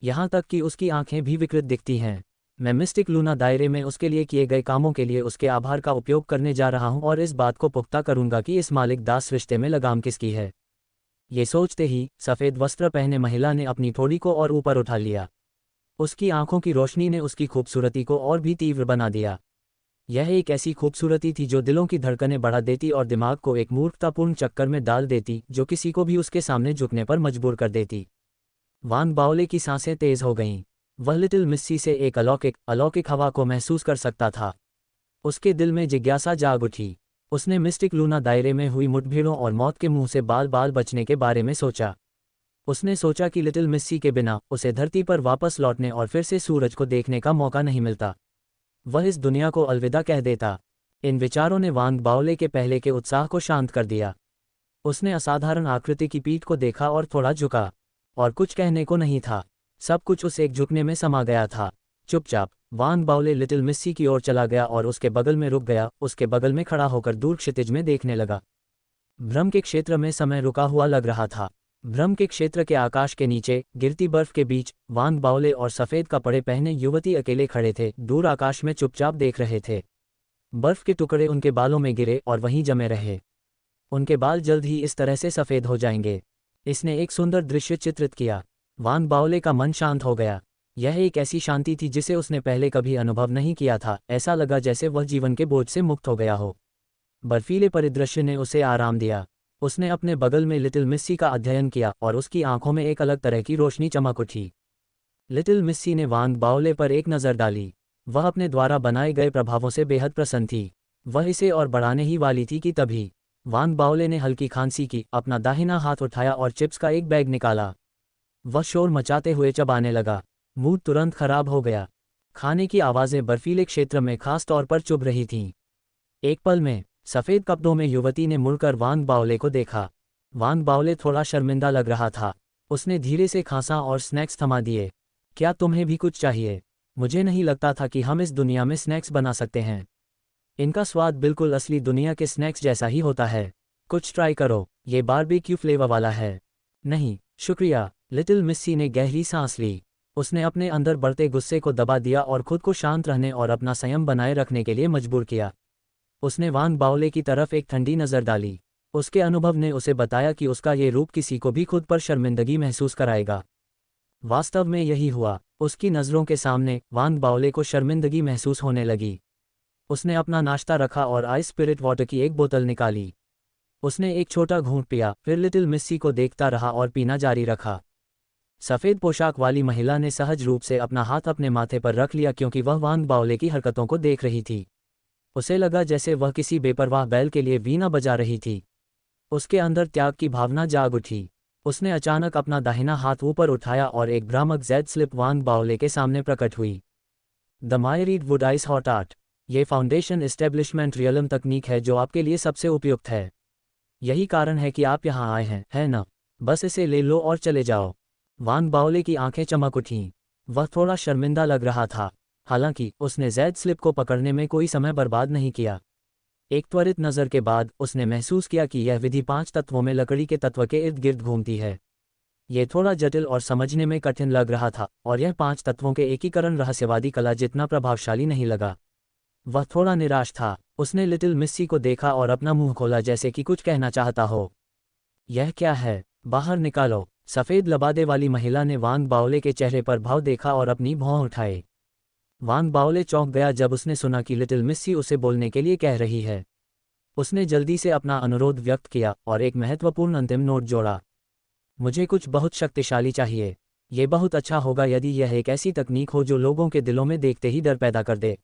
यहाँ तक कि उसकी आंखें भी विकृत दिखती हैं। मैं मिस्टिक लूना दायरे में उसके लिए किए गए कामों के लिए उसके आभार का उपयोग करने जा रहा हूँ और इस बात को पुख्ता करूँगा कि इस मालिक दास रिश्ते में लगाम किसकी है। ये सोचते ही सफ़ेद वस्त्र पहने महिला ने अपनी ठोड़ी को और ऊपर उठा लिया। उसकी आंखों की रोशनी ने उसकी खूबसूरती को और भी तीव्र बना दिया। यह एक ऐसी खूबसूरती थी जो दिलों की धड़कनें बढ़ा देती और दिमाग को एक मूर्खतापूर्ण चक्कर में डाल देती जो किसी को भी उसके सामने झुकने पर मजबूर कर देती। वान बाओले की सांसें तेज हो गईं। वह लिटिल मिस्सी से एक अलौकिक हवा को महसूस कर सकता था। उसके दिल में जिज्ञासा जाग उठी। उसने मिस्टिक लूना दायरे में हुई मुठभेड़ों और मौत के मुंह से बाल बाल बचने के बारे में सोचा। उसने सोचा कि लिटिल मिस्सी के बिना उसे धरती पर वापस लौटने और फिर से सूरज को देखने का मौका नहीं मिलता। वह इस दुनिया को अलविदा कह देता। इन विचारों ने वान बाओले के पहले के उत्साह को शांत कर दिया। उसने असाधारण आकृति की पीठ को देखा और थोड़ा झुका। और कुछ कहने को नहीं था। सब कुछ उस एक झुकने में समा गया था। चुपचाप वान बाओले लिटिल मिस्सी की ओर चला गया और उसके बगल में रुक गया, उसके बगल में खड़ा होकर दूर क्षितिज में देखने लगा। भ्रम के क्षेत्र में समय रुका हुआ लग रहा था। भ्रम के क्षेत्र के आकाश के नीचे गिरती बर्फ के बीच वान बाओले और सफ़ेद कपड़े पहने युवती अकेले खड़े थे, दूर आकाश में चुपचाप देख रहे थे। बर्फ के टुकड़े उनके बालों में गिरे और वहीं जमे रहे। उनके बाल जल्द ही इस तरह से सफ़ेद हो जाएंगे। इसने एक सुंदर दृश्य चित्रित किया। वान बाओले का मन शांत हो गया। यह एक ऐसी शांति थी जिसे उसने पहले कभी अनुभव नहीं किया था। ऐसा लगा जैसे वह जीवन के बोझ से मुक्त हो गया हो। बर्फीले परिदृश्य ने उसे आराम दिया। उसने अपने बगल में लिटिल मिस्सी का अध्ययन किया और उसकी आंखों में एक अलग तरह की रोशनी चमक उठी। लिटिल मिस्सी ने वान बाओले पर एक नज़र डाली। वह अपने द्वारा बनाए गए प्रभावों से बेहद प्रसन्न थी। वह इसे और बढ़ाने ही वाली थी कि तभी वान बाओले ने हल्की खांसी की, अपना दाहिना हाथ उठाया और चिप्स का एक बैग निकाला। वह शोर मचाते हुए चबाने लगा। मूड तुरंत खराब हो गया। खाने की आवाज़ें बर्फीले क्षेत्र में खास तौर पर चुभ रही थीं। एक पल में सफ़ेद कपड़ों में युवती ने मुड़कर वान बाओले को देखा। वान बाओले थोड़ा शर्मिंदा लग रहा था। उसने धीरे से खांसा और स्नैक्स थमा दिए। क्या तुम्हें भी कुछ चाहिए? मुझे नहीं लगता था कि हम इस दुनिया में स्नैक्स बना सकते हैं। इनका स्वाद बिल्कुल असली दुनिया के स्नैक्स जैसा ही होता है। कुछ ट्राई करो, ये बारबेक्यू फ्लेवर वाला है। नहीं शुक्रिया। लिटिल मिस्सी ने गहरी सांस ली। उसने अपने अंदर बढ़ते गुस्से को दबा दिया और खुद को शांत रहने और अपना संयम बनाए रखने के लिए मजबूर किया। उसने वान बाओले की तरफ एक ठंडी नज़र डाली। उसके अनुभव ने उसे बताया कि उसका ये रूप किसी को भी खुद पर शर्मिंदगी महसूस कराएगा। वास्तव में यही हुआ। उसकी नज़रों के सामने वान बाओले को शर्मिंदगी महसूस होने लगी। उसने अपना नाश्ता रखा और आइस स्पिरिट वाटर की एक बोतल निकाली। उसने एक छोटा घूंट पिया, फिर लिटिल मिस्सी को देखता रहा और पीना जारी रखा। सफ़ेद पोशाक वाली महिला ने सहज रूप से अपना हाथ अपने माथे पर रख लिया क्योंकि वह वान बाओले की हरकतों को देख रही थी। उसे लगा जैसे वह किसी बेपरवाह बैल के लिए वीणा बजा रही थी। उसके अंदर त्याग की भावना जाग उठी। उसने अचानक अपना दाहिना हाथ ऊपर उठाया और एक भ्रामक जेड स्लिप वान बाओले के सामने प्रकट हुई। The myriad wood ice hot art. ये फाउंडेशन एस्टेब्लिशमेंट रियलम तकनीक है जो आपके लिए सबसे उपयुक्त है। यही कारण है कि आप यहाँ आए हैं, है ना? बस इसे ले लो और चले जाओ। वान बाओले की आंखें चमक उठीं। वह थोड़ा शर्मिंदा लग रहा था। हालांकि उसने जेड स्लिप को पकड़ने में कोई समय बर्बाद नहीं किया। एक त्वरित नज़र के बाद उसने महसूस किया कि यह विधि 5 तत्वों में लकड़ी के तत्व के इर्द गिर्द घूमती है। यह थोड़ा जटिल और समझने में कठिन लग रहा था और यह 5 तत्वों के एकीकरण रहस्यवादी कला जितना प्रभावशाली नहीं लगा। वह थोड़ा निराश था। उसने लिटिल मिस्सी को देखा और अपना मुंह खोला जैसे कि कुछ कहना चाहता हो। यह क्या है? बाहर निकालो। सफ़ेद लबादे वाली महिला ने वान बाओले के चेहरे पर भाव देखा और अपनी भौं उठाए। वान बाओले चौंक गया जब उसने सुना कि लिटिल मिस्सी उसे बोलने के लिए कह रही है। उसने जल्दी से अपना अनुरोध व्यक्त किया और एक महत्वपूर्ण अंतिम नोट जोड़ा। मुझे कुछ बहुत शक्तिशाली चाहिए। ये बहुत अच्छा होगा यदि यह एक ऐसी तकनीक हो जो लोगों के दिलों में देखते ही डर पैदा कर दे।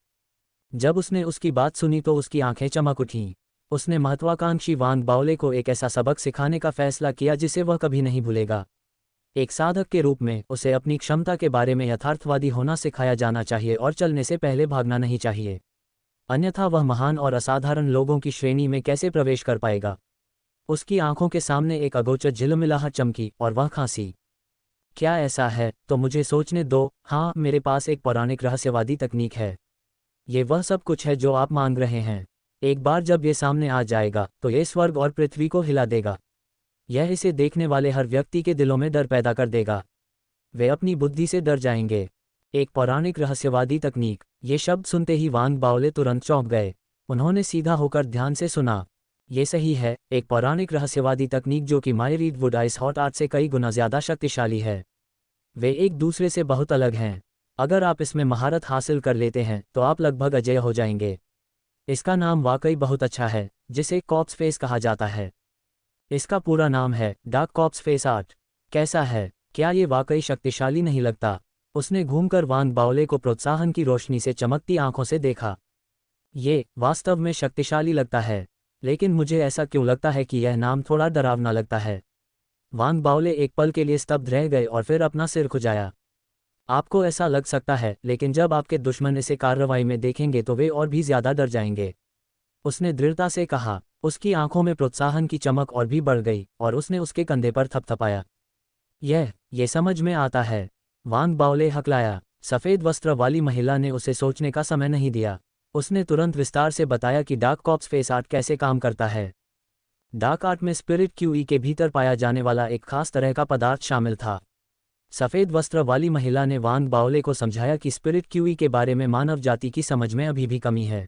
जब उसने उसकी बात सुनी तो उसकी आंखें चमक उठीं। उसने महत्वाकांक्षी वांग बाओले को एक ऐसा सबक सिखाने का फैसला किया जिसे वह कभी नहीं भूलेगा। एक साधक के रूप में उसे अपनी क्षमता के बारे में यथार्थवादी होना सिखाया जाना चाहिए और चलने से पहले भागना नहीं चाहिए, अन्यथा वह महान और असाधारण लोगों की श्रेणी में कैसे प्रवेश कर पाएगा। उसकी आंखों के सामने एक अगोचर झिलमिलाहट चमकी और वह खांसी। क्या ऐसा है? तो मुझे सोचने दो। हाँ, मेरे पास एक पौराणिक रहस्यवादी तकनीक है। ये वह सब कुछ है जो आप मांग रहे हैं। एक बार जब ये सामने आ जाएगा तो ये स्वर्ग और पृथ्वी को हिला देगा। यह इसे देखने वाले हर व्यक्ति के दिलों में डर पैदा कर देगा। वे अपनी बुद्धि से डर जाएंगे। एक पौराणिक रहस्यवादी तकनीक। ये शब्द सुनते ही वांग बाओले तुरंत चौंक गए। उन्होंने सीधा होकर ध्यान से सुना। ये सही है, एक पौराणिक रहस्यवादी तकनीक जो कि मायरीड वुड आइस हॉट आर्ट से कई गुना ज़्यादा शक्तिशाली है। वे एक दूसरे से बहुत अलग हैं। अगर आप इसमें महारत हासिल कर लेते हैं तो आप लगभग अजेय हो जाएंगे। इसका नाम वाकई बहुत अच्छा है, जिसे कॉप्स फेस कहा जाता है। इसका पूरा नाम है डार्क कॉप्स फेस आर्ट। कैसा है? क्या ये वाकई शक्तिशाली नहीं लगता? उसने घूमकर वांग बाओले को प्रोत्साहन की रोशनी से चमकती आंखों से देखा। ये वास्तव में शक्तिशाली लगता है, लेकिन मुझे ऐसा क्यों लगता है कि यह नाम थोड़ा डरावना लगता है। वांग बाओले एक पल के लिए स्तब्ध रह गए और फिर अपना सिर खुजाया। आपको ऐसा लग सकता है, लेकिन जब आपके दुश्मन इसे कार्रवाई में देखेंगे तो वे और भी ज्यादा डर जाएंगे, उसने दृढ़ता से कहा। उसकी आंखों में प्रोत्साहन की चमक और भी बढ़ गई और उसने उसके कंधे पर थपथपाया। ये समझ में आता है। वांग बाओले हकलाया। सफ़ेद वस्त्र वाली महिला ने उसे सोचने का समय नहीं दिया। उसने तुरंत विस्तार से बताया कि डार्क कॉप्स फेस आर्ट कैसे काम करता है। डार्क आर्ट में स्पिरिट क्यूई के भीतर पाया जाने वाला एक खास तरह का पदार्थ शामिल था। सफ़ेद वस्त्र वाली महिला ने वांग बाओले को समझाया कि स्पिरिट क्यूई के बारे में मानव जाति की समझ में अभी भी कमी है।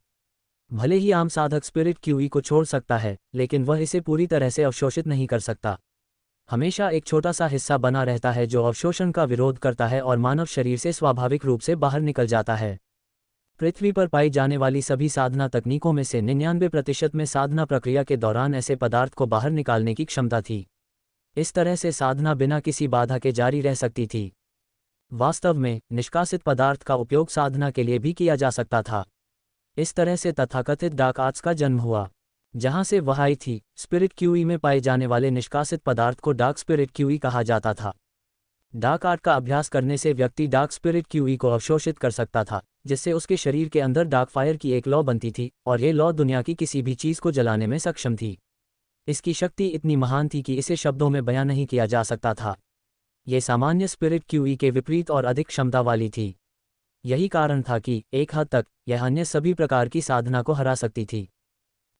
भले ही आम साधक स्पिरिट क्यूई को छोड़ सकता है, लेकिन वह इसे पूरी तरह से अवशोषित नहीं कर सकता। हमेशा एक छोटा सा हिस्सा बना रहता है जो अवशोषण का विरोध करता है और मानव शरीर से स्वाभाविक रूप से बाहर निकल जाता है। पृथ्वी पर पाई जाने वाली सभी साधना तकनीकों में से 99% में साधना प्रक्रिया के दौरान ऐसे पदार्थ को बाहर निकालने की क्षमता थी। इस तरह से साधना बिना किसी बाधा के जारी रह सकती थी। वास्तव में निष्कासित पदार्थ का उपयोग साधना के लिए भी किया जा सकता था। इस तरह से तथाकथित डार्क आर्ट्स का जन्म हुआ, जहां से वह आई थी। स्पिरिट क्यूई में पाए जाने वाले निष्कासित पदार्थ को डार्क स्पिरिट क्यूई कहा जाता था। डार्क आर्ट का अभ्यास करने से व्यक्ति डार्क स्पिरिट क्यूई को अवशोषित कर सकता था, जिससे उसके शरीर के अंदर डार्क फायर की एक लौ बनती थी और ये लौ दुनिया की किसी भी चीज़ को जलाने में सक्षम थी। इसकी शक्ति इतनी महान थी कि इसे शब्दों में बयां नहीं किया जा सकता था। ये सामान्य स्पिरिट क्यूई के विपरीत और अधिक क्षमता वाली थी। यही कारण था कि एक हद तक यह अन्य सभी प्रकार की साधना को हरा सकती थी।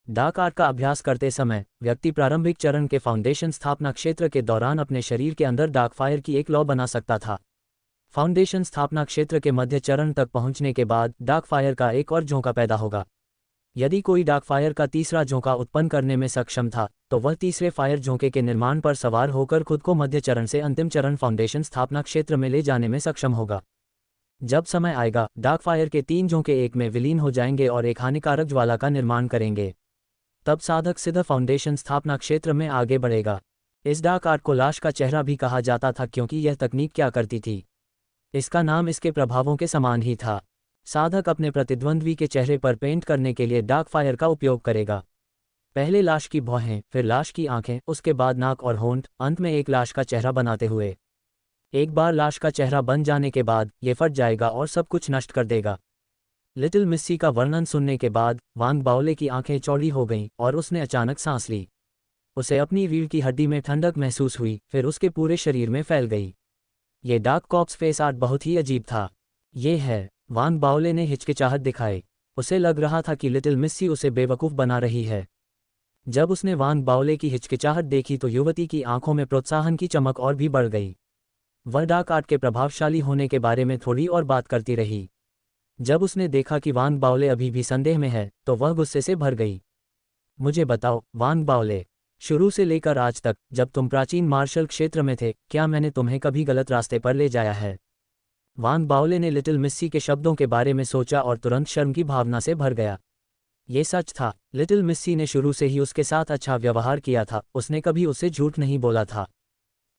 डार्क आर्ट का अभ्यास करते समय व्यक्ति प्रारंभिक चरण के फाउंडेशन स्थापना क्षेत्र के दौरान अपने शरीर के अंदर डार्क फायर की एक लौ बना सकता था। फाउंडेशन स्थापना क्षेत्र के मध्य चरण तक पहुंचने के बाद डार्क फायर का एक और झोंका पैदा होगा। यदि कोई डार्क फायर का तीसरा झोंका उत्पन्न करने में सक्षम था, तो वह तीसरे फायर झोंके के निर्माण पर सवार होकर खुद को मध्य चरण से अंतिम चरण फाउंडेशन स्थापना क्षेत्र में ले जाने में सक्षम होगा। जब समय आएगा, डार्क फायर के 3 झोंके एक में विलीन हो जाएंगे और एक हानिकारक ज्वाला का निर्माण करेंगे। तब साधक सीधा फाउंडेशन स्थापना क्षेत्र में आगे बढ़ेगा। इस डार्क आर्ट को लाश का चेहरा भी कहा जाता था, क्योंकि यह तकनीक क्या करती थी, इसका नाम इसके प्रभावों के समान ही था। साधक अपने प्रतिद्वंद्वी के चेहरे पर पेंट करने के लिए डार्क फायर का उपयोग करेगा। पहले लाश की भौहें, फिर लाश की आंखें, उसके बाद नाक और होंठ, अंत में एक लाश का चेहरा बनाते हुए। एक बार लाश का चेहरा बन जाने के बाद ये फट जाएगा और सब कुछ नष्ट कर देगा। लिटिल मिस्सी का वर्णन सुनने के बाद वांग बाओले की आंखें चौड़ी हो गईं और उसने अचानक सांस ली। उसे अपनी रीढ़ की हड्डी में ठंडक महसूस हुई, फिर उसके पूरे शरीर में फैल गई। ये डार्क कॉप्स फेस आर्ट बहुत ही अजीब था। ये है, वांग बाओले ने हिचकिचाहट दिखाई। उसे लग रहा था कि लिटिल मिस्सी उसे बेवकूफ़ बना रही है। जब उसने वांग बाओले की हिचकिचाहट देखी तो युवती की आंखों में प्रोत्साहन की चमक और भी बढ़ गई। वह डार्क आर्ट के प्रभावशाली होने के बारे में थोड़ी और बात करती रही। जब उसने देखा कि वांग बाओले अभी भी संदेह में है, तो वह गुस्से से भर गई। मुझे बताओ वांग बाओले, शुरू से लेकर आज तक जब तुम प्राचीन मार्शल क्षेत्र में थे, क्या मैंने तुम्हें कभी गलत रास्ते पर ले जाया है? वांग बाओले ने लिटिल मिस्सी के शब्दों के बारे में सोचा और तुरंत शर्म की भावना से भर गया। ये सच था, लिटिल मिस्सी ने शुरू से ही उसके साथ अच्छा व्यवहार किया था। उसने कभी उसे झूठ नहीं बोला था।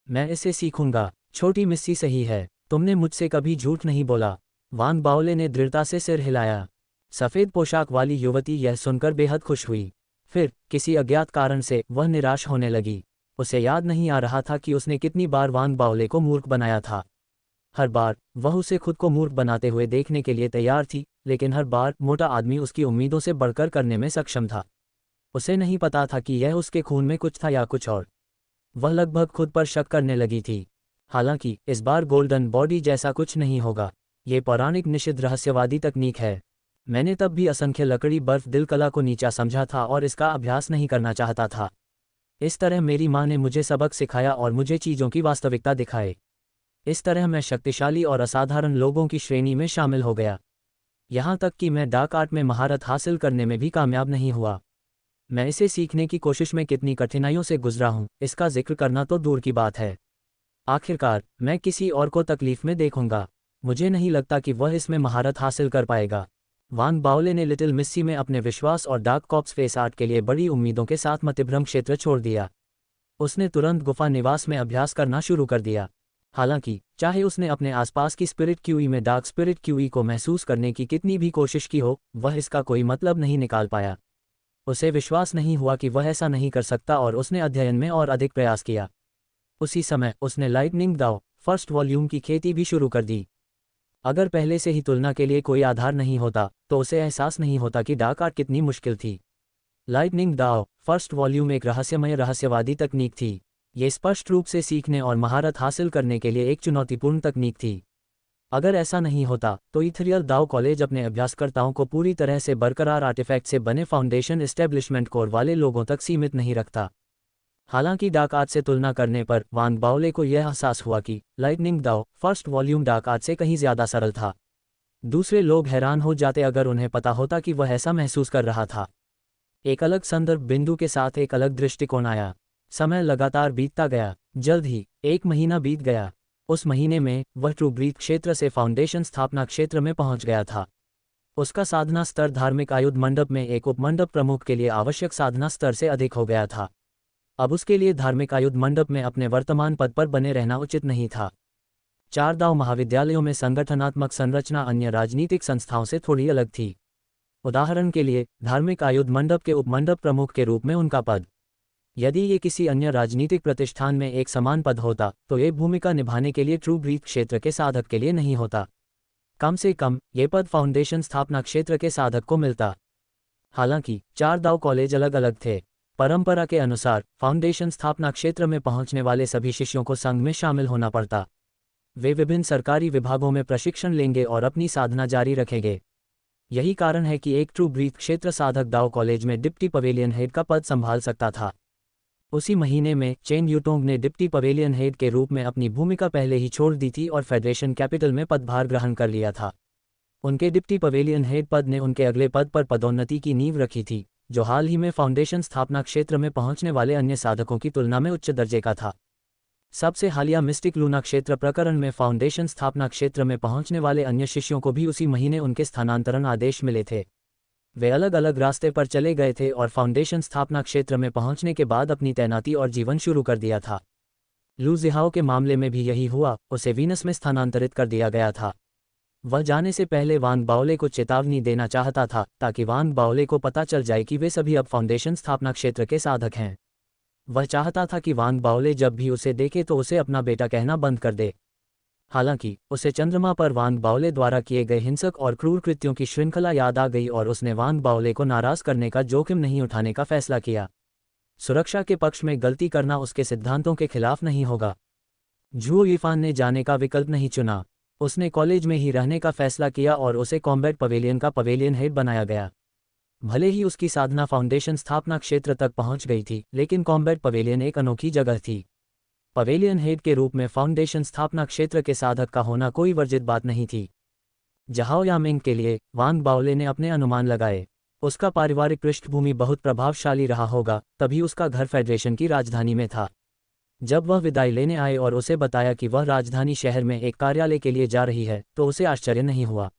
मैं इसे सीखूंगा। छोटी मिस्सी सही है, तुमने मुझसे कभी झूठ नहीं बोला। वांग बाओले ने दृढ़ता से सिर हिलाया। सफ़ेद पोशाक वाली युवती यह सुनकर बेहद खुश हुई। फिर किसी अज्ञात कारण से वह निराश होने लगी। उसे याद नहीं आ रहा था कि उसने कितनी बार वांग बाओले को मूर्ख बनाया था। हर बार वह उसे खुद को मूर्ख बनाते हुए देखने के लिए तैयार थी, लेकिन हर बार मोटा आदमी उसकी उम्मीदों से बढ़कर करने में सक्षम था। उसे नहीं पता था कि यह उसके खून में कुछ था या कुछ और। वह लगभग खुद पर शक करने लगी थी। हालांकि इस बार गोल्डन बॉडी जैसा कुछ नहीं होगा। ये पौराणिक निषिद्ध रहस्यवादी तकनीक है। मैंने तब भी असंख्य लकड़ी बर्फ दिल कला को नीचा समझा था और इसका अभ्यास नहीं करना चाहता था। इस तरह मेरी माँ ने मुझे सबक सिखाया और मुझे चीज़ों की वास्तविकता दिखाए। इस तरह मैं शक्तिशाली और असाधारण लोगों की श्रेणी में शामिल हो गया। यहाँ तक कि मैं डार्क आर्ट में महारत हासिल करने में भी कामयाब नहीं हुआ। मैं इसे सीखने की कोशिश में कितनी कठिनाइयों से गुजरा हूँ, इसका जिक्र करना तो दूर की बात है। आखिरकार मैं किसी और को तकलीफ में देखूंगा। मुझे नहीं लगता कि वह इसमें महारत हासिल कर पाएगा। वांग बाओले ने लिटिल मिस्सी में अपने विश्वास और डार्क कॉप्स फेस आर्ट के लिए बड़ी उम्मीदों के साथ मतिभ्रम क्षेत्र छोड़ दिया। उसने तुरंत गुफा निवास में अभ्यास करना शुरू कर दिया। हालांकि चाहे उसने अपने आसपास की स्पिरिट क्यूई में डार्क स्पिरिट क्यूई को महसूस करने की कितनी भी कोशिश की हो, वह इसका कोई मतलब नहीं निकाल पाया। उसे विश्वास नहीं हुआ कि वह ऐसा नहीं कर सकता और उसने अध्ययन में और अधिक प्रयास किया। उसी समय उसने लाइटनिंग दाओ फर्स्ट वॉल्यूम की खेती भी शुरू कर दी। अगर पहले से ही तुलना के लिए कोई आधार नहीं होता तो उसे एहसास नहीं होता कि डार्क आर्ट कितनी मुश्किल थी। लाइटनिंग दाओ फर्स्ट वॉल्यूम एक रहस्यमय रहस्यवादी तकनीक थी। ये स्पष्ट रूप से सीखने और महारत हासिल करने के लिए एक चुनौतीपूर्ण तकनीक थी। अगर ऐसा नहीं होता तो इथरियल दाओ कॉलेज अपने अभ्यासकर्ताओं को पूरी तरह से बरकरार आर्टिफैक्ट से बने फाउंडेशन एस्टेब्लिशमेंट कोर वाले लोगों तक सीमित नहीं रखता। हालांकि डार्क आर्ट से तुलना करने पर वांग बाओले को यह एहसास हुआ कि लाइटनिंग दाओ फर्स्ट वॉल्यूम डार्क आर्ट से कहीं ज़्यादा सरल था। दूसरे लोग हैरान हो जाते अगर उन्हें पता होता कि वह ऐसा महसूस कर रहा था। एक अलग संदर्भ बिंदु के साथ एक अलग दृष्टिकोण आया। समय लगातार बीतता गया। जल्द ही 1 महीना बीत गया। उस महीने में वह ट्रू ब्रीथ क्षेत्र से फाउंडेशन स्थापना क्षेत्र में पहुंच गया था। उसका साधना स्तर धार्मिक आयुध मंडप में एक उपमंडप प्रमुख के लिए आवश्यक साधना स्तर से अधिक हो गया था। अब उसके लिए धार्मिक आयुध मंडप में अपने वर्तमान पद पर बने रहना उचित नहीं था। 4 दाव महाविद्यालयों में संगठनात्मक संरचना अन्य राजनीतिक संस्थाओं से थोड़ी अलग थी। उदाहरण के लिए धार्मिक आयुध मंडप के उपमंडप प्रमुख के रूप में उनका पद। यदि ये किसी अन्य राजनीतिक प्रतिष्ठान में एक समान पद होता तो ये भूमिका निभाने के लिए ट्रू ब्रीथ क्षेत्र के साधक के लिए नहीं होता। कम से कम ये पद फाउंडेशन स्थापना क्षेत्र के साधक को मिलता। हालांकि 4 दाव कॉलेज अलग अलग थे। परंपरा के अनुसार फाउंडेशन स्थापना क्षेत्र में पहुंचने वाले सभी शिष्यों को संघ में शामिल होना पड़ता। वे विभिन्न सरकारी विभागों में प्रशिक्षण लेंगे और अपनी साधना जारी रखेंगे। यही कारण है कि एक ट्रू ब्रीथ क्षेत्र साधक दाव कॉलेज में डिप्टी पवेलियन हेड का पद संभाल सकता था। उसी महीने में चेन यूटोंग ने डिप्टी पवेलियन हेड के रूप में अपनी भूमिका पहले ही छोड़ दी थी और फेडरेशन कैपिटल में पदभार ग्रहण कर लिया था। उनके डिप्टी पवेलियन हेड पद ने उनके अगले पद पर पदोन्नति की नींव रखी थी, जो हाल ही में फाउंडेशन स्थापना क्षेत्र में पहुंचने वाले अन्य साधकों की तुलना में उच्च दर्जे का था। सबसे हालिया मिस्टिक लूना क्षेत्र प्रकरण में फाउंडेशन स्थापना क्षेत्र में पहुंचने वाले अन्य शिष्यों को भी उसी महीने उनके स्थानांतरण आदेश मिले थे। वे अलग अलग रास्ते पर चले गए थे और फाउंडेशन स्थापना क्षेत्र में पहुंचने के बाद अपनी तैनाती और जीवन शुरू कर दिया था। लू जिहाओ के मामले में भी यही हुआ, उसे वीनस में स्थानांतरित कर दिया गया था। वह जाने से पहले वांग बाओले को चेतावनी देना चाहता था ताकि वांग बाओले को पता चल जाए कि वे सभी अब फाउंडेशन स्थापना क्षेत्र के साधक हैं। वह चाहता था कि वांग बाओले जब भी उसे देखे तो उसे अपना बेटा कहना बंद कर दे। हालांकि उसे चंद्रमा पर वांग बाओले द्वारा किए गए हिंसक और क्रूर कृत्यों की श्रृंखला याद आ गई और उसने वांग बाओले को नाराज करने का जोखिम नहीं उठाने का फैसला किया। सुरक्षा के पक्ष में गलती करना उसके सिद्धांतों के खिलाफ नहीं होगा। झुओ यीफान ने जाने का विकल्प नहीं चुना। उसने कॉलेज में ही रहने का फैसला किया और उसे कॉम्बैट पवेलियन का पवेलियन हेड बनाया गया। भले ही उसकी साधना फाउंडेशन स्थापना क्षेत्र तक पहुंच गई थी, लेकिन कॉम्बैट पवेलियन एक अनोखी जगह थी। पवेलियन हेड के रूप में फाउंडेशन स्थापना क्षेत्र के साधक का होना कोई वर्जित बात नहीं थी। जहाओ यामिंग के लिए वांग बाओले ने अपने अनुमान लगाए। उसका पारिवारिक पृष्ठभूमि बहुत प्रभावशाली रहा होगा, तभी उसका घर फेडरेशन की राजधानी में था। जब वह विदाई लेने आए और उसे बताया कि वह राजधानी शहर में एक कार्यालय के लिए जा रही है तो उसे आश्चर्य नहीं हुआ।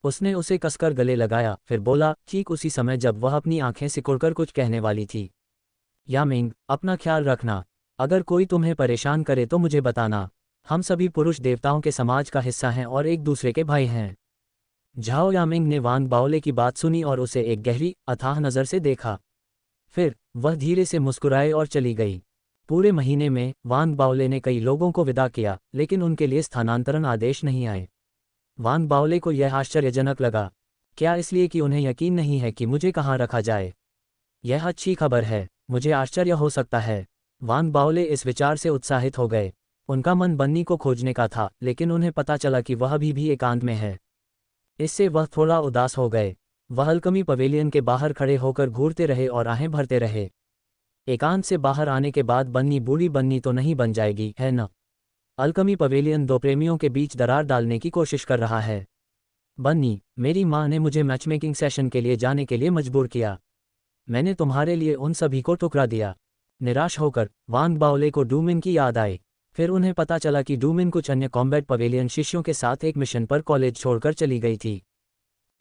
उसने उसे कसकर गले लगाया, फिर बोला, ठीक उसी समय जब वह अपनी आंखें सिकुड़कर कुछ कहने वाली थी, यामिंग, अपना ख्याल रखना। अगर कोई तुम्हें परेशान करे तो मुझे बताना। हम सभी पुरुष देवताओं के समाज का हिस्सा हैं और एक दूसरे के भाई हैं। झाओ यामिंग ने वांग बाओले की बात सुनी और उसे एक गहरी, अथाह नज़र से देखा। फिर वह धीरे से मुस्कुराए और चली गई। पूरे महीने में वान बाओले ने कई लोगों को विदा किया, लेकिन उनके लिए स्थानांतरण आदेश नहीं आए। वान बाओले को यह आश्चर्यजनक लगा। क्या इसलिए कि उन्हें यकीन नहीं है कि मुझे कहाँ रखा जाए? यह अच्छी खबर है, मुझे आश्चर्य हो सकता है। वान बाओले इस विचार से उत्साहित हो गए। उनका मन बन्नी को खोजने का था, लेकिन उन्हें पता चला कि वह अभी भी एकांत में है। इससे वह थोड़ा उदास हो गए। वह अल्कमी पवेलियन के बाहर खड़े होकर घूरते रहे और आहें भरते रहे। एकांत से बाहर आने के बाद बन्नी बूढ़ी बन्नी तो नहीं बन जाएगी, है न? अल्कमी पवेलियन दो प्रेमियों के बीच दरार डालने की कोशिश कर रहा है। बन्नी, मेरी माँ ने मुझे मैचमेकिंग सेशन के लिए जाने के लिए मजबूर किया। मैंने तुम्हारे लिए उन सभी को ठुकरा दिया। निराश होकर वान बाओले को डूमिन की याद आई। फिर उन्हें पता चला कि डूमिन कुछ अन्य कॉम्बैट पवेलियन शिष्यों के साथ एक मिशन पर कॉलेज छोड़कर चली गई थी।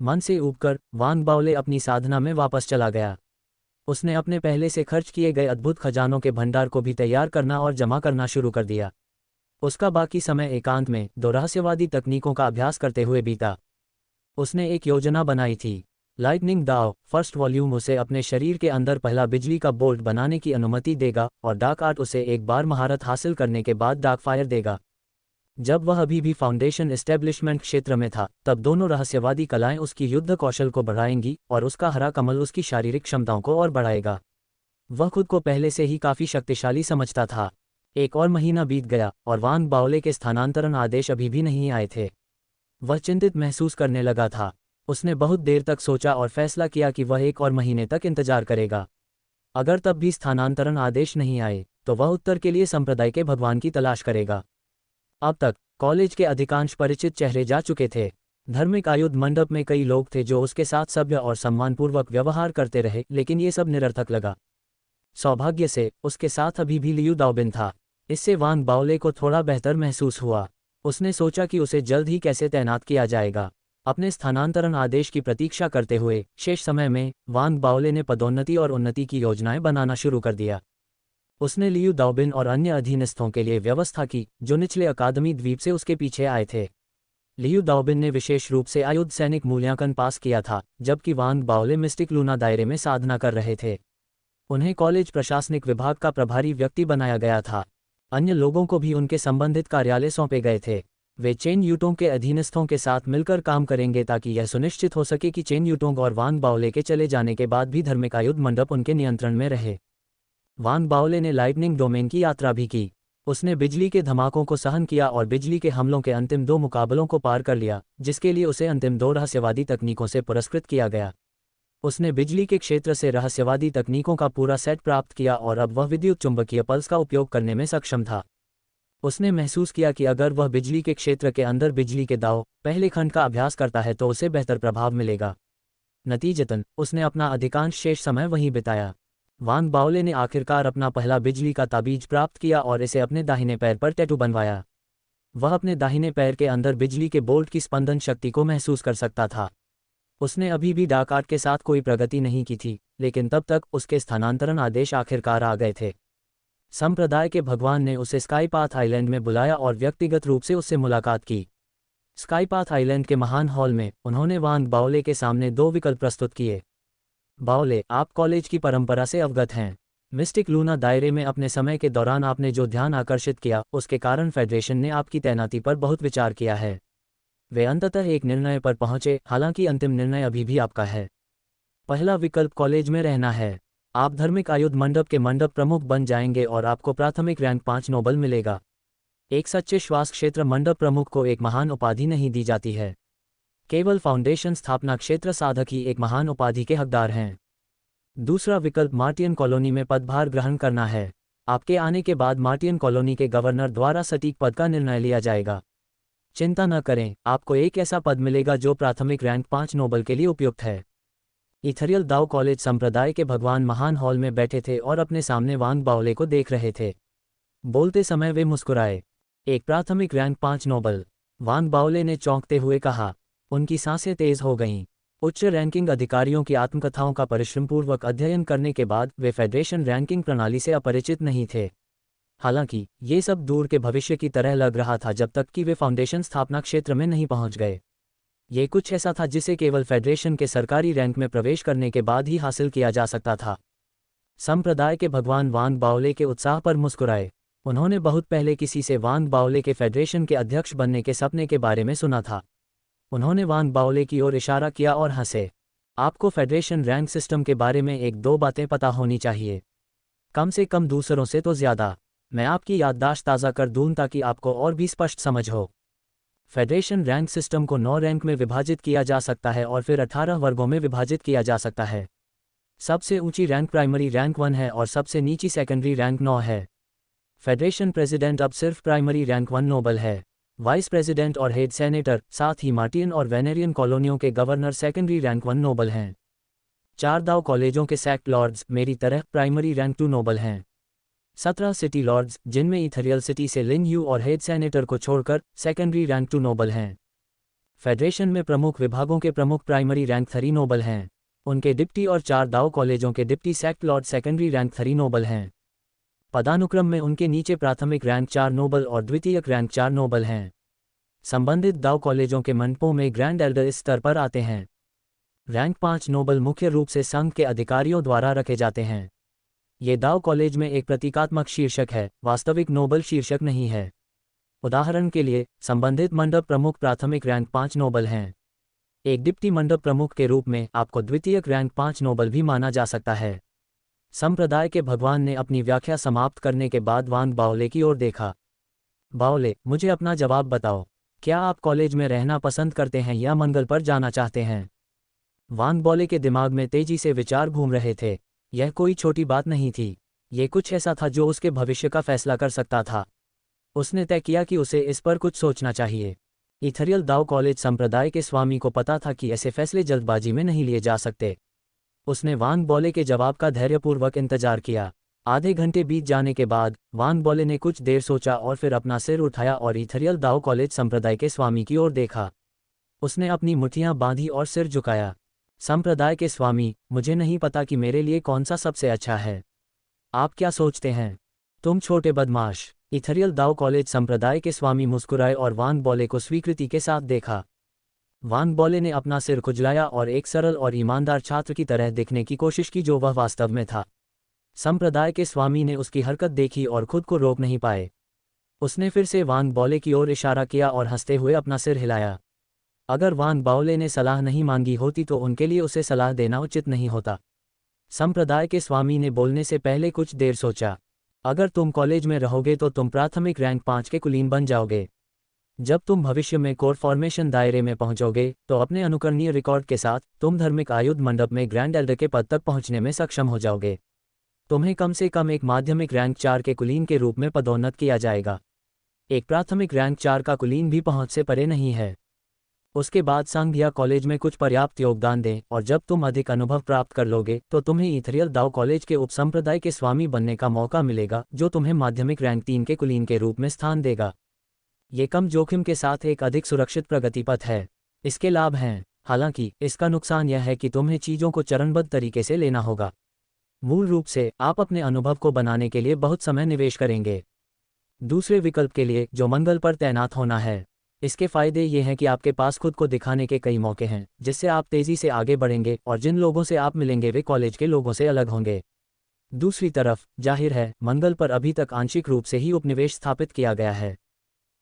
मन से ऊबकर वान बाओले अपनी साधना में वापस चला गया। उसने अपने पहले से खर्च किए गए अद्भुत खजानों के भंडार को भी तैयार करना और जमा करना शुरू कर दिया। उसका बाकी समय एकांत में दो रहस्यवादी तकनीकों का अभ्यास करते हुए बीता। उसने एक योजना बनाई थी। लाइटनिंग दाव फर्स्ट वॉल्यूम उसे अपने शरीर के अंदर पहला बिजली का बोल्ट बनाने की अनुमति देगा, और डार्क आर्ट उसे एक बार महारत हासिल करने के बाद डार्क फायर देगा। जब वह अभी भी फाउंडेशन एस्टेब्लिशमेंट क्षेत्र में था, तब दोनों रहस्यवादी कलाएं उसकी युद्ध कौशल को बढ़ाएंगी और उसका हरा कमल उसकी शारीरिक क्षमताओं को और बढ़ाएगा। वह खुद को पहले से ही काफी शक्तिशाली समझता था। एक और महीना बीत गया और वान बाओले के स्थानांतरण आदेश अभी भी नहीं आए थे। वह चिंतित महसूस करने लगा था। उसने बहुत देर तक सोचा और फैसला किया कि वह एक और महीने तक इंतजार करेगा। अगर तब भी स्थानांतरण आदेश नहीं आए, तो वह उत्तर के लिए संप्रदाय के भगवान की तलाश करेगा। अब तक कॉलेज के अधिकांश परिचित चेहरे जा चुके थे। धार्मिक आयुध मंडप में कई लोग थे जो उसके साथ सभ्य और सम्मानपूर्वक व्यवहार करते रहे, लेकिन ये सब निरर्थक लगा। सौभाग्य से उसके साथ अभी भी लियू दाओबिन था। इससे वान बाओले को थोड़ा बेहतर महसूस हुआ। उसने सोचा कि उसे जल्द ही कैसे तैनात किया जाएगा। अपने स्थानांतरण आदेश की प्रतीक्षा करते हुए शेष समय में वान बाओले ने पदोन्नति और उन्नति की योजनाएं बनाना शुरू कर दिया। उसने लियू दाओबिन और अन्य अधीनस्थों के लिए व्यवस्था की जो निचले अकादमी द्वीप से उसके पीछे आए थे। लियू दाओबिन ने विशेष रूप से आयुध सैनिक मूल्यांकन पास किया था, जबकि वान बाओले मिस्टिक लूना दायरे में साधना कर रहे थे। उन्हें कॉलेज प्रशासनिक विभाग का प्रभारी व्यक्ति बनाया गया था। अन्य लोगों को भी उनके संबंधित कार्यालय सौंपे गए थे। वे चेन यूटोंग के अधीनस्थों के साथ मिलकर काम करेंगे ताकि यह सुनिश्चित हो सके कि चेन यूटोंग और वान बाओले के चले जाने के बाद भी धार्मिक आयुध मंडप उनके नियंत्रण में रहे। वान बाओले ने लाइटनिंग डोमेन की यात्रा भी की। उसने बिजली के धमाकों को सहन किया और बिजली के हमलों के अंतिम 2 मुकाबलों को पार कर लिया, जिसके लिए उसे अंतिम 2 रहस्यवादी तकनीकों से पुरस्कृत किया गया। उसने बिजली के क्षेत्र से रहस्यवादी तकनीकों का पूरा सेट प्राप्त किया और अब वह विद्युत चुंबकीय पल्स का उपयोग करने में सक्षम था। उसने महसूस किया कि अगर वह बिजली के क्षेत्र के अंदर बिजली के दाव पहले खंड का अभ्यास करता है तो उसे बेहतर प्रभाव मिलेगा। नतीजतन उसने अपना अधिकांश शेष समय वहीं बिताया। वान बाओले ने आखिरकार अपना पहला बिजली का ताबीज प्राप्त किया और इसे अपने दाहिने पैर पर टैटू बनवाया। वह अपने दाहिने पैर के अंदर बिजली के बोल्ट की स्पंदन शक्ति को महसूस कर सकता था। उसने अभी भी डार्क आर्ट के साथ कोई प्रगति नहीं की थी, लेकिन तब तक उसके स्थानांतरण आदेश आखिरकार आ गए थे। संप्रदाय के भगवान ने उसे स्काईपाथ आइलैंड में बुलाया और व्यक्तिगत रूप से उससे मुलाकात की। स्काईपाथ आइलैंड के महान हॉल में उन्होंने वान बाओले के सामने 2 विकल्प प्रस्तुत किए। बाओले, आप कॉलेज की परंपरा से अवगत हैं। मिस्टिक लूना दायरे में अपने समय के दौरान आपने जो ध्यान आकर्षित किया, उसके कारण फेडरेशन ने आपकी तैनाती पर बहुत विचार किया है। वे अंततः एक निर्णय पर पहुंचे, हालांकि अंतिम निर्णय अभी भी आपका है। पहला विकल्प कॉलेज में रहना है। आप धार्मिक आयुध मंडप के मंडप प्रमुख बन जाएंगे और आपको प्राथमिक रैंक 5 नोबल मिलेगा। एक सच्चे श्वास क्षेत्र मंडप प्रमुख को एक महान उपाधि नहीं दी जाती है। केवल फाउंडेशन स्थापना क्षेत्र साधक ही एक महान उपाधि के हकदार हैं। दूसरा विकल्प मार्टियन कॉलोनी में पदभार ग्रहण करना है। आपके आने के बाद मार्टियन कॉलोनी के गवर्नर द्वारा सटीक पद का निर्णय लिया जाएगा। चिंता न करें, आपको एक ऐसा पद मिलेगा जो प्राथमिक रैंक 5 नोबल के लिए उपयुक्त है। इथरियल दाओ कॉलेज संप्रदाय के भगवान महान हॉल में बैठे थे और अपने सामने वान बाओले को देख रहे थे। बोलते समय वे मुस्कुराए। एक प्राथमिक रैंक 5 नोबल, वान बाओले ने चौंकते हुए कहा। उनकी सांसें तेज हो गईं। उच्च रैंकिंग अधिकारियों की आत्मकथाओं का परिश्रमपूर्वक अध्ययन करने के बाद वे फेडरेशन रैंकिंग प्रणाली से अपरिचित नहीं थे। हालांकि ये सब दूर के भविष्य की तरह लग रहा था जब तक कि वे फाउंडेशन स्थापना क्षेत्र में नहीं पहुंच गए। ये कुछ ऐसा था जिसे केवल फेडरेशन के सरकारी रैंक में प्रवेश करने के बाद ही हासिल किया जा सकता था। संप्रदाय के भगवान वांग बाओले के उत्साह पर मुस्कुराए। उन्होंने बहुत पहले किसी से वांग बाओले के फेडरेशन के अध्यक्ष बनने के सपने के बारे में सुना था। उन्होंने वांग बाओले की ओर इशारा किया और हंसे। आपको फेडरेशन रैंक सिस्टम के बारे में एक दो बातें पता होनी चाहिए, कम से कम दूसरों से तो ज़्यादा। मैं आपकी याददाश्त ताज़ा कर दूं ताकि आपको और भी स्पष्ट समझ हो। फेडरेशन रैंक सिस्टम को 9 रैंक में विभाजित किया जा सकता है और फिर 18 वर्गों में विभाजित किया जा सकता है। सबसे ऊंची रैंक प्राइमरी रैंक 1 है और सबसे नीची सेकेंडरी रैंक 9 है। फेडरेशन प्रेसिडेंट अब सिर्फ प्राइमरी रैंक 1 नोबल है। वाइस प्रेसिडेंट और हेड सेनेटर, साथ ही मार्टियन और वेनेरियन कॉलोनियों के गवर्नर सेकेंडरी रैंक 1 नोबल हैं। 4 दाव कॉलेजों के सैक्ट लॉर्ड्स, मेरी तरह, प्राइमरी रैंक 2 नोबल हैं। 17 सिटी लॉर्ड्स, जिनमें इथरियल सिटी से लिन यू और हेड सेनेटर को छोड़कर, सेकेंडरी रैंक 2 नोबल हैं। फेडरेशन में प्रमुख विभागों के प्रमुख प्राइमरी रैंक 3 नोबल हैं। उनके डिप्टी और 4 दाव कॉलेजों के डिप्टी सैक्ट लॉर्ड सेकेंडरी रैंक 3 नोबल हैं। पदानुक्रम में उनके नीचे प्राथमिक रैंक 4 नोबल और द्वितीयक रैंक 4 नोबल हैं। संबंधित दाव कॉलेजों के मंडपों में ग्रैंड एल्डर इस स्तर पर आते हैं। रैंक 5 नोबल मुख्य रूप से संघ के अधिकारियों द्वारा रखे जाते हैं। ये दाव कॉलेज में एक प्रतीकात्मक शीर्षक है, वास्तविक नोबल शीर्षक नहीं है। उदाहरण के लिए, संबंधित मंडप प्रमुख प्राथमिक रैंक 5 नोबल हैं। एक डिप्टी मंडप प्रमुख के रूप में आपको द्वितीयक रैंक 5 नोबल भी माना जा सकता है। संप्रदाय के भगवान ने अपनी व्याख्या समाप्त करने के बाद वांग बाओले की ओर देखा। बाओले, मुझे अपना जवाब बताओ। क्या आप कॉलेज में रहना पसंद करते हैं या मंगल पर जाना चाहते हैं? वांग बाओले के दिमाग में तेजी से विचार घूम रहे थे। यह कोई छोटी बात नहीं थी। ये कुछ ऐसा था जो उसके भविष्य का फैसला कर सकता था। उसने तय किया कि उसे इस पर कुछ सोचना चाहिए। इथरियल दाव कॉलेज संप्रदाय के स्वामी को पता था कि ऐसे फैसले जल्दबाजी में नहीं लिए जा सकते। उसने वांग बाओले के जवाब का धैर्यपूर्वक इंतजार किया। आधे घंटे बीत जाने के बाद वांग बाओले ने कुछ देर सोचा और फिर अपना सिर उठाया और इथरियल दाव कॉलेज संप्रदाय के स्वामी की ओर देखा। उसने अपनी मुट्ठियां बांधी और सिर झुकाया। संप्रदाय के स्वामी, मुझे नहीं पता कि मेरे लिए कौन सा सबसे अच्छा है। आप क्या सोचते हैं? तुम छोटे बदमाश। इथरियल दाव कॉलेज संप्रदाय के स्वामी मुस्कुराए और वांग बाओले को स्वीकृति के साथ देखा। वांग बाओले ने अपना सिर खुजलाया और एक सरल और ईमानदार छात्र की तरह दिखने की कोशिश की जो वह वास्तव में था। संप्रदाय के स्वामी ने उसकी हरकत देखी और खुद को रोक नहीं पाए। उसने फिर से वांग बाओले की ओर इशारा किया और हंसते हुए अपना सिर हिलाया। अगर वांग बाओले ने सलाह नहीं मांगी होती तो उनके लिए उसे सलाह देना उचित नहीं होता। संप्रदाय के स्वामी ने बोलने से पहले कुछ देर सोचा। अगर तुम कॉलेज में रहोगे तो तुम प्राथमिक रैंक 5 के कुलीन बन जाओगे। जब तुम भविष्य में कोर फॉर्मेशन दायरे में पहुंचोगे तो अपने अनुकरणीय रिकॉर्ड के साथ तुम धार्मिक आयुध मंडप में ग्रैंड एल्डर के पद तक पहुंचने में सक्षम हो जाओगे। तुम्हें कम से कम एक माध्यमिक रैंक 4 के कुलीन के रूप में पदोन्नत किया जाएगा। एक प्राथमिक रैंक 4 का कुलीन भी पहुंच से परे नहीं है। उसके बाद संघ या कॉलेज में कुछ पर्याप्त योगदान दें और जब तुम अधिक अनुभव प्राप्त कर लोगे तो तुम्हें इथरियल दाव कॉलेज के उपसंप्रदाय के स्वामी बनने का मौका मिलेगा जो तुम्हें माध्यमिक रैंक 3 के कुलीन के रूप में स्थान देगा। ये कम जोखिम के साथ एक अधिक सुरक्षित प्रगति पथ है। इसके लाभ हैं, हालांकि इसका नुकसान यह है कि तुम्हें चीज़ों को चरणबद्ध तरीके से लेना होगा। मूल रूप से आप अपने अनुभव को बनाने के लिए बहुत समय निवेश करेंगे। दूसरे विकल्प के लिए, जो मंगल पर तैनात होना है, इसके फायदे ये हैं कि आपके पास खुद को दिखाने के कई मौके हैं जिससे आप तेज़ी से आगे बढ़ेंगे और जिन लोगों से आप मिलेंगे वे कॉलेज के लोगों से अलग होंगे। दूसरी तरफ, जाहिर है, मंगल पर अभी तक आंशिक रूप से ही उपनिवेश स्थापित किया गया है।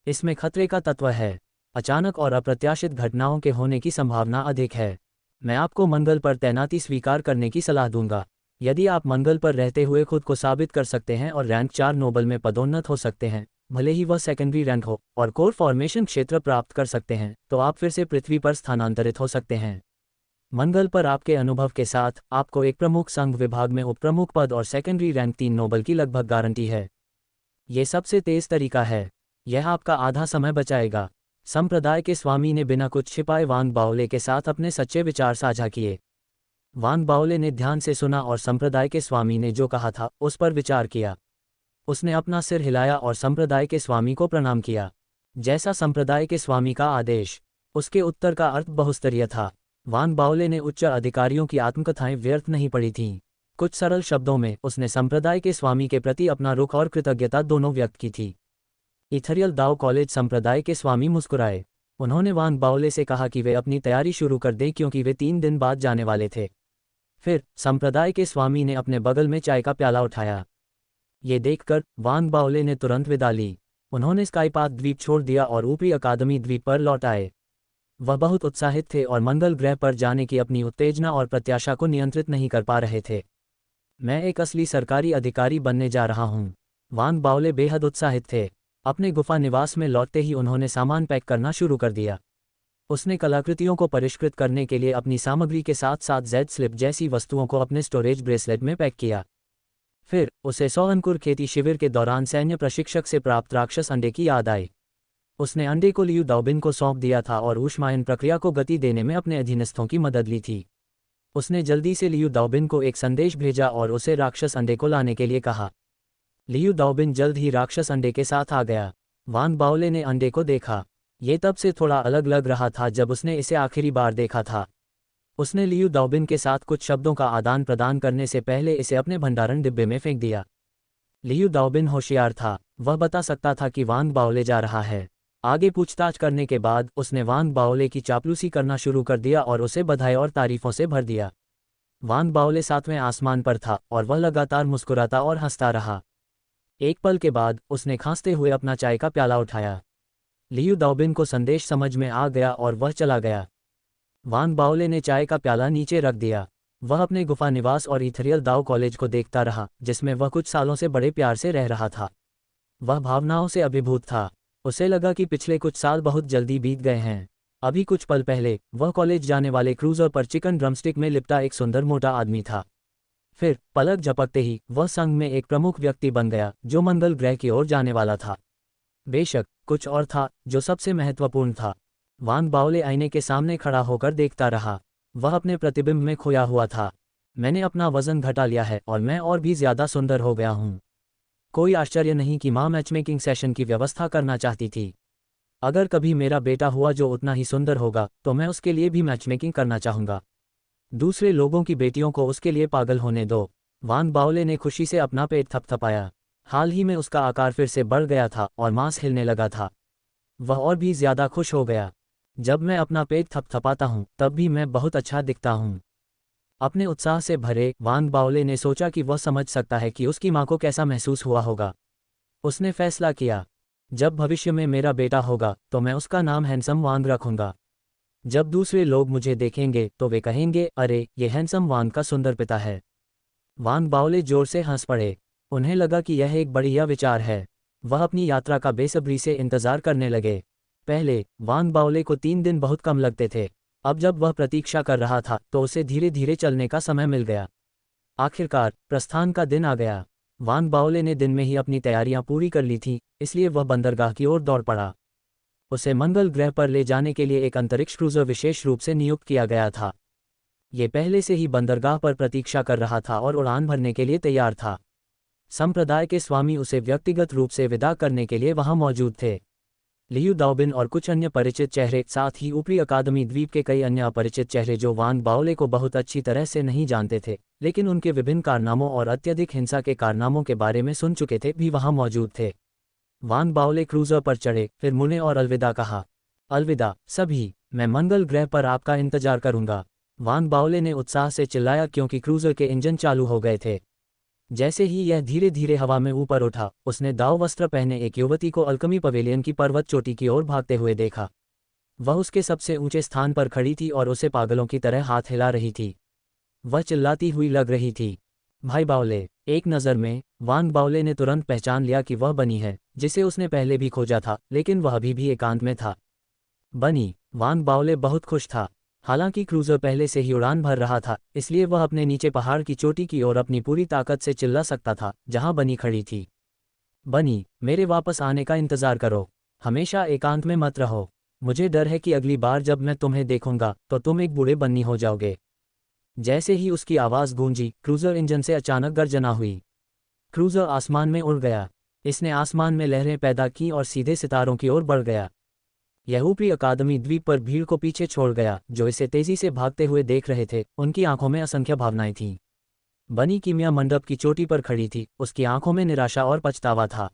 इसमें खतरे का तत्व है। अचानक और अप्रत्याशित घटनाओं के होने की संभावना अधिक है। मैं आपको मंगल पर तैनाती स्वीकार करने की सलाह दूंगा। यदि आप मंगल पर रहते हुए खुद को साबित कर सकते हैं और रैंक 4 नोबल में पदोन्नत हो सकते हैं, भले ही वह सेकेंडरी रैंक हो, और कोर फॉर्मेशन क्षेत्र प्राप्त कर सकते हैं, तो आप फिर से पृथ्वी पर स्थानांतरित हो सकते हैं। मंगल पर आपके अनुभव के साथ आपको एक प्रमुख संघ विभाग में उपप्रमुख पद और सेकेंडरी रैंक 3 नोबल की लगभग गारंटी है। ये सबसे तेज तरीका है। यह आपका आधा समय बचाएगा। संप्रदाय के स्वामी ने बिना कुछ छिपाए वांग बाओले के साथ अपने सच्चे विचार साझा किए। वांग बाओले ने ध्यान से सुना और संप्रदाय के स्वामी ने जो कहा था उस पर विचार किया। उसने अपना सिर हिलाया और संप्रदाय के स्वामी को प्रणाम किया। जैसा संप्रदाय के स्वामी का आदेश। उसके उत्तर का अर्थ बहुस्तरीय था। वांग बाओले ने उच्च अधिकारियों की आत्मकथाएं व्यर्थ नहीं पड़ी थीं। कुछ सरल शब्दों में उसने संप्रदाय के स्वामी के प्रति अपना रुख और कृतज्ञता दोनों व्यक्त की थी। इथरियल दाव कॉलेज संप्रदाय के स्वामी मुस्कुराए। उन्होंने वांग बाओले से कहा कि वे अपनी तैयारी शुरू कर दें क्योंकि वे 3 दिन बाद जाने वाले थे। फिर संप्रदाय के स्वामी ने अपने बगल में चाय का प्याला उठाया। ये देखकर वांग बाओले ने तुरंत विदा ली। उन्होंने स्काईपाथ द्वीप छोड़ दिया और ऊपरी अकादमी द्वीप पर लौट आए। वह बहुत उत्साहित थे और मंगल ग्रह पर जाने की अपनी उत्तेजना और प्रत्याशा को नियंत्रित नहीं कर पा रहे थे। मैं एक असली सरकारी अधिकारी बनने जा रहा हूँ। वांग बाओले बेहद उत्साहित थे। अपने गुफा निवास में लौटते ही उन्होंने सामान पैक करना शुरू कर दिया। उसने कलाकृतियों को परिष्कृत करने के लिए अपनी सामग्री के साथ साथ जेड स्लिप जैसी वस्तुओं को अपने स्टोरेज ब्रेसलेट में पैक किया। फिर उसे 100 अंकुर खेती शिविर के दौरान सैन्य प्रशिक्षक से प्राप्त राक्षस अंडे की याद आई। उसने अंडे को लियू दाओबिन को सौंप दिया था और ऊष्मायन प्रक्रिया को गति देने में अपने अधीनस्थों की मदद ली थी। उसने जल्दी से लियू दाओबिन को एक संदेश भेजा और उसे राक्षस अंडे को लाने के लिए कहा। लियू दाओबिन जल्द ही राक्षस अंडे के साथ आ गया। वांग बाओले ने अंडे को देखा। ये तब से थोड़ा अलग लग रहा था जब उसने इसे आखिरी बार देखा था। उसने लियू दाओबिन के साथ कुछ शब्दों का आदान प्रदान करने से पहले इसे अपने भंडारण डिब्बे में फेंक दिया। लियू दाओबिन होशियार था। वह बता सकता था कि वांग बाओले जा रहा है। आगे पूछताछ करने के बाद उसने वांग बाओले की चापलूसी करना शुरू कर दिया और उसे बधाई और तारीफों से भर दिया। वांग बाओले 7वें आसमान पर था और वह लगातार मुस्कुराता और हंसता रहा। एक पल के बाद उसने खांसते हुए अपना चाय का प्याला उठाया। लियू दाओबिन को संदेश समझ में आ गया और वह चला गया। वांग बाओले ने चाय का प्याला नीचे रख दिया। वह अपने गुफा निवास और इथरियल दाओ कॉलेज को देखता रहा जिसमें वह कुछ सालों से बड़े प्यार से रह रहा था। वह भावनाओं से अभिभूत था। उसे लगा कि पिछले कुछ साल बहुत जल्दी बीत गए हैं। अभी कुछ पल पहले वह कॉलेज जाने वाले क्रूजर पर चिकन ड्रमस्टिक में लिपटा एक सुंदर मोटा आदमी था। फिर पलक झपकते ही वह संघ में एक प्रमुख व्यक्ति बन गया जो मंगल ग्रह की ओर जाने वाला था। बेशक कुछ और था जो सबसे महत्वपूर्ण था। वांग बाओले आईने के सामने खड़ा होकर देखता रहा। वह अपने प्रतिबिंब में खोया हुआ था। मैंने अपना वजन घटा लिया है और मैं और भी ज्यादा सुंदर हो गया हूँ। कोई आश्चर्य नहीं कि माँ मैचमेकिंग सेशन की व्यवस्था करना चाहती थी। अगर कभी मेरा बेटा हुआ जो उतना ही सुंदर होगा तो मैं उसके लिए भी मैचमेकिंग करना चाहूँगा। दूसरे लोगों की बेटियों को उसके लिए पागल होने दो। वांग बाओले ने खुशी से अपना पेट थपथपाया। हाल ही में उसका आकार फिर से बढ़ गया था और मांस हिलने लगा था। वह और भी ज्यादा खुश हो गया। जब मैं अपना पेट थपथपाता हूँ तब भी मैं बहुत अच्छा दिखता हूँ। अपने उत्साह से भरे वांग बाओले ने सोचा कि वह समझ सकता है कि उसकी माँ को कैसा महसूस हुआ होगा। उसने फैसला किया, जब भविष्य में मेरा बेटा होगा तो मैं उसका नाम हैंडसम वांग रखूंगा। जब दूसरे लोग मुझे देखेंगे तो वे कहेंगे, अरे ये हैंडसम वांग का सुंदर पिता है। वांग बाओले जोर से हंस पड़े। उन्हें लगा कि यह एक बढ़िया विचार है। वह अपनी यात्रा का बेसब्री से इंतजार करने लगे। पहले वांग बाओले को 3 दिन बहुत कम लगते थे। अब जब वह प्रतीक्षा कर रहा था तो उसे धीरे धीरे चलने का समय मिल गया। आखिरकार प्रस्थान का दिन आ गया। वांग बाओले ने दिन में ही अपनी तैयारियां पूरी कर ली थीं, इसलिए वह बंदरगाह की ओर दौड़ पड़ा। उसे मंगल ग्रह पर ले जाने के लिए एक अंतरिक्ष क्रूजर विशेष रूप से नियुक्त किया गया था। ये पहले से ही बंदरगाह पर प्रतीक्षा कर रहा था और उड़ान भरने के लिए तैयार था। संप्रदाय के स्वामी उसे व्यक्तिगत रूप से विदा करने के लिए वहां मौजूद थे। लियू दाओबिन और कुछ अन्य परिचित चेहरे, साथ ही ऊपरी अकादमी द्वीप के कई अन्य अपरिचित चेहरे जो वांग बाओले को बहुत अच्छी तरह से नहीं जानते थे लेकिन उनके विभिन्न कारनामों और अत्यधिक हिंसा के कारनामों के बारे में सुन चुके थे, भी वहां मौजूद थे। वांग बाओले क्रूजर पर चढ़े, फिर मुने और अलविदा कहा। अलविदा सभी, मैं मंगल ग्रह पर आपका इंतजार करूंगा। वांग बाओले ने उत्साह से चिल्लाया क्योंकि क्रूजर के इंजन चालू हो गए थे। जैसे ही यह धीरे धीरे हवा में ऊपर उठा, उसने दाव वस्त्र पहने एक युवती को अल्कमी पवेलियन की पर्वत चोटी की ओर भागते हुए देखा। वह उसके सबसे ऊंचे स्थान पर खड़ी थी और उसे पागलों की तरह हाथ हिला रही थी। वह चिल्लाती हुई लग रही थी, भाई बाओले। एक नज़र में वांग बाओले ने तुरंत पहचान लिया कि वह बनी है, जिसे उसने पहले भी खोजा था, लेकिन वह अभी भी एकांत में था। बनी। वांग बाओले बहुत खुश था। हालांकि क्रूजर पहले से ही उड़ान भर रहा था, इसलिए वह अपने नीचे पहाड़ की चोटी की ओर अपनी पूरी ताकत से चिल्ला सकता था जहां बनी खड़ी थी। बनी, मेरे वापस आने का इंतजार करो। हमेशा एकांत में मत रहो। मुझे डर है कि अगली बार जब मैं तुम्हें देखूंगा तो तुम एक बूढ़े बन्नी हो जाओगे। जैसे ही उसकी आवाज़ गूंजी, क्रूजर इंजन से अचानक गर्जना हुई। क्रूजर आसमान में उड़ गया। इसने आसमान में लहरें पैदा की और सीधे सितारों की ओर बढ़ गया। यह ऊपरी अकादमी द्वीप पर भीड़ को पीछे छोड़ गया जो इसे तेजी से भागते हुए देख रहे थे। उनकी आंखों में असंख्य भावनाएं थीं। बनी कीमिया मंडप की चोटी पर खड़ी थी। उसकी आंखों में निराशा और पछतावा था।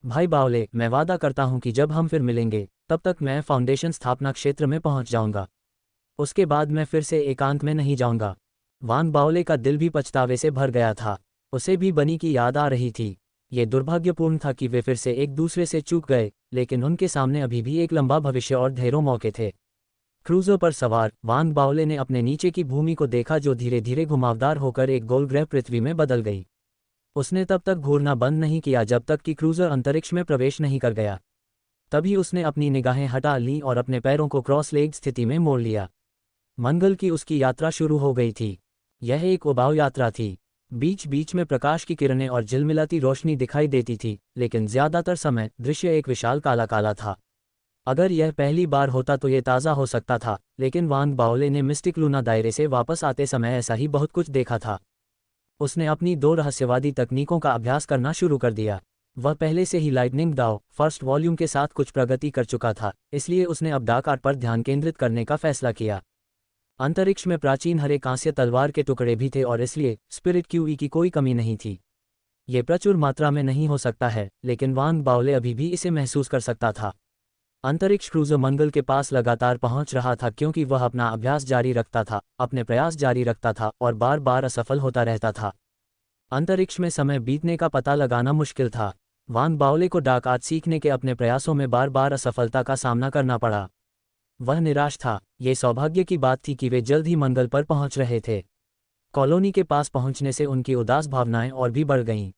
भाई बाओले, मैं वादा करता हूं कि जब हम फिर मिलेंगे तब तक मैं फाउंडेशन स्थापना क्षेत्र में पहुंच जाऊंगा। उसके बाद मैं फिर से एकांत में नहीं जाऊंगा। वान बाओले का दिल भी पछतावे से भर गया था। उसे भी बनी की याद आ रही थी। ये दुर्भाग्यपूर्ण था कि वे फिर से एक दूसरे से चूक गए, लेकिन उनके सामने अभी भी एक लंबा भविष्य और ढेरों मौके थे। क्रूजर पर सवार वान बाओले ने अपने नीचे की भूमि को देखा, जो धीरे धीरे घुमावदार होकर एक गोल ग्रह पृथ्वी में बदल गई। उसने तब तक घूरना बंद नहीं किया जब तक कि क्रूजर अंतरिक्ष में प्रवेश नहीं कर गया। तभी उसने अपनी निगाहें हटा लीं और अपने पैरों को क्रॉस लेग स्थिति में मोड़ लिया। मंगल की उसकी यात्रा शुरू हो गई थी। यह एक उबाऊ यात्रा थी। बीच बीच में प्रकाश की किरणें और झिलमिलाती रोशनी दिखाई देती थी, लेकिन ज्यादातर समय दृश्य एक विशाल काला काला था। अगर यह पहली बार होता तो यह ताज़ा हो सकता था, लेकिन वान बाओले ने मिस्टिक लूना दायरे से वापस आते समय ऐसा ही बहुत कुछ देखा था। उसने अपनी 2 रहस्यवादी तकनीकों का अभ्यास करना शुरू कर दिया। वह पहले से ही लाइटनिंग दाव फर्स्ट वॉल्यूम के साथ कुछ प्रगति कर चुका था, इसलिए उसने अब डार्क आर्ट पर ध्यान केंद्रित करने का फैसला किया। अंतरिक्ष में प्राचीन हरे कांस्य तलवार के टुकड़े भी थे और इसलिए स्पिरिट क्यूई की कोई कमी नहीं थी। ये प्रचुर मात्रा में नहीं हो सकता है, लेकिन वान बाओले अभी भी इसे महसूस कर सकता था। अंतरिक्ष क्रूजर मंगल के पास लगातार पहुंच रहा था क्योंकि वह अपना अभ्यास जारी रखता था, अपने प्रयास जारी रखता था और बार बार असफल होता रहता था। अंतरिक्ष में समय बीतने का पता लगाना मुश्किल था। वान बाओले को डार्क आर्ट सीखने के अपने प्रयासों में बार बार असफलता का सामना करना पड़ा। वह निराश था। ये सौभाग्य की बात थी कि वे जल्द ही मंगल पर पहुंच रहे थे। कॉलोनी के पास पहुंचने से उनकी उदास भावनाएं और भी बढ़ गईं।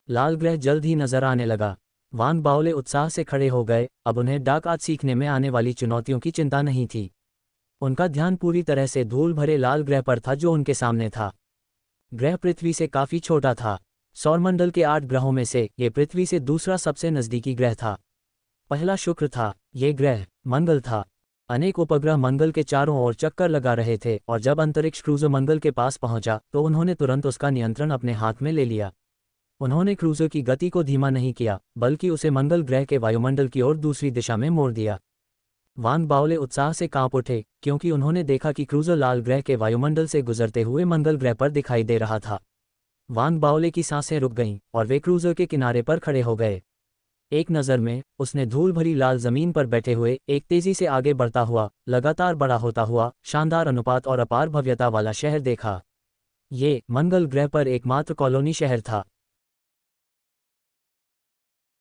लाल ग्रह जल्द ही नजर आने लगा। वान बाओले उत्साह से खड़े हो गए। अब उन्हें डार्क आर्ट सीखने में आने वाली चुनौतियों की चिंता नहीं थी। उनका ध्यान पूरी तरह से धूल भरे लाल ग्रह पर था जो उनके सामने था। ग्रह पृथ्वी से काफी छोटा था। सौरमंडल के 8 ग्रहों में से ये पृथ्वी से दूसरा सबसे नजदीकी ग्रह था। पहला शुक्र था। ये ग्रह मंगल था। अनेक उपग्रह मंगल के चारों ओर चक्कर लगा रहे थे और जब अंतरिक्ष क्रूजर मंगल के पास पहुंचा तो उन्होंने तुरंत उसका नियंत्रण अपने हाथ में ले लिया। उन्होंने क्रूजर की गति को धीमा नहीं किया, बल्कि उसे मंगल ग्रह के वायुमंडल की ओर दूसरी दिशा में मोड़ दिया। वान बाओले उत्साह से कांप उठे क्योंकि उन्होंने देखा कि क्रूजर लाल ग्रह के वायुमंडल से गुजरते हुए मंगल ग्रह पर दिखाई दे रहा था। वान बाओले की सांसें रुक गईं और वे क्रूजर के किनारे पर खड़े हो गए। एक नज़र में उसने धूल भरी लाल जमीन पर बैठे हुए एक तेजी से आगे बढ़ता हुआ, लगातार बड़ा होता हुआ, शानदार अनुपात और अपार भव्यता वाला शहर देखा। ये मंगल ग्रह पर एकमात्र कॉलोनी शहर था।